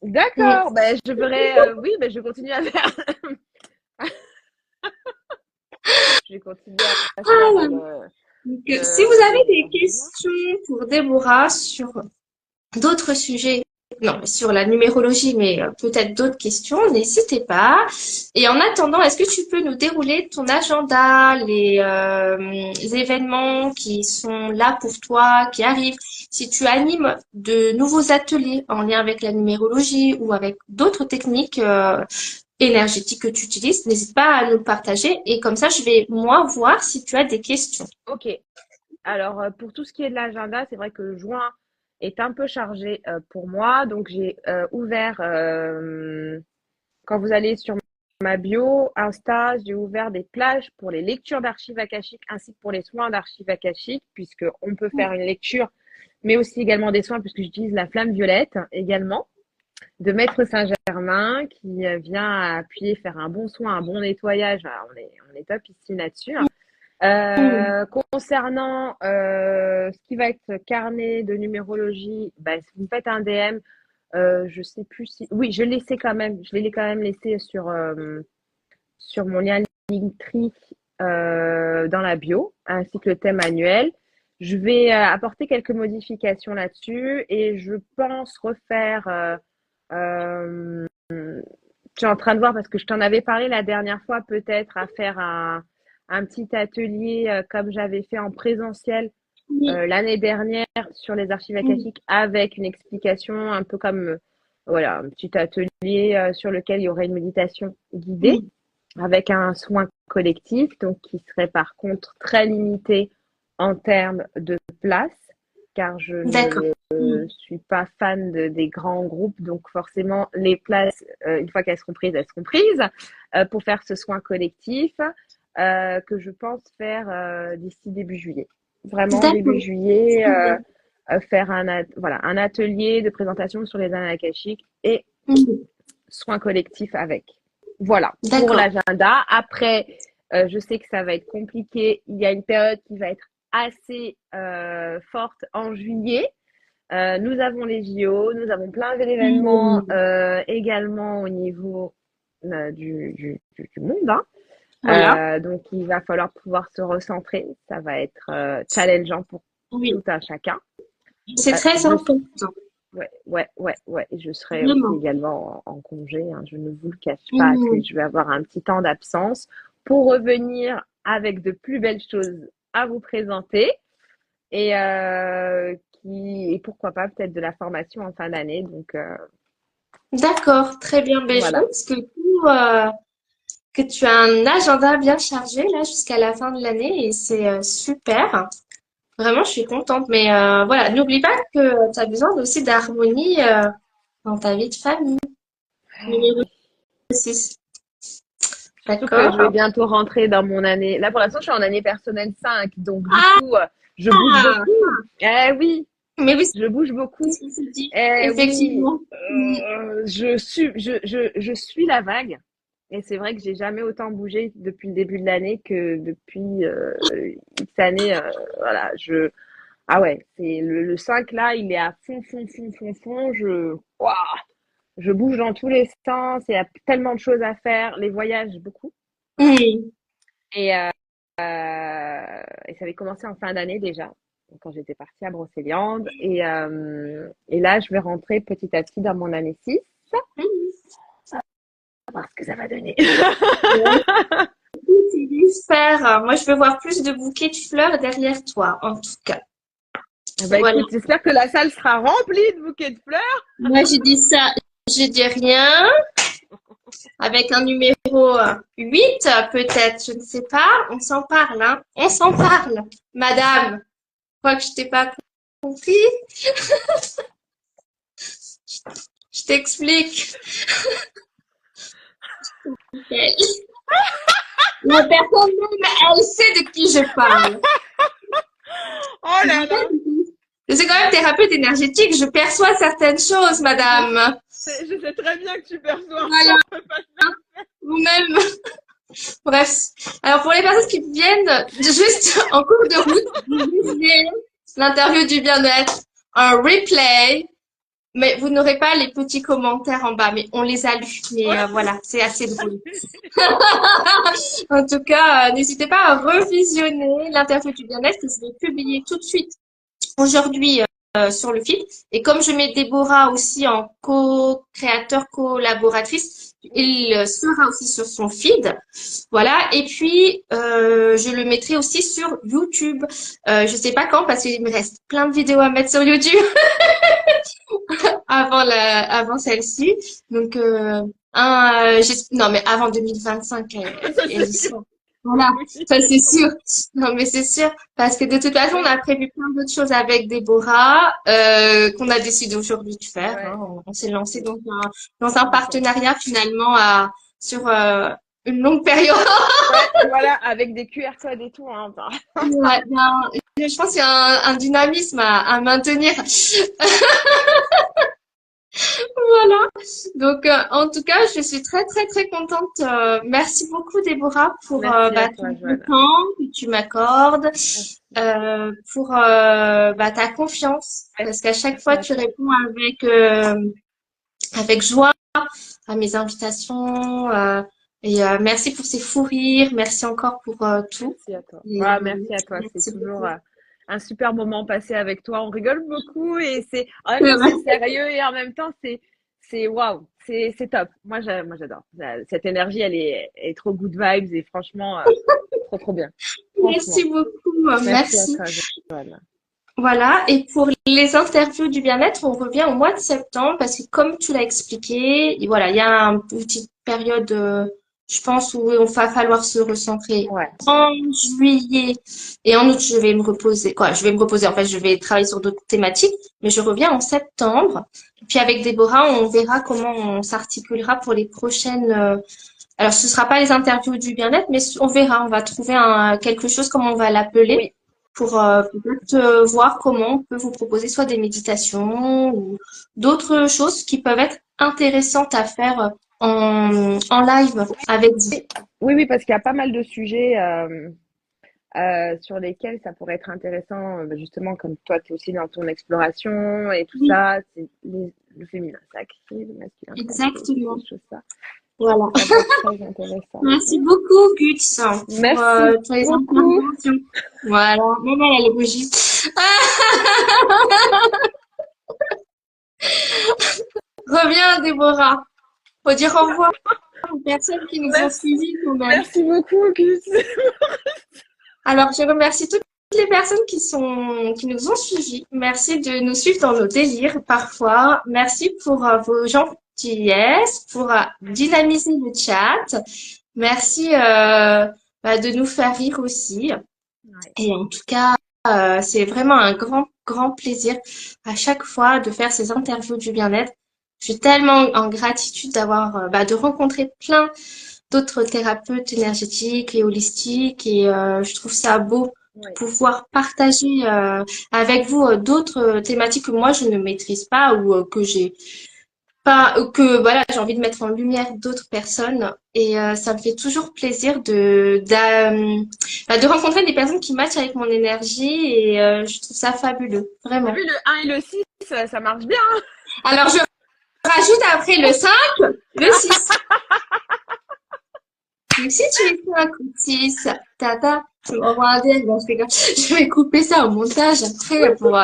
Speaker 1: Mm.
Speaker 2: d'accord. Ben, je ferai, oui, ben, je vais continuer à faire. Je vais continuer à faire
Speaker 1: Ah. Donc, si vous avez des
Speaker 2: la démarche.
Speaker 1: questions pour Déborah sur d'autres sujets, non, sur la numérologie, mais peut-être d'autres questions, n'hésitez pas. Et en attendant, est-ce que tu peux nous dérouler ton agenda, les événements qui sont là pour toi, qui arrivent? Si tu animes de nouveaux ateliers en lien avec la numérologie ou avec d'autres techniques énergétiques que tu utilises, n'hésite pas à nous le partager. Et comme ça, je vais, moi, voir si tu as des questions.
Speaker 2: Ok. Alors, pour tout ce qui est de l'agenda, c'est vrai que juin est un peu chargé pour moi. Donc, j'ai ouvert, quand vous allez sur ma bio Insta, j'ai ouvert des plages pour les lectures d'archives akashiques ainsi que pour les soins d'archives akashiques, puisqu'on peut faire une lecture, mais aussi également des soins, puisque j'utilise la flamme violette également, de Maître Saint-Germain, qui vient appuyer, faire un bon soin, un bon nettoyage. Voilà, on est top ici là-dessus.
Speaker 1: Mm.
Speaker 2: Concernant ce qui va être carnet de numérologie, bah, si vous me faites un DM, je sais plus si. Oui, je l'ai laissé quand même. Je l'ai quand même laissé sur mon lien Linktree dans la bio, ainsi que le thème annuel. Je vais apporter quelques modifications là-dessus et je pense refaire. Je suis en train de voir parce que je t'en avais parlé la dernière fois, peut-être à faire un petit atelier comme j'avais fait en présentiel
Speaker 1: Oui.
Speaker 2: l'année dernière sur les archives
Speaker 1: Mm.
Speaker 2: akashiques avec une explication un peu comme voilà, un petit atelier sur lequel il y aurait une méditation guidée
Speaker 1: Mm.
Speaker 2: avec un soin collectif, donc qui serait par contre très limité en termes de place, car je
Speaker 1: D'accord.
Speaker 2: ne
Speaker 1: Mm.
Speaker 2: suis pas fan des grands groupes, donc forcément les places, une fois qu'elles seront prises pour faire ce soin collectif que je pense faire d'ici début juillet. Vraiment début
Speaker 1: D'accord.
Speaker 2: juillet,
Speaker 1: Très bien.
Speaker 2: faire voilà, un atelier de présentation sur les annales akashiques et
Speaker 1: Mm.
Speaker 2: soins collectifs avec. Voilà, pour
Speaker 1: D'accord.
Speaker 2: l'agenda. Après, je sais que ça va être compliqué. Il y a une période qui va être assez forte en juillet. Nous avons les JO, nous avons plein d'événements
Speaker 1: Mm.
Speaker 2: également au niveau du monde. Hein.
Speaker 1: Voilà.
Speaker 2: Donc, il va falloir pouvoir se recentrer. Ça va être challengeant pour
Speaker 1: Oui.
Speaker 2: tout un chacun.
Speaker 1: C'est très
Speaker 2: Je
Speaker 1: important.
Speaker 2: ouais. Et je serai aussi
Speaker 1: Vraiment.
Speaker 2: également en congé, hein, je ne vous le cache pas, que
Speaker 1: Mm.
Speaker 2: je vais avoir un petit temps d'absence pour revenir avec de plus belles choses à vous présenter et pourquoi pas peut-être de la formation en fin d'année. Donc
Speaker 1: D'accord. Très bien. Ben, je vois
Speaker 2: voilà.
Speaker 1: parce que que tu as un agenda bien chargé là jusqu'à la fin de l'année et c'est super. Vraiment, je suis contente. Mais voilà, n'oublie pas que tu as besoin aussi d'harmonie dans ta vie de famille. Numéro
Speaker 2: Oui.
Speaker 1: 6.
Speaker 2: Surtout que je vais
Speaker 1: D'accord?
Speaker 2: bientôt rentrer dans mon année. Là, pour l'instant, je suis en année personnelle 5, donc du
Speaker 1: Ah,
Speaker 2: coup, je bouge beaucoup. Eh oui,
Speaker 1: mais oui,
Speaker 2: je bouge
Speaker 1: c'est
Speaker 2: beaucoup.
Speaker 1: ce qu'on se dit.
Speaker 2: Eh oui,
Speaker 1: Effectivement. Mm.
Speaker 2: je suis la vague. Et c'est vrai que j'ai jamais autant bougé depuis le début de l'année que depuis X années. Voilà, ah ouais, c'est le 5 là, il est à fond, fond, fond, fond, fond. Ouah, je bouge dans tous les sens. Il y a tellement de choses à faire. Les voyages, beaucoup.
Speaker 1: Hmm.
Speaker 2: Et, euh, et ça avait commencé en fin d'année déjà, quand j'étais partie à Brocéliande. Et là, je vais rentrer petit à petit dans mon année 6. On va voir ce que ça va donner.
Speaker 1: Ouais, j'espère. Moi, je veux voir plus de bouquets de fleurs derrière toi, en tout cas.
Speaker 2: Bah
Speaker 1: Voilà.
Speaker 2: écoute, j'espère que la salle sera remplie de bouquets de fleurs.
Speaker 1: Moi, j'ai dit ça, je dis rien. Avec un numéro 8, peut-être, je ne sais pas. On s'en parle, hein. On s'en parle. Madame, je crois que je t'ai pas compris. Je t'explique. La personne même, elle sait de qui je parle.
Speaker 2: Oh là là,
Speaker 1: Je suis quand même thérapeute énergétique. Je perçois certaines choses, madame.
Speaker 2: je sais très bien que tu perçois.
Speaker 1: Voilà,
Speaker 2: On peut pas se-
Speaker 1: vous-même. Bref. Alors, pour les personnes qui viennent juste en cours de route, vous lisez l'interview du bien-être, un replay, mais vous n'aurez pas les petits commentaires en bas, mais on les a lus. Mais voilà, c'est assez drôle. En tout cas, n'hésitez pas à revisionner l'interview du bien-être que je vais publier tout de suite aujourd'hui sur le feed. Et comme je mets Déborah aussi en co-créateur, collaboratrice, il sera aussi sur son feed. Voilà. Et puis, je le mettrai aussi sur YouTube. Je sais pas quand parce qu'il me reste plein de vidéos à mettre sur YouTube avant celle-ci. Donc, non, mais avant 2025,
Speaker 2: Ça,
Speaker 1: elles
Speaker 2: c'est
Speaker 1: y
Speaker 2: sûr.
Speaker 1: sont. Voilà,
Speaker 2: Oui.
Speaker 1: ça c'est sûr. Non, mais c'est sûr. Parce que de toute façon, on a prévu plein d'autres choses avec Déborah, qu'on a décidé aujourd'hui de faire. Hein.
Speaker 2: Ouais,
Speaker 1: On s'est lancé dans un
Speaker 2: d'accord.
Speaker 1: partenariat finalement sur une longue période.
Speaker 2: Ouais, voilà, avec des QR codes et tout. Hein.
Speaker 1: Ouais, je pense qu'il y a un dynamisme à maintenir. Voilà. Donc, en tout cas, je suis très, très, très contente. Merci beaucoup, Déborah, pour
Speaker 2: Merci à
Speaker 1: tout
Speaker 2: toi,
Speaker 1: le
Speaker 2: Joanne.
Speaker 1: temps que tu m'accordes, pour ta confiance,
Speaker 2: Ouais,
Speaker 1: parce qu'à chaque
Speaker 2: merci
Speaker 1: fois,
Speaker 2: à
Speaker 1: tu
Speaker 2: toi.
Speaker 1: réponds avec joie à mes invitations. Et merci pour ces fous rires. Merci encore pour tout.
Speaker 2: Merci à toi.
Speaker 1: Et,
Speaker 2: Voilà, merci à toi. C'est
Speaker 1: merci
Speaker 2: toujours
Speaker 1: beaucoup.
Speaker 2: un super moment passé avec toi. On rigole beaucoup et en même
Speaker 1: C'est
Speaker 2: temps,
Speaker 1: vrai.
Speaker 2: c'est sérieux et en même temps, waouh, c'est top. Moi, j'adore. Cette énergie, elle est trop good vibes et franchement, trop, trop bien.
Speaker 1: Merci
Speaker 2: Franchement.
Speaker 1: beaucoup.
Speaker 2: Merci à
Speaker 1: Merci.
Speaker 2: toi, Joanne.
Speaker 1: Voilà, et pour les interviews du bien-être, on revient au mois de septembre parce que comme tu l'as expliqué, voilà, il y a une petite période, je pense, où il va falloir se recentrer
Speaker 2: Ouais.
Speaker 1: en juillet et en août, je vais me reposer. Quoi, je vais me reposer. En fait, je vais travailler sur d'autres thématiques, mais je reviens en septembre. Puis avec Déborah, on verra comment on s'articulera pour les prochaines. Alors, ce sera pas les interviews du bien-être, mais on verra. On va trouver quelque chose, comment on va l'appeler
Speaker 2: Oui.
Speaker 1: pour peut-être voir comment on peut vous proposer soit des méditations ou d'autres choses qui peuvent être intéressantes à faire en live avec vous.
Speaker 2: Oui, oui, parce qu'il y a pas mal de sujets sur lesquels ça pourrait être intéressant, justement, comme toi, tu es aussi dans ton exploration et tout
Speaker 1: Oui,
Speaker 2: ça, c'est le féminin sacré, le masculin sacré, toutes
Speaker 1: exactement.
Speaker 2: ces choses-là.
Speaker 1: Voilà.
Speaker 2: Ça peut être très intéressant.
Speaker 1: Merci beaucoup, Guts,
Speaker 2: Merci
Speaker 1: pour les
Speaker 2: beaucoup.
Speaker 1: interventions. Voilà. Même elle a le bougie. Reviens, Déborah. Faut dire au revoir aux personnes qui nous ont
Speaker 2: Merci,
Speaker 1: suivis quand même.
Speaker 2: merci beaucoup, Gus.
Speaker 1: Alors, je remercie toutes les personnes qui nous ont suivis. Merci de nous suivre dans nos délires parfois. Merci pour vos gentillesses, pour dynamiser le chat. Merci de nous faire rire aussi.
Speaker 2: Ouais,
Speaker 1: Et en tout cas, c'est vraiment un grand, grand plaisir à chaque fois de faire ces interviews du bien-être. Je suis tellement en gratitude de rencontrer plein d'autres thérapeutes énergétiques et holistiques et je trouve ça beau de
Speaker 2: ouais,
Speaker 1: pouvoir partager avec vous d'autres thématiques que moi je ne maîtrise pas ou que j'ai Enfin, que voilà, j'ai envie de mettre en lumière d'autres personnes et ça me fait toujours plaisir de rencontrer des personnes qui matchent avec mon énergie et je trouve ça fabuleux,
Speaker 2: T'as
Speaker 1: vraiment.
Speaker 2: vu le 1 et le 6, ça marche bien.
Speaker 1: Alors je rajoute après le 5, le 6. Donc si tu es 5 ou 6, tata, tu m'envoies un DM, bon, je vais couper ça au montage après pour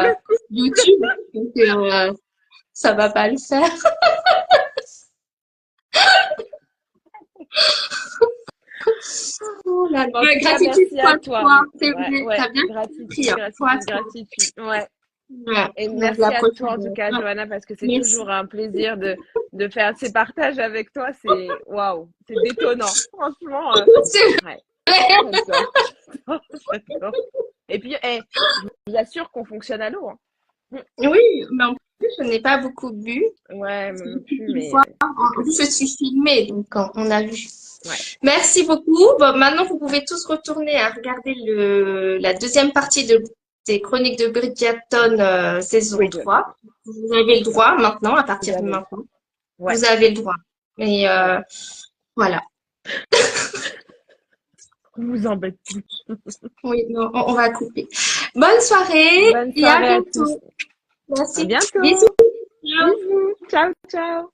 Speaker 1: YouTube, donc ça va pas le faire. Oh là
Speaker 2: En
Speaker 1: là.
Speaker 2: tout cas,
Speaker 1: Gratitude
Speaker 2: merci à
Speaker 1: fois
Speaker 2: toi.
Speaker 1: 3, c'est
Speaker 2: Ouais,
Speaker 1: vrai.
Speaker 2: ouais,
Speaker 1: T'as bien compris,
Speaker 2: gratitude,
Speaker 1: hein. Fois
Speaker 2: gratitude,
Speaker 1: 3.
Speaker 2: gratitude. Ouais.
Speaker 1: Ouais.
Speaker 2: Et
Speaker 1: Donc la
Speaker 2: merci à toi
Speaker 1: prochaine.
Speaker 2: en tout cas,
Speaker 1: Ouais.
Speaker 2: Johanna, parce que c'est
Speaker 1: Merci.
Speaker 2: toujours un plaisir de faire ces partages avec toi. C'est waouh, c'est détonnant. Franchement,
Speaker 1: C'est
Speaker 2: ouais,
Speaker 1: vrai.
Speaker 2: j'adore. J'adore. Et puis, je vous assure qu'on fonctionne à l'eau, hein.
Speaker 1: Oui, mais en plus, je n'ai pas beaucoup bu.
Speaker 2: Ouais, moi non plus,
Speaker 1: Une
Speaker 2: mais
Speaker 1: fois,
Speaker 2: c'est
Speaker 1: en
Speaker 2: que
Speaker 1: plus,
Speaker 2: ça.
Speaker 1: je suis filmée, donc on a vu.
Speaker 2: Ouais.
Speaker 1: Merci beaucoup. Bon, maintenant, vous pouvez tous retourner à regarder la deuxième partie des Chroniques de Bridgerton, saison
Speaker 2: Bridgerton.
Speaker 1: 3. Vous avez le droit maintenant, à
Speaker 2: Vous
Speaker 1: partir de
Speaker 2: avez le droit.
Speaker 1: maintenant.
Speaker 2: Ouais,
Speaker 1: Vous avez le droit. Et
Speaker 2: ouais.
Speaker 1: voilà.
Speaker 2: On vous embête plus.
Speaker 1: Oui, non, on va couper. Bonne soirée
Speaker 2: Bonne
Speaker 1: et à
Speaker 2: soirée à tous.
Speaker 1: bientôt.
Speaker 2: À
Speaker 1: Merci. Bisous.
Speaker 2: bientôt.
Speaker 1: Ciao.
Speaker 2: Bisous. Ciao, ciao.